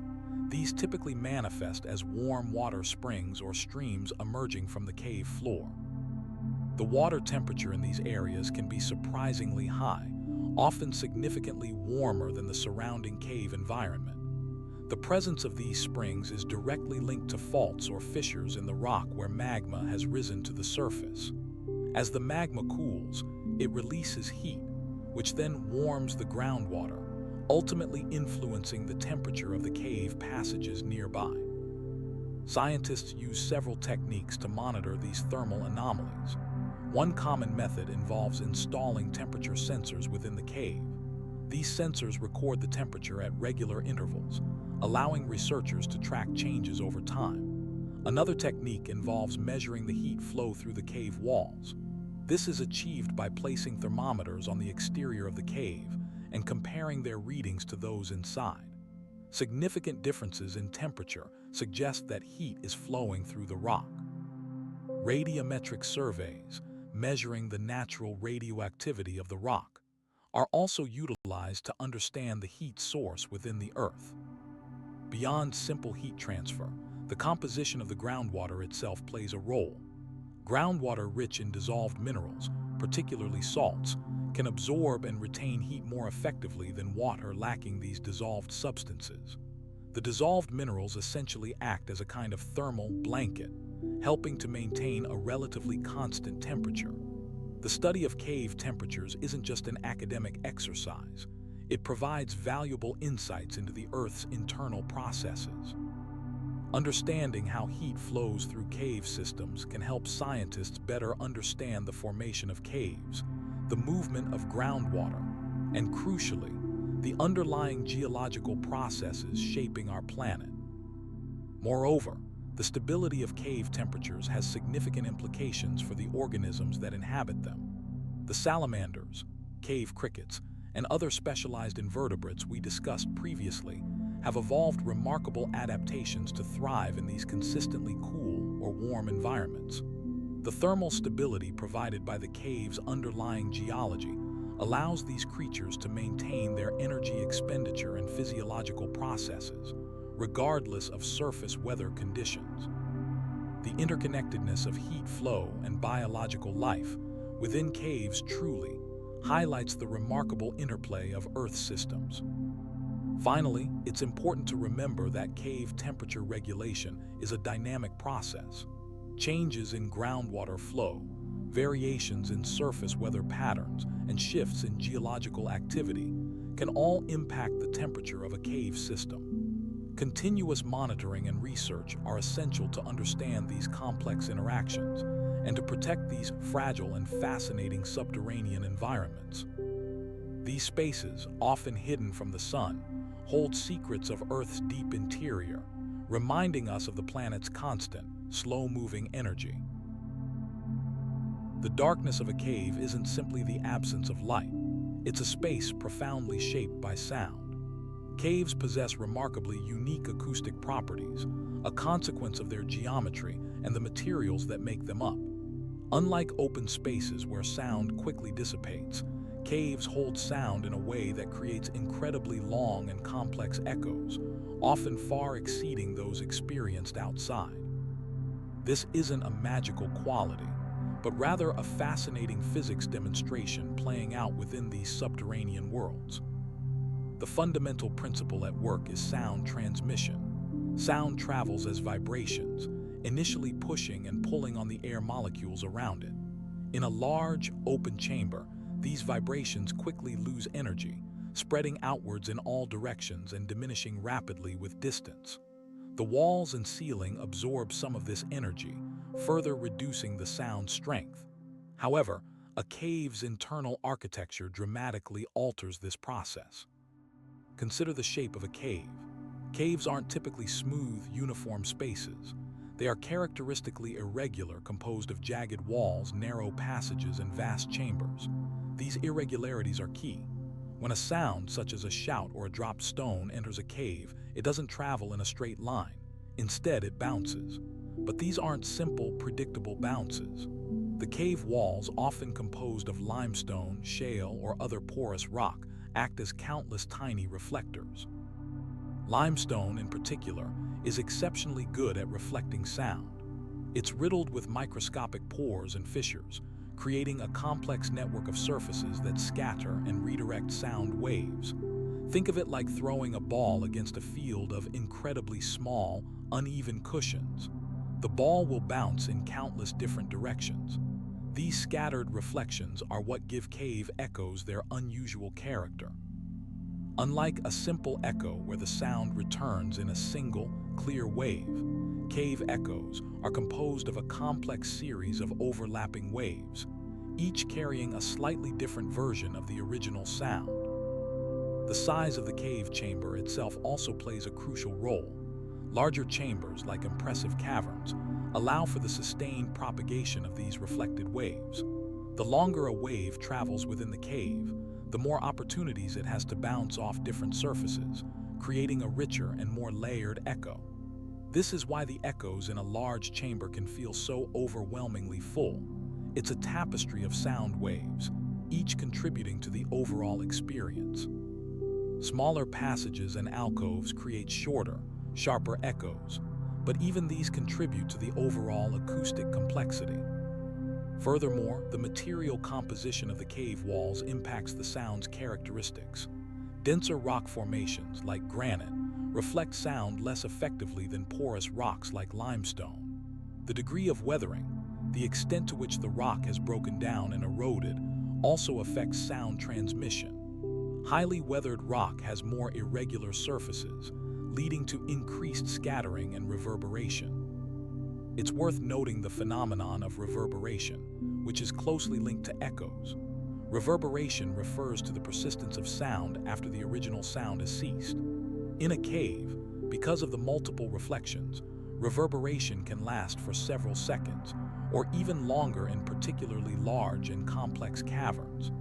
These typically manifest as warm water springs or streams emerging from the cave floor. The water temperature in these areas can be surprisingly high, often significantly warmer than the surrounding cave environment. The presence of these springs is directly linked to faults or fissures in the rock where magma has risen to the surface. As the magma cools, it releases heat, which then warms the groundwater, ultimately influencing the temperature of the cave passages nearby. Scientists use several techniques to monitor these thermal anomalies. One common method involves installing temperature sensors within the cave. These sensors record the temperature at regular intervals, allowing researchers to track changes over time. Another technique involves measuring the heat flow through the cave walls. This is achieved by placing thermometers on the exterior of the cave and comparing their readings to those inside. Significant differences in temperature suggest that heat is flowing through the rock. Radiometric surveys, measuring the natural radioactivity of the rock, are also utilized to understand the heat source within the earth. Beyond simple heat transfer, the composition of the groundwater itself plays a role. Groundwater rich in dissolved minerals, particularly salts, can absorb and retain heat more effectively than water lacking these dissolved substances. The dissolved minerals essentially act as a kind of thermal blanket, helping to maintain a relatively constant temperature. The study of cave temperatures isn't just an academic exercise. It provides valuable insights into the Earth's internal processes. Understanding how heat flows through cave systems can help scientists better understand the formation of caves, the movement of groundwater, and crucially, the underlying geological processes shaping our planet. Moreover, the stability of cave temperatures has significant implications for the organisms that inhabit them. The salamanders, cave crickets, and other specialized invertebrates we discussed previously have evolved remarkable adaptations to thrive in these consistently cool or warm environments. The thermal stability provided by the cave's underlying geology allows these creatures to maintain their energy expenditure and physiological processes, regardless of surface weather conditions. The interconnectedness of heat flow and biological life within caves truly highlights the remarkable interplay of Earth systems. Finally, it's important to remember that cave temperature regulation is a dynamic process. Changes in groundwater flow, variations in surface weather patterns, and shifts in geological activity can all impact the temperature of a cave system. Continuous monitoring and research are essential to understand these complex interactions and to protect these fragile and fascinating subterranean environments. These spaces, often hidden from the sun, hold secrets of Earth's deep interior, reminding us of the planet's constant, slow-moving energy. The darkness of a cave isn't simply the absence of light. It's a space profoundly shaped by sound. Caves possess remarkably unique acoustic properties, a consequence of their geometry and the materials that make them up. Unlike open spaces where sound quickly dissipates, caves hold sound in a way that creates incredibly long and complex echoes, often far exceeding those experienced outside. This isn't a magical quality, but rather a fascinating physics demonstration playing out within these subterranean worlds. The fundamental principle at work is sound transmission. Sound travels as vibrations, initially pushing and pulling on the air molecules around it. In a large, open chamber, these vibrations quickly lose energy, spreading outwards in all directions and diminishing rapidly with distance. The walls and ceiling absorb some of this energy, further reducing the sound's strength. However, a cave's internal architecture dramatically alters this process. Consider the shape of a cave. Caves aren't typically smooth, uniform spaces. They are characteristically irregular, composed of jagged walls, narrow passages, and vast chambers. These irregularities are key. When a sound, such as a shout or a dropped stone, enters a cave, it doesn't travel in a straight line. Instead, it bounces. But these aren't simple, predictable bounces. The cave walls, often composed of limestone, shale, or other porous rock, act as countless tiny reflectors. Limestone, in particular, is exceptionally good at reflecting sound. It's riddled with microscopic pores and fissures, creating a complex network of surfaces that scatter and redirect sound waves. Think of it like throwing a ball against a field of incredibly small, uneven cushions. The ball will bounce in countless different directions. These scattered reflections are what give cave echoes their unusual character. Unlike a simple echo where the sound returns in a single, clear wave, cave echoes are composed of a complex series of overlapping waves, each carrying a slightly different version of the original sound. The size of the cave chamber itself also plays a crucial role. Larger chambers, like impressive caverns, allow for the sustained propagation of these reflected waves. The longer a wave travels within the cave, the more opportunities it has to bounce off different surfaces, creating a richer and more layered echo. This is why the echoes in a large chamber can feel so overwhelmingly full. It's a tapestry of sound waves, each contributing to the overall experience. Smaller passages and alcoves create shorter, sharper echoes, but even these contribute to the overall acoustic complexity. Furthermore, the material composition of the cave walls impacts the sound's characteristics. Denser rock formations, like granite, reflect sound less effectively than porous rocks like limestone. The degree of weathering, the extent to which the rock has broken down and eroded, also affects sound transmission. Highly weathered rock has more irregular surfaces, leading to increased scattering and reverberation. It's worth noting the phenomenon of reverberation, which is closely linked to echoes. Reverberation refers to the persistence of sound after the original sound has ceased. In a cave, because of the multiple reflections, reverberation can last for several seconds, or even longer in particularly large and complex caverns.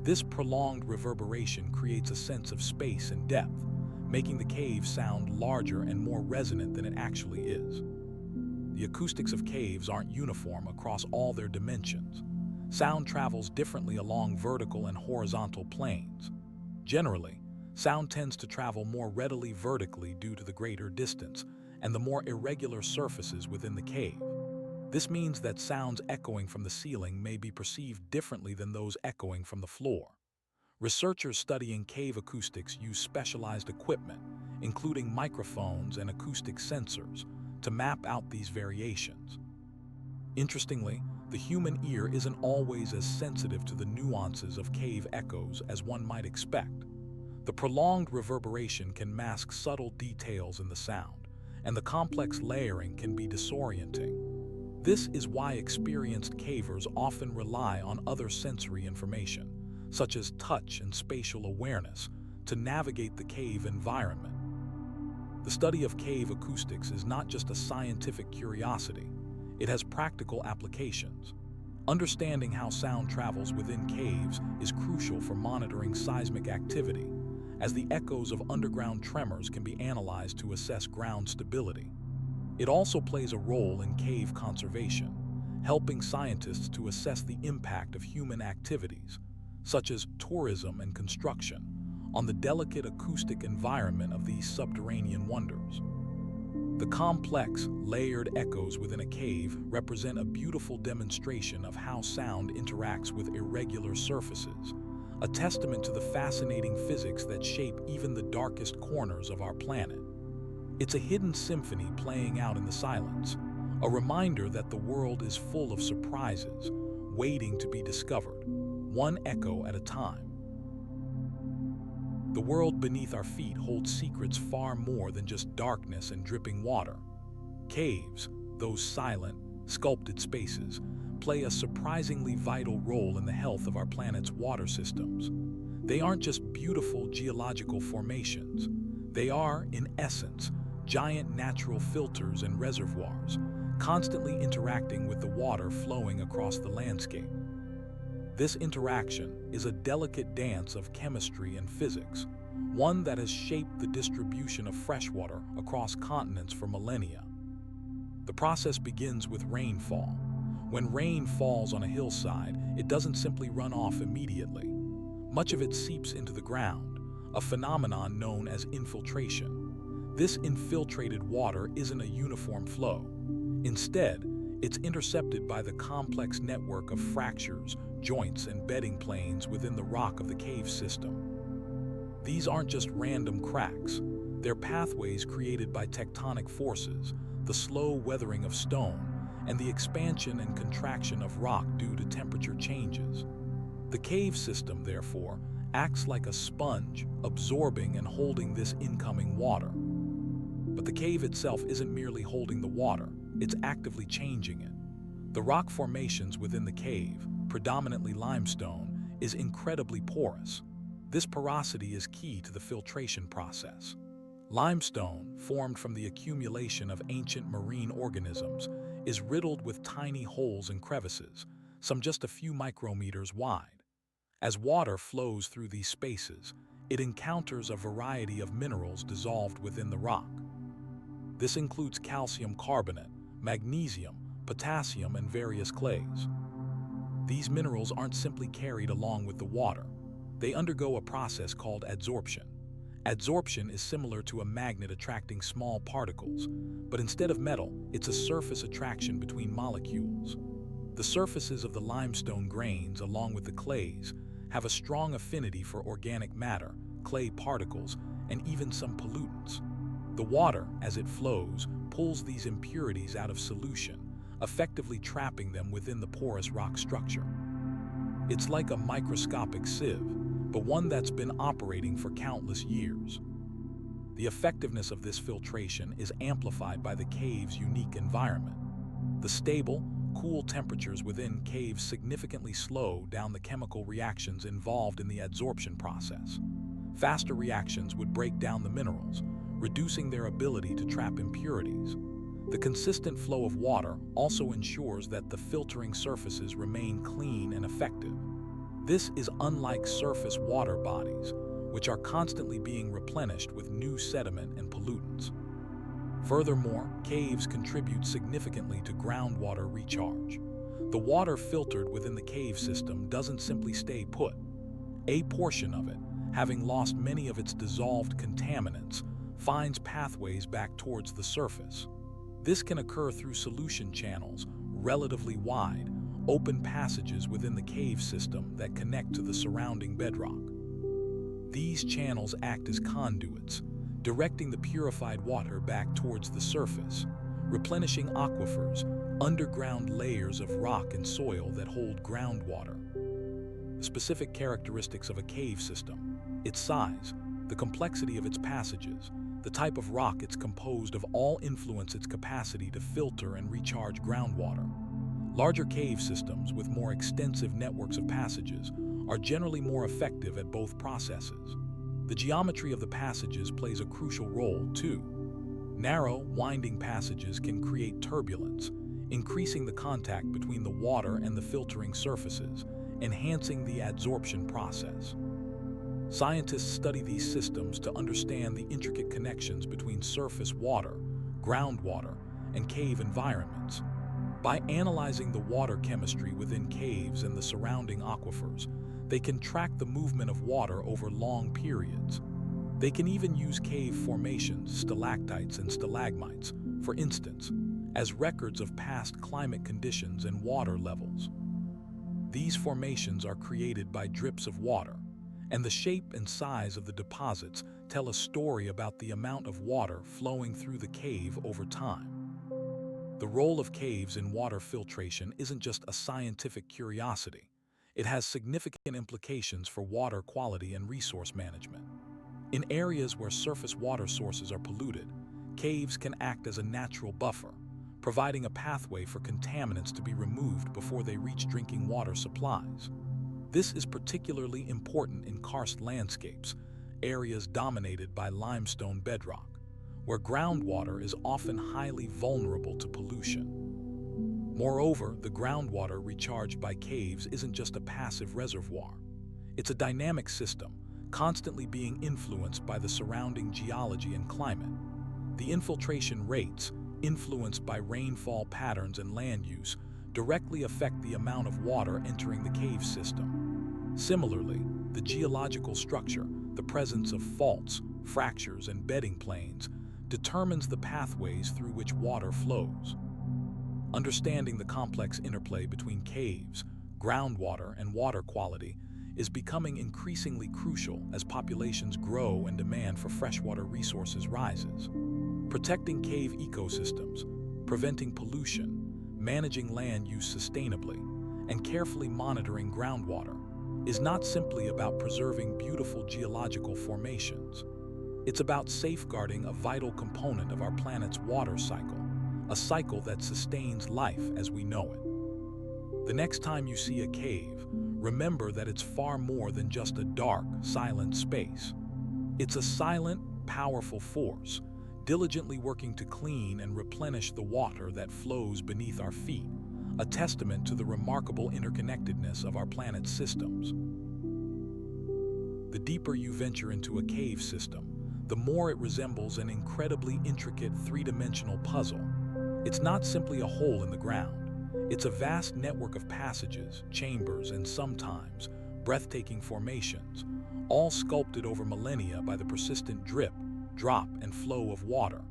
This prolonged reverberation creates a sense of space and depth, making the cave sound larger and more resonant than it actually is. The acoustics of caves aren't uniform across all their dimensions. Sound travels differently along vertical and horizontal planes. Generally, sound tends to travel more readily vertically due to the greater distance and the more irregular surfaces within the cave. This means that sounds echoing from the ceiling may be perceived differently than those echoing from the floor. Researchers studying cave acoustics use specialized equipment, including microphones and acoustic sensors, to map out these variations. Interestingly, the human ear isn't always as sensitive to the nuances of cave echoes as one might expect. The prolonged reverberation can mask subtle details in the sound, and the complex layering can be disorienting. This is why experienced cavers often rely on other sensory information, such as touch and spatial awareness, to navigate the cave environment. The study of cave acoustics is not just a scientific curiosity, it has practical applications. Understanding how sound travels within caves is crucial for monitoring seismic activity, as the echoes of underground tremors can be analyzed to assess ground stability. It also plays a role in cave conservation, helping scientists to assess the impact of human activities, such as tourism and construction, on the delicate acoustic environment of these subterranean wonders. The complex, layered echoes within a cave represent a beautiful demonstration of how sound interacts with irregular surfaces, a testament to the fascinating physics that shape even the darkest corners of our planet. It's a hidden symphony playing out in the silence, a reminder that the world is full of surprises, waiting to be discovered, one echo at a time. The world beneath our feet holds secrets far more than just darkness and dripping water. Caves, those silent, sculpted spaces, play a surprisingly vital role in the health of our planet's water systems. They aren't just beautiful geological formations. They are, in essence, giant natural filters and reservoirs, constantly interacting with the water flowing across the landscape. This interaction is a delicate dance of chemistry and physics, one that has shaped the distribution of freshwater across continents for millennia. The process begins with rainfall. When rain falls on a hillside, it doesn't simply run off immediately. Much of it seeps into the ground, a phenomenon known as infiltration. This infiltrated water isn't a uniform flow. Instead, it's intercepted by the complex network of fractures, joints, and bedding planes within the rock of the cave system. These aren't just random cracks. They're pathways created by tectonic forces, the slow weathering of stone, and the expansion and contraction of rock due to temperature changes. The cave system, therefore, acts like a sponge, absorbing and holding this incoming water. But the cave itself isn't merely holding the water, it's actively changing it. The rock formations within the cave, predominantly limestone, is incredibly porous. This porosity is key to the filtration process. Limestone, formed from the accumulation of ancient marine organisms, is riddled with tiny holes and crevices, some just a few micrometers wide. As water flows through these spaces, it encounters a variety of minerals dissolved within the rock. This includes calcium carbonate, magnesium, potassium, and various clays. These minerals aren't simply carried along with the water. They undergo a process called adsorption. Adsorption is similar to a magnet attracting small particles, but instead of metal, it's a surface attraction between molecules. The surfaces of the limestone grains, along with the clays, have a strong affinity for organic matter, clay particles, and even some pollutants. The water, as it flows, pulls these impurities out of solution, effectively trapping them within the porous rock structure. It's like a microscopic sieve, but one that's been operating for countless years. The effectiveness of this filtration is amplified by the cave's unique environment. The stable, cool temperatures within caves significantly slow down the chemical reactions involved in the adsorption process. Faster reactions would break down the minerals, reducing their ability to trap impurities. The consistent flow of water also ensures that the filtering surfaces remain clean and effective. This is unlike surface water bodies, which are constantly being replenished with new sediment and pollutants. Furthermore, caves contribute significantly to groundwater recharge. The water filtered within the cave system doesn't simply stay put. A portion of it, having lost many of its dissolved contaminants, finds pathways back towards the surface. This can occur through solution channels, relatively wide, open passages within the cave system that connect to the surrounding bedrock. These channels act as conduits, directing the purified water back towards the surface, replenishing aquifers, underground layers of rock and soil that hold groundwater. The specific characteristics of a cave system, its size, the complexity of its passages, The type of rock it's composed of all influence its capacity to filter and recharge groundwater. Larger cave systems with more extensive networks of passages are generally more effective at both processes. The geometry of the passages plays a crucial role, too. Narrow, winding passages can create turbulence, increasing the contact between the water and the filtering surfaces, enhancing the adsorption process. Scientists study these systems to understand the intricate connections between surface water, groundwater, and cave environments. By analyzing the water chemistry within caves and the surrounding aquifers, they can track the movement of water over long periods. They can even use cave formations, stalactites and stalagmites, for instance, as records of past climate conditions and water levels. These formations are created by drips of water, and the shape and size of the deposits tell a story about the amount of water flowing through the cave over time. The role of caves in water filtration isn't just a scientific curiosity. It has significant implications for water quality and resource management. In areas where surface water sources are polluted, caves can act as a natural buffer, providing a pathway for contaminants to be removed before they reach drinking water supplies. This is particularly important in karst landscapes, areas dominated by limestone bedrock, where groundwater is often highly vulnerable to pollution. Moreover, the groundwater recharged by caves isn't just a passive reservoir. It's a dynamic system, constantly being influenced by the surrounding geology and climate. The infiltration rates, influenced by rainfall patterns and land use, directly affect the amount of water entering the cave system. Similarly, the geological structure, the presence of faults, fractures, and bedding planes, determines the pathways through which water flows. Understanding the complex interplay between caves, groundwater, and water quality is becoming increasingly crucial as populations grow and demand for freshwater resources rises. Protecting cave ecosystems, preventing pollution, managing land use sustainably, and carefully monitoring groundwater is not simply about preserving beautiful geological formations. It's about safeguarding a vital component of our planet's water cycle, a cycle that sustains life as we know it. The next time you see a cave, remember that it's far more than just a dark, silent space. It's a silent, powerful force, diligently working to clean and replenish the water that flows beneath our feet, a testament to the remarkable interconnectedness of our planet's systems. The deeper you venture into a cave system, the more it resembles an incredibly intricate three-dimensional puzzle. It's not simply a hole in the ground. It's a vast network of passages, chambers, and sometimes breathtaking formations, all sculpted over millennia by the persistent drip, drop, and flow of water.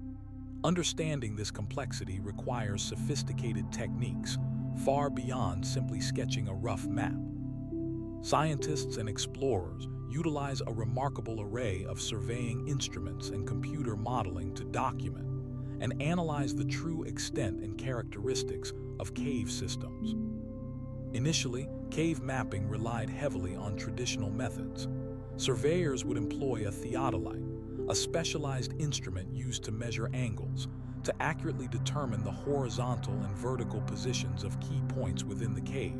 Understanding this complexity requires sophisticated techniques, far beyond simply sketching a rough map. Scientists and explorers utilize a remarkable array of surveying instruments and computer modeling to document and analyze the true extent and characteristics of cave systems. Initially, cave mapping relied heavily on traditional methods. Surveyors would employ a theodolite, a specialized instrument used to measure angles, to accurately determine the horizontal and vertical positions of key points within the cave.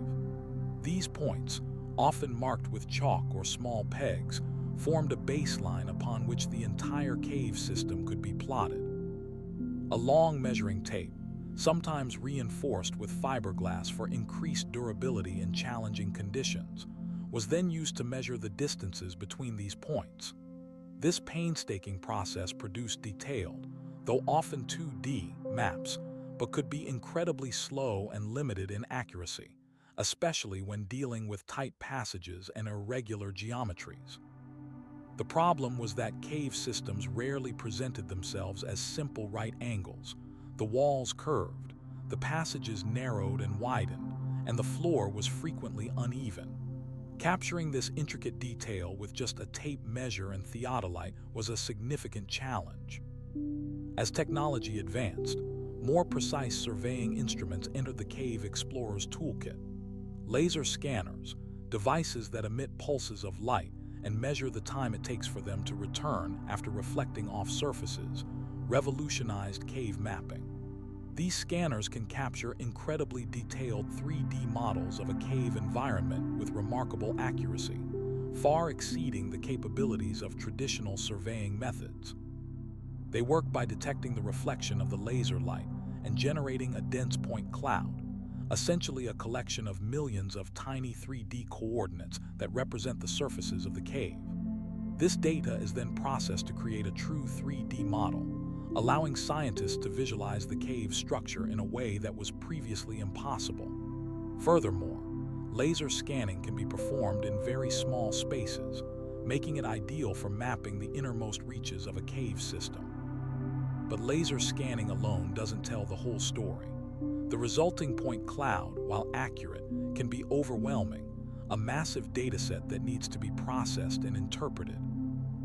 These points, often marked with chalk or small pegs, formed a baseline upon which the entire cave system could be plotted. A long measuring tape, sometimes reinforced with fiberglass for increased durability in challenging conditions, was then used to measure the distances between these points. This painstaking process produced detailed, though often 2D, maps, but could be incredibly slow and limited in accuracy, especially when dealing with tight passages and irregular geometries. The problem was that cave systems rarely presented themselves as simple right angles. The walls curved, the passages narrowed and widened, and the floor was frequently uneven. Capturing this intricate detail with just a tape measure and theodolite was a significant challenge. As technology advanced, more precise surveying instruments entered the cave explorer's toolkit. Laser scanners, devices that emit pulses of light and measure the time it takes for them to return after reflecting off surfaces, revolutionized cave mapping. These scanners can capture incredibly detailed 3D models of a cave environment with remarkable accuracy, far exceeding the capabilities of traditional surveying methods. They work by detecting the reflection of the laser light and generating a dense point cloud, essentially a collection of millions of tiny 3D coordinates that represent the surfaces of the cave. This data is then processed to create a true 3D model, allowing scientists to visualize the cave's structure in a way that was previously impossible. Furthermore, laser scanning can be performed in very small spaces, making it ideal for mapping the innermost reaches of a cave system. But laser scanning alone doesn't tell the whole story. The resulting point cloud, while accurate, can be overwhelming, a massive dataset that needs to be processed and interpreted.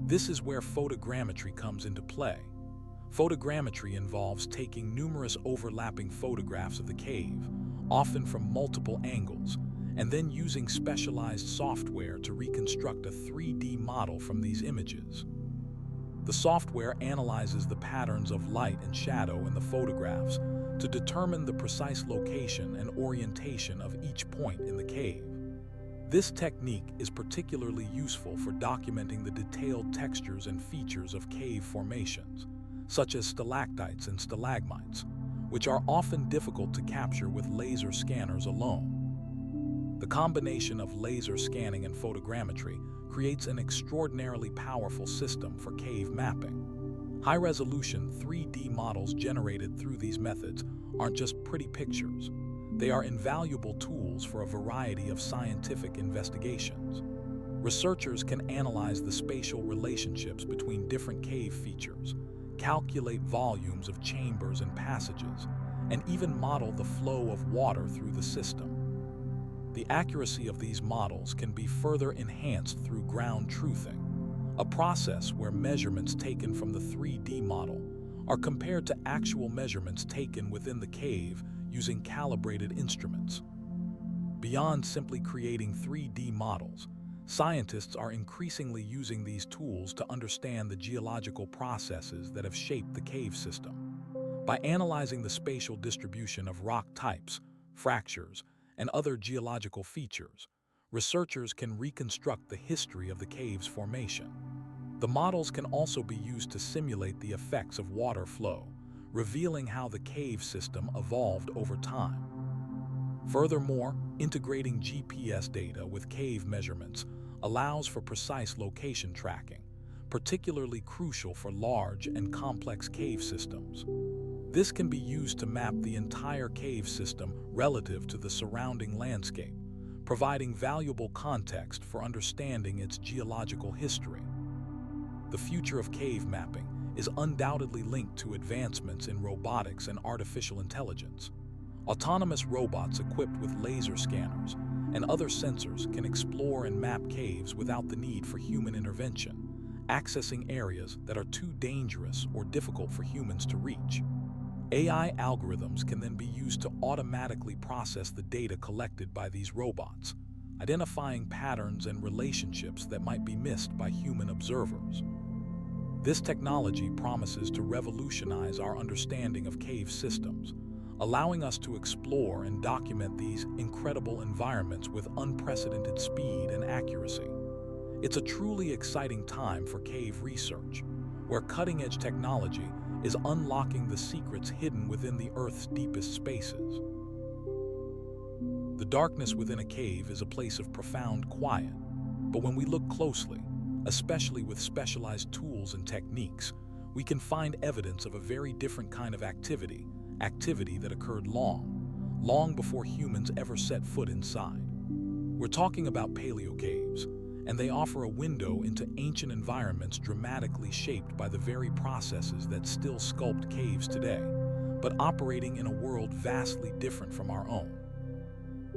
This is where photogrammetry comes into play. Photogrammetry involves taking numerous overlapping photographs of the cave, often from multiple angles, and then using specialized software to reconstruct a 3D model from these images. The software analyzes the patterns of light and shadow in the photographs to determine the precise location and orientation of each point in the cave. This technique is particularly useful for documenting the detailed textures and features of cave formations, such as stalactites and stalagmites, which are often difficult to capture with laser scanners alone. The combination of laser scanning and photogrammetry creates an extraordinarily powerful system for cave mapping. High-resolution 3D models generated through these methods aren't just pretty pictures. They are invaluable tools for a variety of scientific investigations. Researchers can analyze the spatial relationships between different cave features, calculate volumes of chambers and passages, and even model the flow of water through the system. The accuracy of these models can be further enhanced through ground truthing, a process where measurements taken from the 3D model are compared to actual measurements taken within the cave using calibrated instruments. Beyond simply creating 3D models, scientists are increasingly using these tools to understand the geological processes that have shaped the cave system. By analyzing the spatial distribution of rock types, fractures, and other geological features, researchers can reconstruct the history of the cave's formation. The models can also be used to simulate the effects of water flow, revealing how the cave system evolved over time. Furthermore, integrating GPS data with cave measurements allows for precise location tracking, particularly crucial for large and complex cave systems. This can be used to map the entire cave system relative to the surrounding landscape, providing valuable context for understanding its geological history. The future of cave mapping is undoubtedly linked to advancements in robotics and artificial intelligence. Autonomous robots equipped with laser scanners and other sensors can explore and map caves without the need for human intervention, accessing areas that are too dangerous or difficult for humans to reach. AI algorithms can then be used to automatically process the data collected by these robots, identifying patterns and relationships that might be missed by human observers. This technology promises to revolutionize our understanding of cave systems, allowing us to explore and document these incredible environments with unprecedented speed and accuracy. It's a truly exciting time for cave research, where cutting-edge technology is unlocking the secrets hidden within the Earth's deepest spaces. The darkness within a cave is a place of profound quiet, but when we look closely, especially with specialized tools and techniques, we can find evidence of a very different kind of activity that occurred long before humans ever set foot inside. We're talking about paleocaves, and they offer a window into ancient environments dramatically shaped by the very processes that still sculpt caves today, but operating in a world vastly different from our own.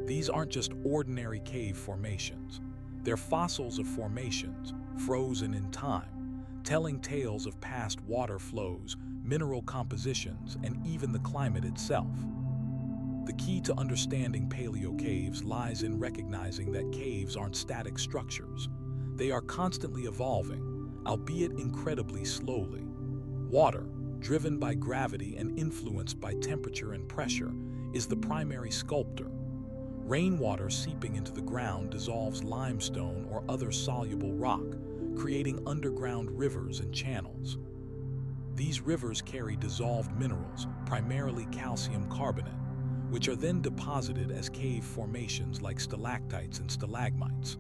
These aren't just ordinary cave formations. They're fossils of formations, frozen in time, telling tales of past water flows, mineral compositions, and even the climate itself. The key to understanding paleocaves lies in recognizing that caves aren't static structures. They are constantly evolving, albeit incredibly slowly. Water, driven by gravity and influenced by temperature and pressure, is the primary sculptor. Rainwater seeping into the ground dissolves limestone or other soluble rock, creating underground rivers and channels. These rivers carry dissolved minerals, primarily calcium carbonate, which are then deposited as cave formations like stalactites and stalagmites.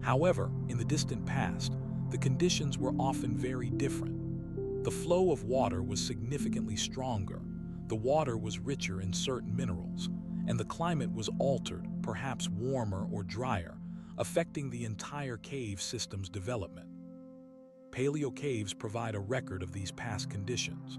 However, in the distant past, the conditions were often very different. The flow of water was significantly stronger, the water was richer in certain minerals, and the climate was altered, perhaps warmer or drier, affecting the entire cave system's development. Paleocaves provide a record of these past conditions.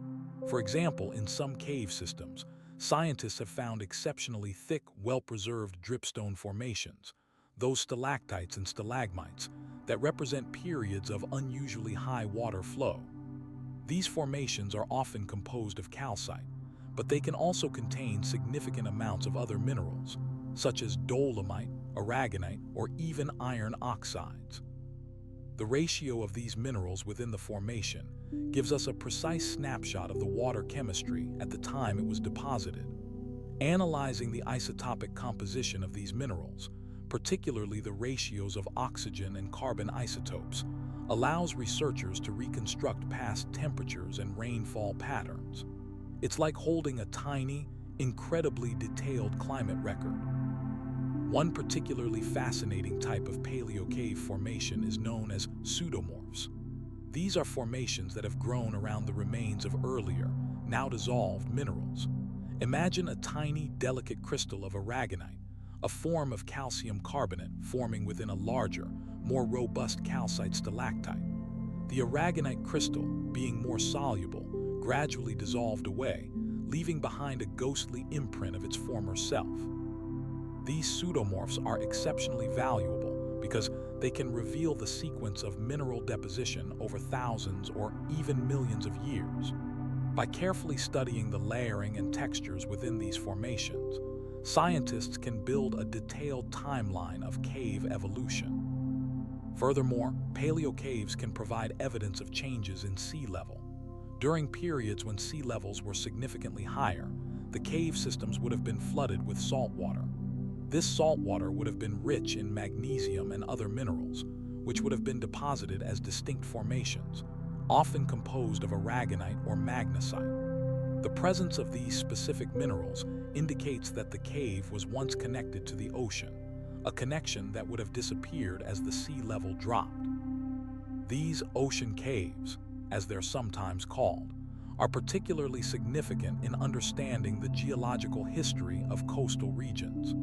For example, in some cave systems, scientists have found exceptionally thick, well-preserved dripstone formations, those stalactites and stalagmites, that represent periods of unusually high water flow. These formations are often composed of calcite, but they can also contain significant amounts of other minerals, such as dolomite, aragonite, or even iron oxides. The ratio of these minerals within the formation gives us a precise snapshot of the water chemistry at the time it was deposited. Analyzing the isotopic composition of these minerals, particularly the ratios of oxygen and carbon isotopes, allows researchers to reconstruct past temperatures and rainfall patterns. It's like holding a tiny, incredibly detailed climate record. One particularly fascinating type of paleocave formation is known as pseudomorphs. These are formations that have grown around the remains of earlier, now dissolved minerals. Imagine a tiny, delicate crystal of aragonite, a form of calcium carbonate forming within a larger, more robust calcite stalactite. The aragonite crystal, being more soluble, gradually dissolved away, leaving behind a ghostly imprint of its former self. These pseudomorphs are exceptionally valuable because they can reveal the sequence of mineral deposition over thousands or even millions of years. By carefully studying the layering and textures within these formations, scientists can build a detailed timeline of cave evolution. Furthermore, paleocaves can provide evidence of changes in sea level. During periods when sea levels were significantly higher, the cave systems would have been flooded with salt water. This salt water would have been rich in magnesium and other minerals, which would have been deposited as distinct formations, often composed of aragonite or magnesite. The presence of these specific minerals indicates that the cave was once connected to the ocean, a connection that would have disappeared as the sea level dropped. These ocean caves, as they're sometimes called, are particularly significant in understanding the geological history of coastal regions.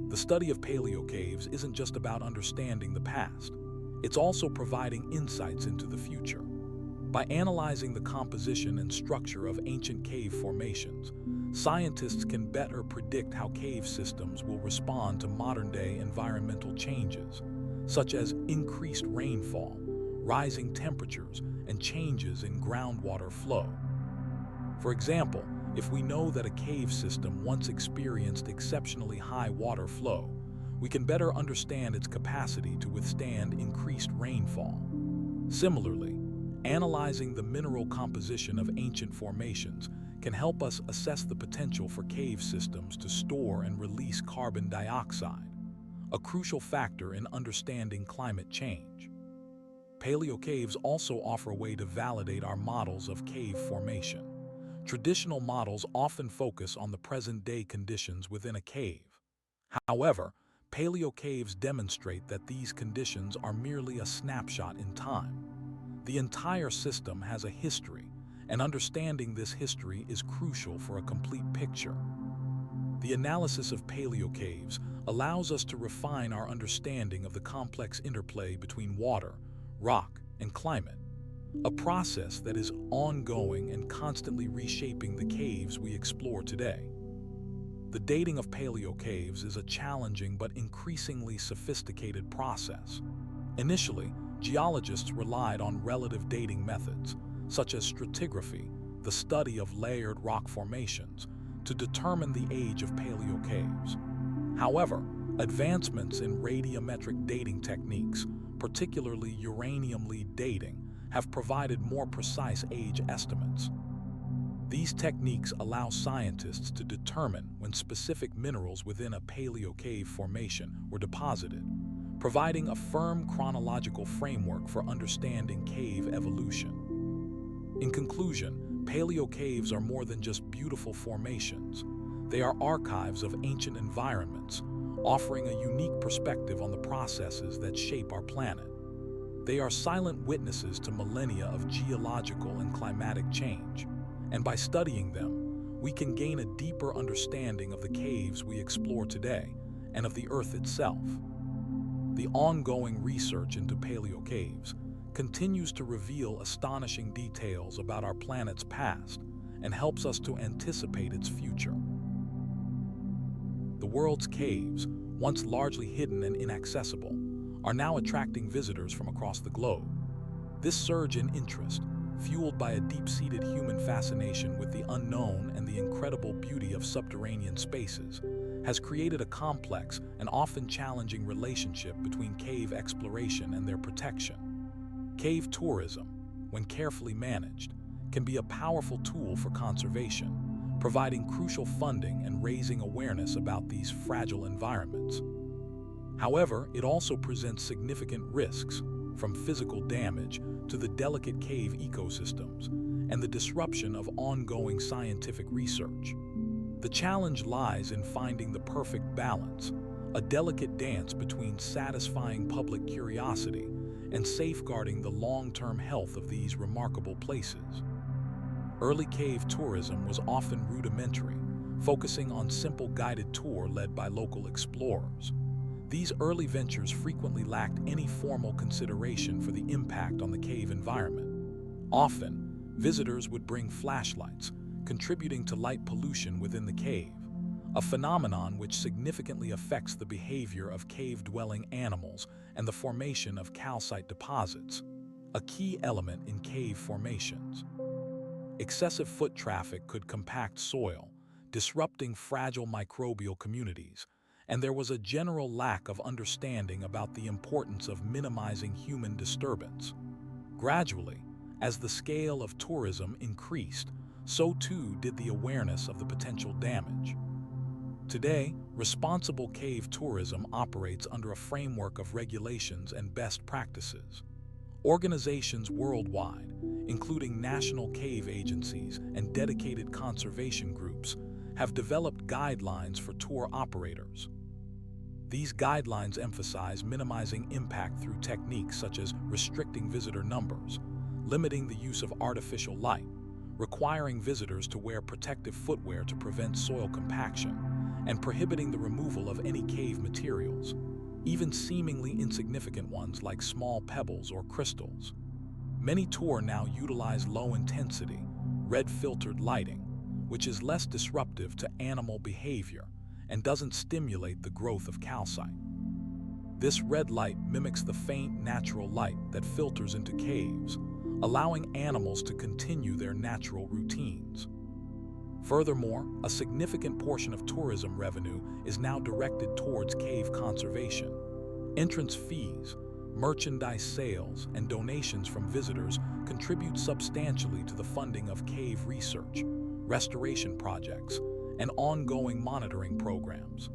The study of paleocaves isn't just about understanding the past, it's also providing insights into the future. By analyzing the composition and structure of ancient cave formations, scientists can better predict how cave systems will respond to modern-day environmental changes, such as increased rainfall, rising temperatures, and changes in groundwater flow. For example, if we know that a cave system once experienced exceptionally high water flow, we can better understand its capacity to withstand increased rainfall. Similarly, analyzing the mineral composition of ancient formations can help us assess the potential for cave systems to store and release carbon dioxide, a crucial factor in understanding climate change. Paleocaves also offer a way to validate our models of cave formation. Traditional models often focus on the present-day conditions within a cave. However, paleocaves demonstrate that these conditions are merely a snapshot in time. The entire system has a history, and understanding this history is crucial for a complete picture. The analysis of paleocaves allows us to refine our understanding of the complex interplay between water, rock, and climate, a process that is ongoing and constantly reshaping the caves we explore today. The dating of paleocaves is a challenging but increasingly sophisticated process. Initially, geologists relied on relative dating methods, such as stratigraphy, the study of layered rock formations, to determine the age of paleocaves. However, advancements in radiometric dating techniques particularly uranium-lead dating, have provided more precise age estimates. These techniques allow scientists to determine when specific minerals within a paleocave formation were deposited, providing a firm chronological framework for understanding cave evolution. In conclusion, paleocaves are more than just beautiful formations. They are archives of ancient environments, offering a unique perspective on the processes that shape our planet. They are silent witnesses to millennia of geological and climatic change, and by studying them, we can gain a deeper understanding of the caves we explore today and of the Earth itself. The ongoing research into paleocaves continues to reveal astonishing details about our planet's past and helps us to anticipate its future. The world's caves, once largely hidden and inaccessible, are now attracting visitors from across the globe. This surge in interest, fueled by a deep-seated human fascination with the unknown and the incredible beauty of subterranean spaces, has created a complex and often challenging relationship between cave exploration and their protection. Cave tourism, when carefully managed, can be a powerful tool for conservation, providing crucial funding and raising awareness about these fragile environments. However, it also presents significant risks, from physical damage to the delicate cave ecosystems and the disruption of ongoing scientific research. The challenge lies in finding the perfect balance, a delicate dance between satisfying public curiosity and safeguarding the long-term health of these remarkable places. Early cave tourism was often rudimentary, focusing on simple guided tour led by local explorers. These early ventures frequently lacked any formal consideration for the impact on the cave environment. Often, visitors would bring flashlights, contributing to light pollution within the cave, a phenomenon which significantly affects the behavior of cave-dwelling animals and the formation of calcite deposits, a key element in cave formations. Excessive foot traffic could compact soil, disrupting fragile microbial communities, and there was a general lack of understanding about the importance of minimizing human disturbance. Gradually, as the scale of tourism increased, so too did the awareness of the potential damage. Today, responsible cave tourism operates under a framework of regulations and best practices. Organizations worldwide, including national cave agencies and dedicated conservation groups, have developed guidelines for tour operators. These guidelines emphasize minimizing impact through techniques such as restricting visitor numbers, limiting the use of artificial light, requiring visitors to wear protective footwear to prevent soil compaction, and prohibiting the removal of any cave materials, even seemingly insignificant ones like small pebbles or crystals. Many tours now utilize low-intensity, red-filtered lighting, which is less disruptive to animal behavior and doesn't stimulate the growth of calcite. This red light mimics the faint natural light that filters into caves, allowing animals to continue their natural routines. Furthermore, a significant portion of tourism revenue is now directed towards cave conservation. Entrance fees, merchandise sales, and donations from visitors contribute substantially to the funding of cave research, restoration projects, and ongoing monitoring programs.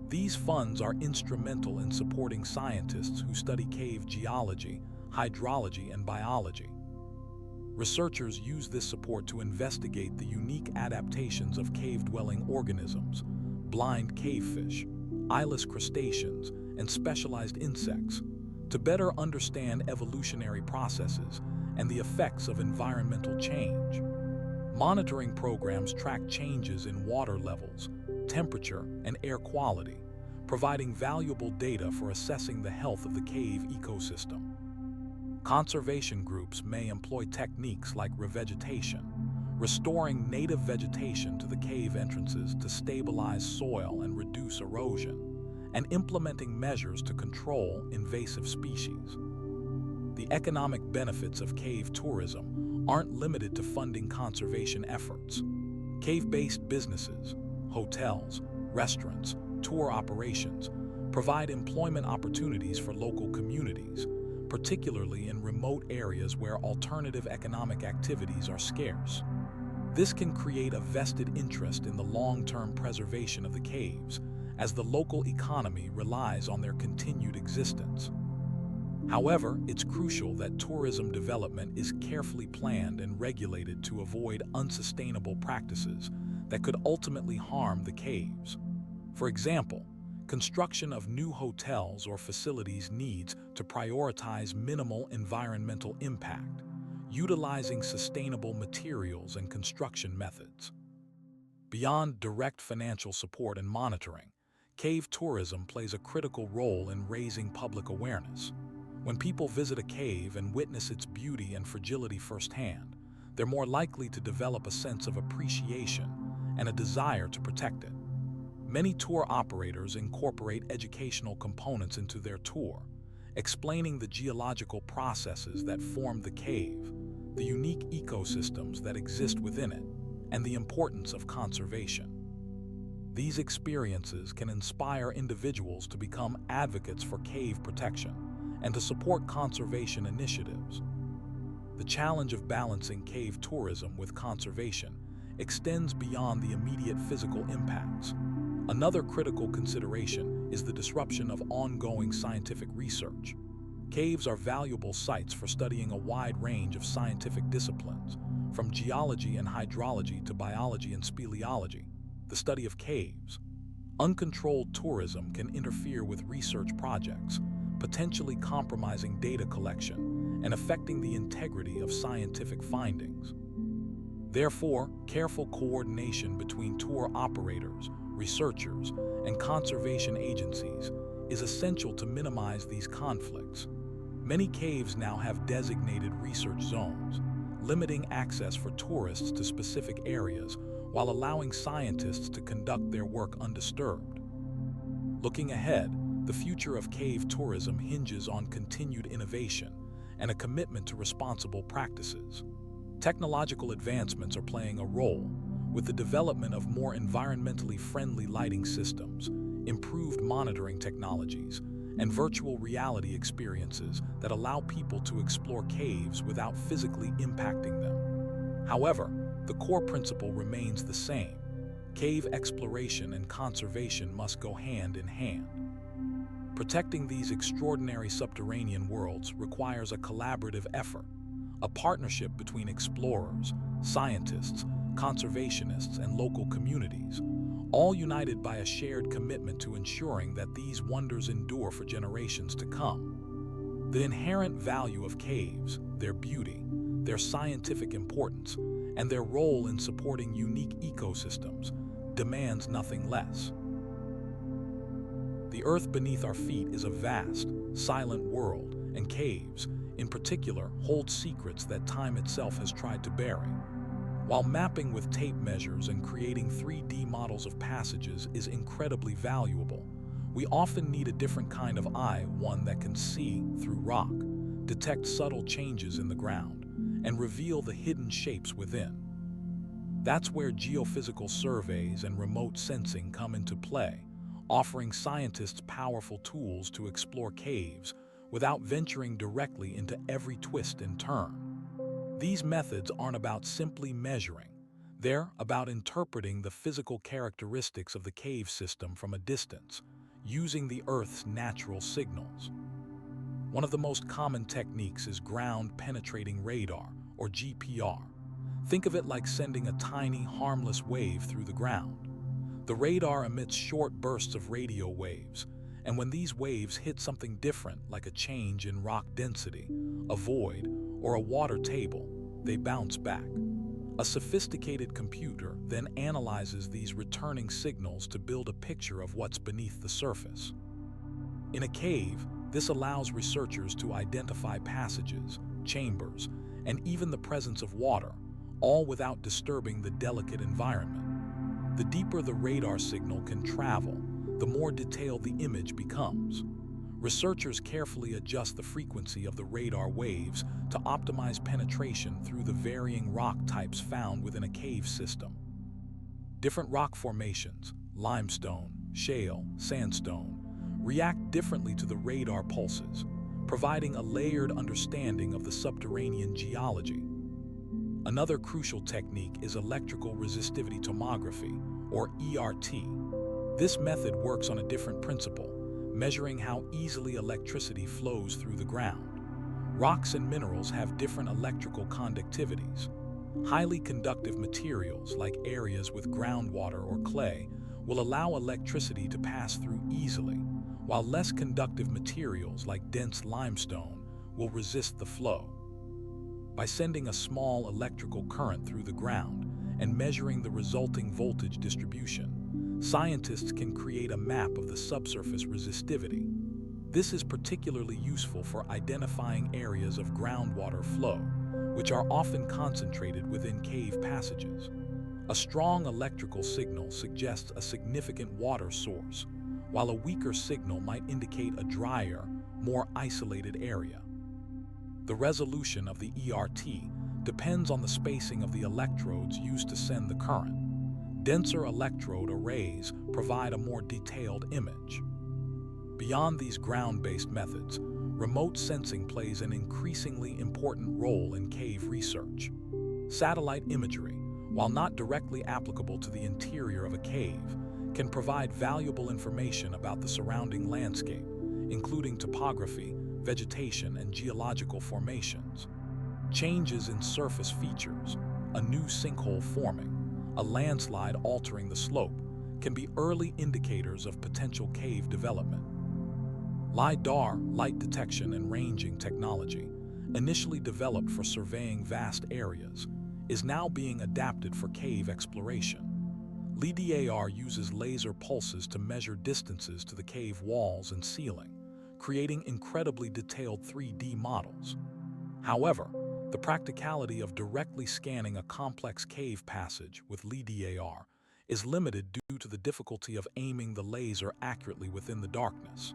These funds are instrumental in supporting scientists who study cave geology, hydrology, and biology. Researchers use this support to investigate the unique adaptations of cave-dwelling organisms, blind cavefish, eyeless crustaceans, and specialized insects, to better understand evolutionary processes and the effects of environmental change. Monitoring programs track changes in water levels, temperature, and air quality, providing valuable data for assessing the health of the cave ecosystem. Conservation groups may employ techniques like revegetation, restoring native vegetation to the cave entrances to stabilize soil and reduce erosion, and implementing measures to control invasive species. The economic benefits of cave tourism aren't limited to funding conservation efforts. Cave-based businesses, hotels, restaurants, tour operations provide employment opportunities for local communities, particularly in remote areas where alternative economic activities are scarce. This can create a vested interest in the long-term preservation of the caves, as the local economy relies on their continued existence. However, it's crucial that tourism development is carefully planned and regulated to avoid unsustainable practices that could ultimately harm the caves. For example, construction of new hotels or facilities needs to prioritize minimal environmental impact, utilizing sustainable materials and construction methods. Beyond direct financial support and monitoring, cave tourism plays a critical role in raising public awareness. When people visit a cave and witness its beauty and fragility firsthand, they're more likely to develop a sense of appreciation and a desire to protect it. Many tour operators incorporate educational components into their tour, explaining the geological processes that form the cave, the unique ecosystems that exist within it, and the importance of conservation. These experiences can inspire individuals to become advocates for cave protection and to support conservation initiatives. The challenge of balancing cave tourism with conservation extends beyond the immediate physical impacts. Another critical consideration is the disruption of ongoing scientific research. Caves are valuable sites for studying a wide range of scientific disciplines, from geology and hydrology to biology and speleology, the study of caves. Uncontrolled tourism can interfere with research projects, potentially compromising data collection and affecting the integrity of scientific findings. Therefore, careful coordination between tour operators, researchers, and conservation agencies is essential to minimize these conflicts. Many caves now have designated research zones, limiting access for tourists to specific areas while allowing scientists to conduct their work undisturbed. Looking ahead, the future of cave tourism hinges on continued innovation and a commitment to responsible practices. Technological advancements are playing a role, with the development of more environmentally friendly lighting systems, improved monitoring technologies, and virtual reality experiences that allow people to explore caves without physically impacting them. However, the core principle remains the same. Cave exploration and conservation must go hand in hand. Protecting these extraordinary subterranean worlds requires a collaborative effort, a partnership between explorers, scientists, conservationists, and local communities, all united by a shared commitment to ensuring that these wonders endure for generations to come. The inherent value of caves, their beauty, their scientific importance, and their role in supporting unique ecosystems demands nothing less. The earth beneath our feet is a vast, silent world, and caves, in particular, hold secrets that time itself has tried to bury. While mapping with tape measures and creating 3D models of passages is incredibly valuable, we often need a different kind of eye, one that can see through rock, detect subtle changes in the ground, and reveal the hidden shapes within. That's where geophysical surveys and remote sensing come into play, offering scientists powerful tools to explore caves without venturing directly into every twist and turn. These methods aren't about simply measuring. They're about interpreting the physical characteristics of the cave system from a distance, using the Earth's natural signals. One of the most common techniques is ground-penetrating radar, or GPR. Think of it like sending a tiny, harmless wave through the ground. The radar emits short bursts of radio waves, and when these waves hit something different, like a change in rock density, a void, or a water table, they bounce back. A sophisticated computer then analyzes these returning signals to build a picture of what's beneath the surface. In a cave, this allows researchers to identify passages, chambers, and even the presence of water, all without disturbing the delicate environment. The deeper the radar signal can travel, the more detailed the image becomes. Researchers carefully adjust the frequency of the radar waves to optimize penetration through the varying rock types found within a cave system. Different rock formations, limestone, shale, sandstone, react differently to the radar pulses, providing a layered understanding of the subterranean geology. Another crucial technique is electrical resistivity tomography, or ERT. This method works on a different principle, measuring how easily electricity flows through the ground. Rocks and minerals have different electrical conductivities. Highly conductive materials, like areas with groundwater or clay, will allow electricity to pass through easily, while less conductive materials, like dense limestone, will resist the flow. By sending a small electrical current through the ground and measuring the resulting voltage distribution, scientists can create a map of the subsurface resistivity. This is particularly useful for identifying areas of groundwater flow, which are often concentrated within cave passages. A strong electrical signal suggests a significant water source, while a weaker signal might indicate a drier, more isolated area. The resolution of the ERT depends on the spacing of the electrodes used to send the current. Denser electrode arrays provide a more detailed image. Beyond these ground-based methods, remote sensing plays an increasingly important role in cave research. Satellite imagery, while not directly applicable to the interior of a cave, can provide valuable information about the surrounding landscape, including topography, vegetation, and geological formations. Changes in surface features, a new sinkhole forming, a landslide altering the slope, can be early indicators of potential cave development. LiDAR, light detection and ranging technology, initially developed for surveying vast areas, is now being adapted for cave exploration. LiDAR uses laser pulses to measure distances to the cave walls and ceiling, creating incredibly detailed 3D models. However, the practicality of directly scanning a complex cave passage with LiDAR is limited due to the difficulty of aiming the laser accurately within the darkness.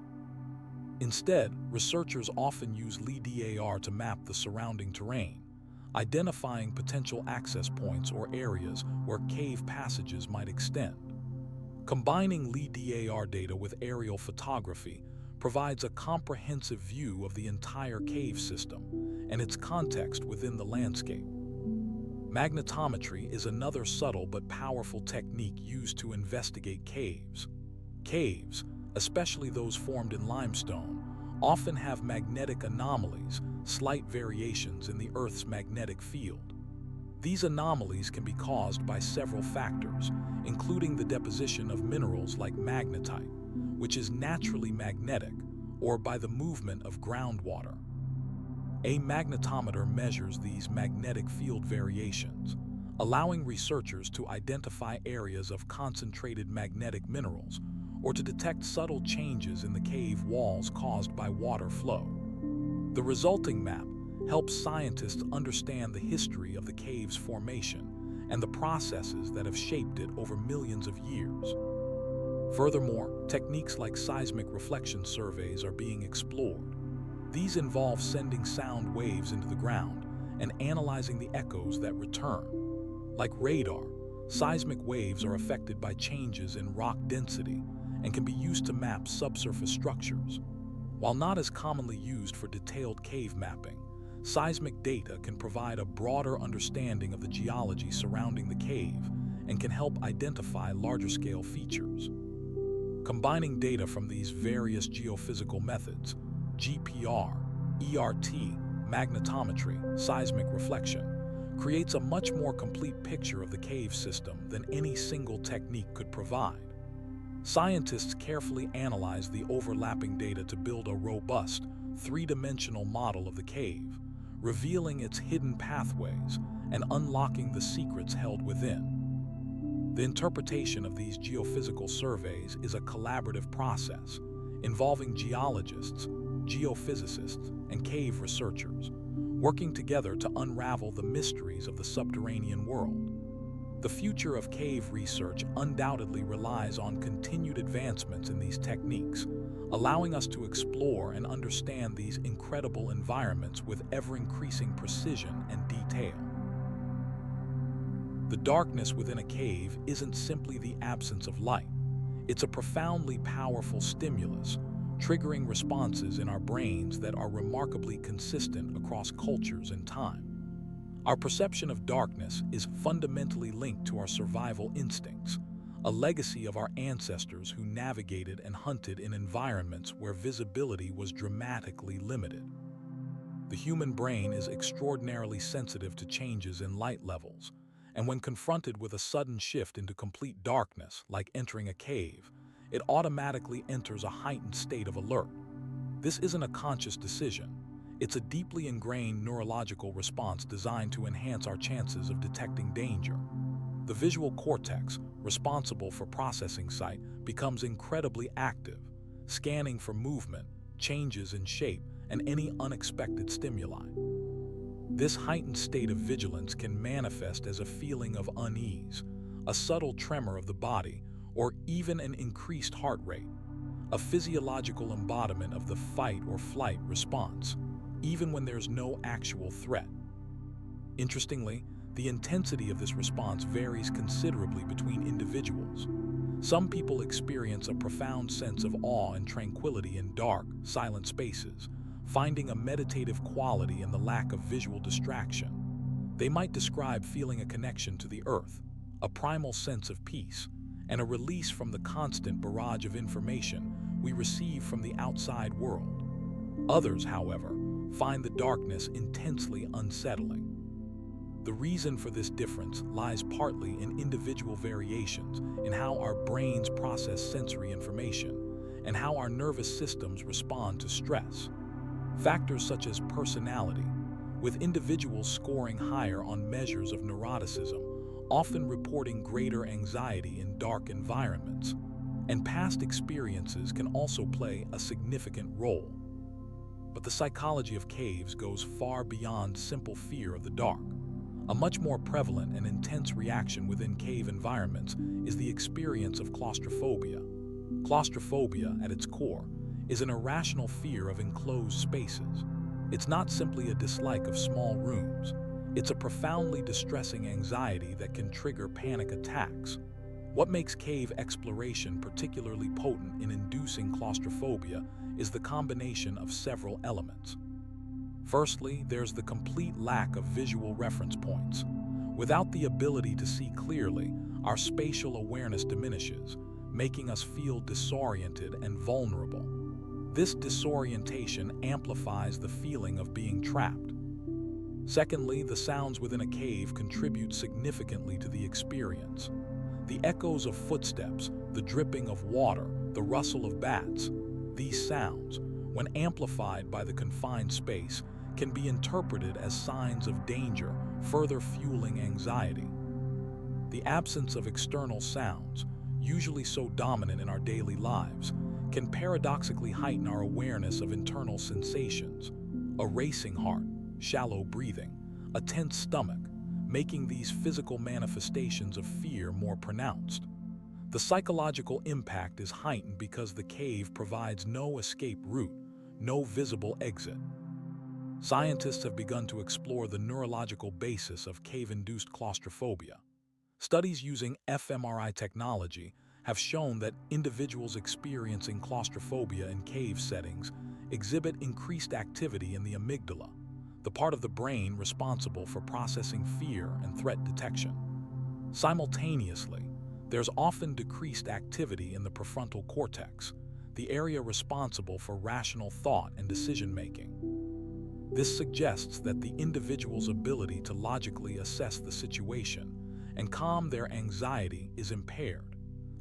Instead, researchers often use LiDAR to map the surrounding terrain, identifying potential access points or areas where cave passages might extend. Combining LiDAR data with aerial photography provides a comprehensive view of the entire cave system and its context within the landscape. Magnetometry is another subtle but powerful technique used to investigate caves. Caves, especially those formed in limestone, often have magnetic anomalies, slight variations in the Earth's magnetic field. These anomalies can be caused by several factors, including the deposition of minerals like magnetite, which is naturally magnetic, or by the movement of groundwater. A magnetometer measures these magnetic field variations, allowing researchers to identify areas of concentrated magnetic minerals or to detect subtle changes in the cave walls caused by water flow. The resulting map helps scientists understand the history of the cave's formation and the processes that have shaped it over millions of years. Furthermore, techniques like seismic reflection surveys are being explored. These involve sending sound waves into the ground and analyzing the echoes that return. Like radar, seismic waves are affected by changes in rock density and can be used to map subsurface structures. While not as commonly used for detailed cave mapping, seismic data can provide a broader understanding of the geology surrounding the cave and can help identify larger-scale features. Combining data from these various geophysical methods, GPR, ERT, magnetometry, seismic reflection, creates a much more complete picture of the cave system than any single technique could provide. Scientists carefully analyze the overlapping data to build a robust, three-dimensional model of the cave, revealing its hidden pathways and unlocking the secrets held within. The interpretation of these geophysical surveys is a collaborative process involving geologists, geophysicists, and cave researchers, working together to unravel the mysteries of the subterranean world. The future of cave research undoubtedly relies on continued advancements in these techniques, allowing us to explore and understand these incredible environments with ever-increasing precision and detail. The darkness within a cave isn't simply the absence of light. It's a profoundly powerful stimulus, triggering responses in our brains that are remarkably consistent across cultures and time. Our perception of darkness is fundamentally linked to our survival instincts, a legacy of our ancestors who navigated and hunted in environments where visibility was dramatically limited. The human brain is extraordinarily sensitive to changes in light levels, and when confronted with a sudden shift into complete darkness, like entering a cave, it automatically enters a heightened state of alert. This isn't a conscious decision. It's a deeply ingrained neurological response designed to enhance our chances of detecting danger. The visual cortex, responsible for processing sight, becomes incredibly active, scanning for movement, changes in shape, and any unexpected stimuli. This heightened state of vigilance can manifest as a feeling of unease, a subtle tremor of the body, or even an increased heart rate, a physiological embodiment of the fight or flight response, even when there's no actual threat. Interestingly, the intensity of this response varies considerably between individuals. Some people experience a profound sense of awe and tranquility in dark, silent spaces, finding a meditative quality in the lack of visual distraction. They might describe feeling a connection to the earth, a primal sense of peace, and a release from the constant barrage of information we receive from the outside world. Others, however, find the darkness intensely unsettling. The reason for this difference lies partly in individual variations in how our brains process sensory information and how our nervous systems respond to stress. Factors such as personality, with individuals scoring higher on measures of neuroticism, often reporting greater anxiety in dark environments, and past experiences can also play a significant role. But the psychology of caves goes far beyond simple fear of the dark. A much more prevalent and intense reaction within cave environments is the experience of claustrophobia. Claustrophobia, at its core, is an irrational fear of enclosed spaces. It's not simply a dislike of small rooms. It's a profoundly distressing anxiety that can trigger panic attacks. What makes cave exploration particularly potent in inducing claustrophobia is the combination of several elements. Firstly, there's the complete lack of visual reference points. Without the ability to see clearly, our spatial awareness diminishes, making us feel disoriented and vulnerable. This disorientation amplifies the feeling of being trapped. Secondly, the sounds within a cave contribute significantly to the experience. The echoes of footsteps, the dripping of water, the rustle of bats, these sounds, when amplified by the confined space, can be interpreted as signs of danger, further fueling anxiety. The absence of external sounds, usually so dominant in our daily lives, can paradoxically heighten our awareness of internal sensations, a racing heart, shallow breathing, a tense stomach, making these physical manifestations of fear more pronounced. The psychological impact is heightened because the cave provides no escape route, no visible exit. Scientists have begun to explore the neurological basis of cave-induced claustrophobia. Studies using fMRI technology have shown that individuals experiencing claustrophobia in cave settings exhibit increased activity in the amygdala, the part of the brain responsible for processing fear and threat detection. Simultaneously, there's often decreased activity in the prefrontal cortex, the area responsible for rational thought and decision-making. This suggests that the individual's ability to logically assess the situation and calm their anxiety is impaired,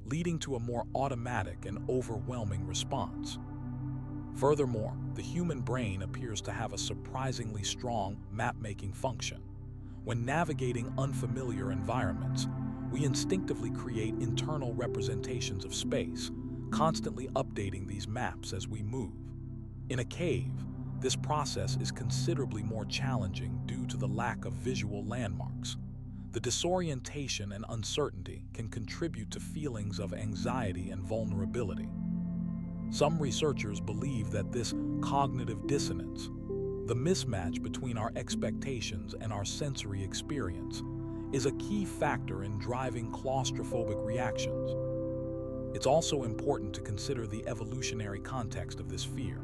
leading to a more automatic and overwhelming response. Furthermore, the human brain appears to have a surprisingly strong map-making function. When navigating unfamiliar environments, we instinctively create internal representations of space, constantly updating these maps as we move. In a cave, this process is considerably more challenging due to the lack of visual landmarks. The disorientation and uncertainty can contribute to feelings of anxiety and vulnerability. Some researchers believe that this cognitive dissonance, the mismatch between our expectations and our sensory experience, is a key factor in driving claustrophobic reactions. It's also important to consider the evolutionary context of this fear.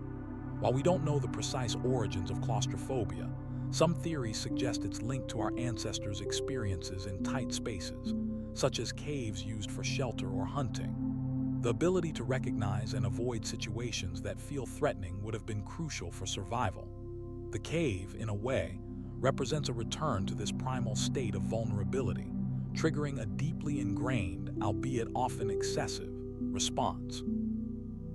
While we don't know the precise origins of claustrophobia, some theories suggest it's linked to our ancestors' experiences in tight spaces, such as caves used for shelter or hunting. The ability to recognize and avoid situations that feel threatening would have been crucial for survival. The cave, in a way, represents a return to this primal state of vulnerability, triggering a deeply ingrained, albeit often excessive, response.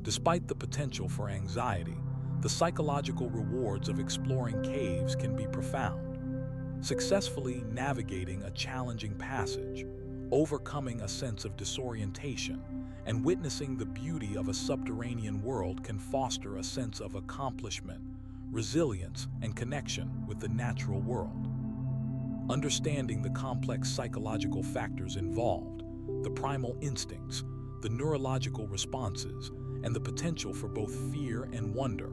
Despite the potential for anxiety, the psychological rewards of exploring caves can be profound. Successfully navigating a challenging passage, overcoming a sense of disorientation, and witnessing the beauty of a subterranean world can foster a sense of accomplishment, resilience, and connection with the natural world. Understanding the complex psychological factors involved, the primal instincts, the neurological responses, and the potential for both fear and wonder,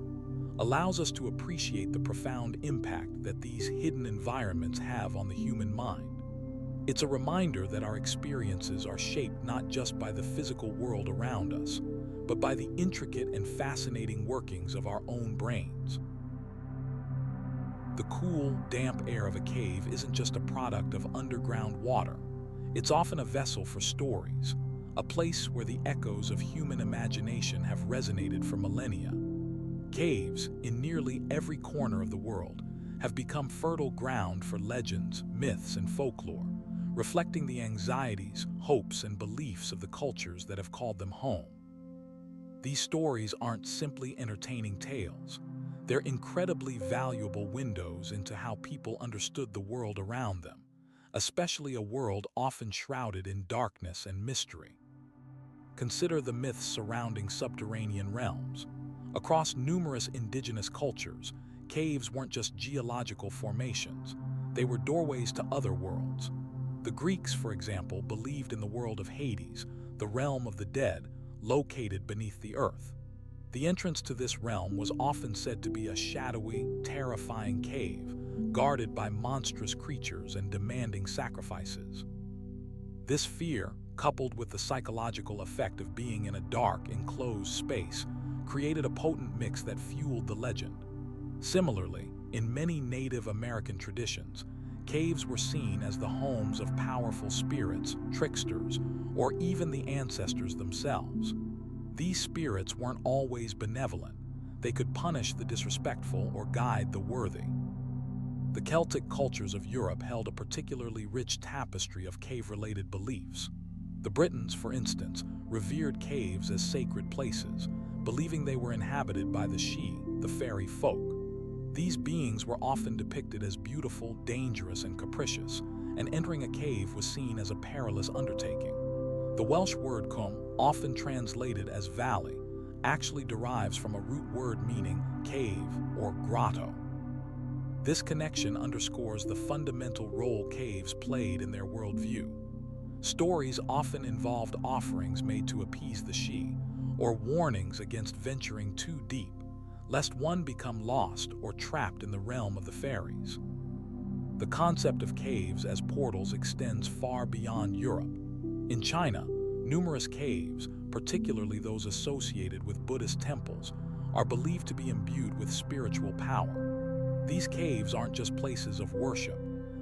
allows us to appreciate the profound impact that these hidden environments have on the human mind. It's a reminder that our experiences are shaped not just by the physical world around us, but by the intricate and fascinating workings of our own brains. The cool, damp air of a cave isn't just a product of underground water. It's often a vessel for stories, a place where the echoes of human imagination have resonated for millennia. Caves, in nearly every corner of the world, have become fertile ground for legends, myths, and folklore, reflecting the anxieties, hopes, and beliefs of the cultures that have called them home. These stories aren't simply entertaining tales. They're incredibly valuable windows into how people understood the world around them, especially a world often shrouded in darkness and mystery. Consider the myths surrounding subterranean realms. Across numerous indigenous cultures, caves weren't just geological formations, they were doorways to other worlds. The Greeks, for example, believed in the world of Hades, the realm of the dead, located beneath the earth. The entrance to this realm was often said to be a shadowy, terrifying cave, guarded by monstrous creatures and demanding sacrifices. This fear, coupled with the psychological effect of being in a dark, enclosed space, created a potent mix that fueled the legend. Similarly, in many Native American traditions, caves were seen as the homes of powerful spirits, tricksters, or even the ancestors themselves. These spirits weren't always benevolent. They could punish the disrespectful or guide the worthy. The Celtic cultures of Europe held a particularly rich tapestry of cave-related beliefs. The Britons, for instance, revered caves as sacred places, believing they were inhabited by the Sidhe, the fairy folk. These beings were often depicted as beautiful, dangerous, and capricious, and entering a cave was seen as a perilous undertaking. The Welsh word cwm, often translated as valley, actually derives from a root word meaning cave or grotto. This connection underscores the fundamental role caves played in their worldview. Stories often involved offerings made to appease the Sidhe, or warnings against venturing too deep, lest one become lost or trapped in the realm of the fairies. The concept of caves as portals extends far beyond Europe. In China, numerous caves, particularly those associated with Buddhist temples, are believed to be imbued with spiritual power. These caves aren't just places of worship,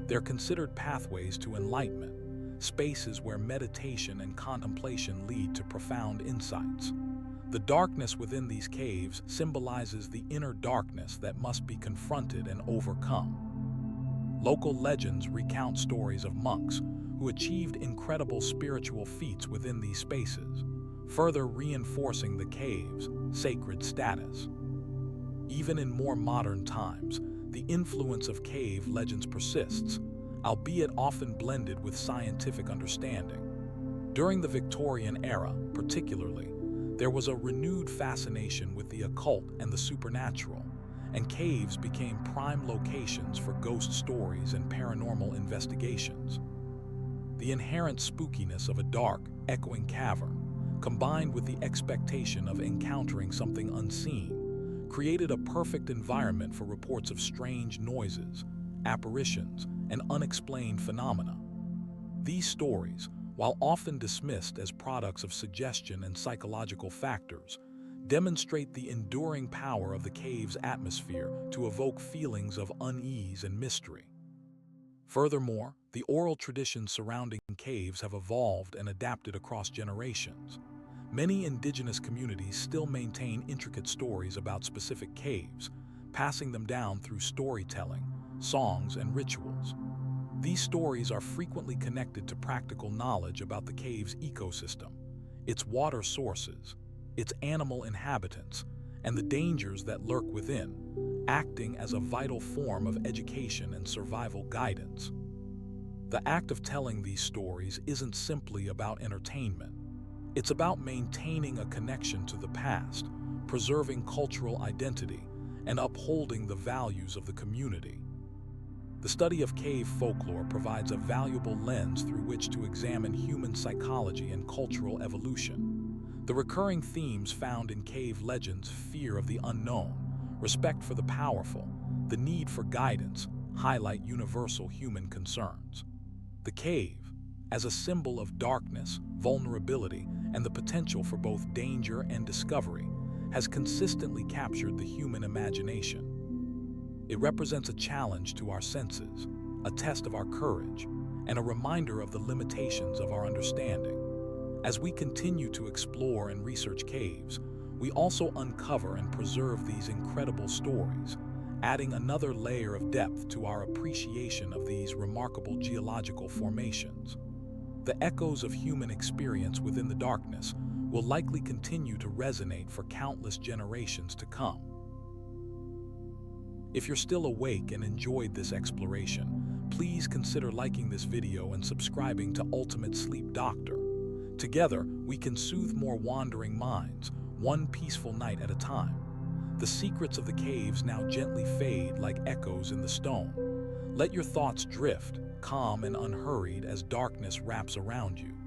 they're considered pathways to enlightenment, spaces where meditation and contemplation lead to profound insights. The darkness within these caves symbolizes the inner darkness that must be confronted and overcome. Local legends recount stories of monks who achieved incredible spiritual feats within these spaces, further reinforcing the cave's sacred status. Even in more modern times, the influence of cave legends persists, albeit often blended with scientific understanding. During the Victorian era, particularly, there was a renewed fascination with the occult and the supernatural, and caves became prime locations for ghost stories and paranormal investigations. The inherent spookiness of a dark, echoing cavern, combined with the expectation of encountering something unseen, created a perfect environment for reports of strange noises, apparitions, and unexplained phenomena. These stories, while often dismissed as products of suggestion and psychological factors, demonstrate the enduring power of the cave's atmosphere to evoke feelings of unease and mystery. Furthermore, the oral traditions surrounding caves have evolved and adapted across generations. Many indigenous communities still maintain intricate stories about specific caves, passing them down through storytelling, songs, and rituals. These stories are frequently connected to practical knowledge about the cave's ecosystem, its water sources, its animal inhabitants, and the dangers that lurk within, acting as a vital form of education and survival guidance. The act of telling these stories isn't simply about entertainment. It's about maintaining a connection to the past, preserving cultural identity, and upholding the values of the community. The study of cave folklore provides a valuable lens through which to examine human psychology and cultural evolution. The recurring themes found in cave legends, fear of the unknown, respect for the powerful, the need for guidance, highlight universal human concerns. The cave, as a symbol of darkness, vulnerability, and the potential for both danger and discovery, has consistently captured the human imagination. It represents a challenge to our senses, a test of our courage, and a reminder of the limitations of our understanding. As we continue to explore and research caves, we also uncover and preserve these incredible stories, adding another layer of depth to our appreciation of these remarkable geological formations. The echoes of human experience within the darkness will likely continue to resonate for countless generations to come. If you're still awake and enjoyed this exploration, please consider liking this video and subscribing to Ultimate Sleep Doctor. Together, we can soothe more wandering minds, one peaceful night at a time. The secrets of the caves now gently fade like echoes in the stone. Let your thoughts drift, calm and unhurried as darkness wraps around you.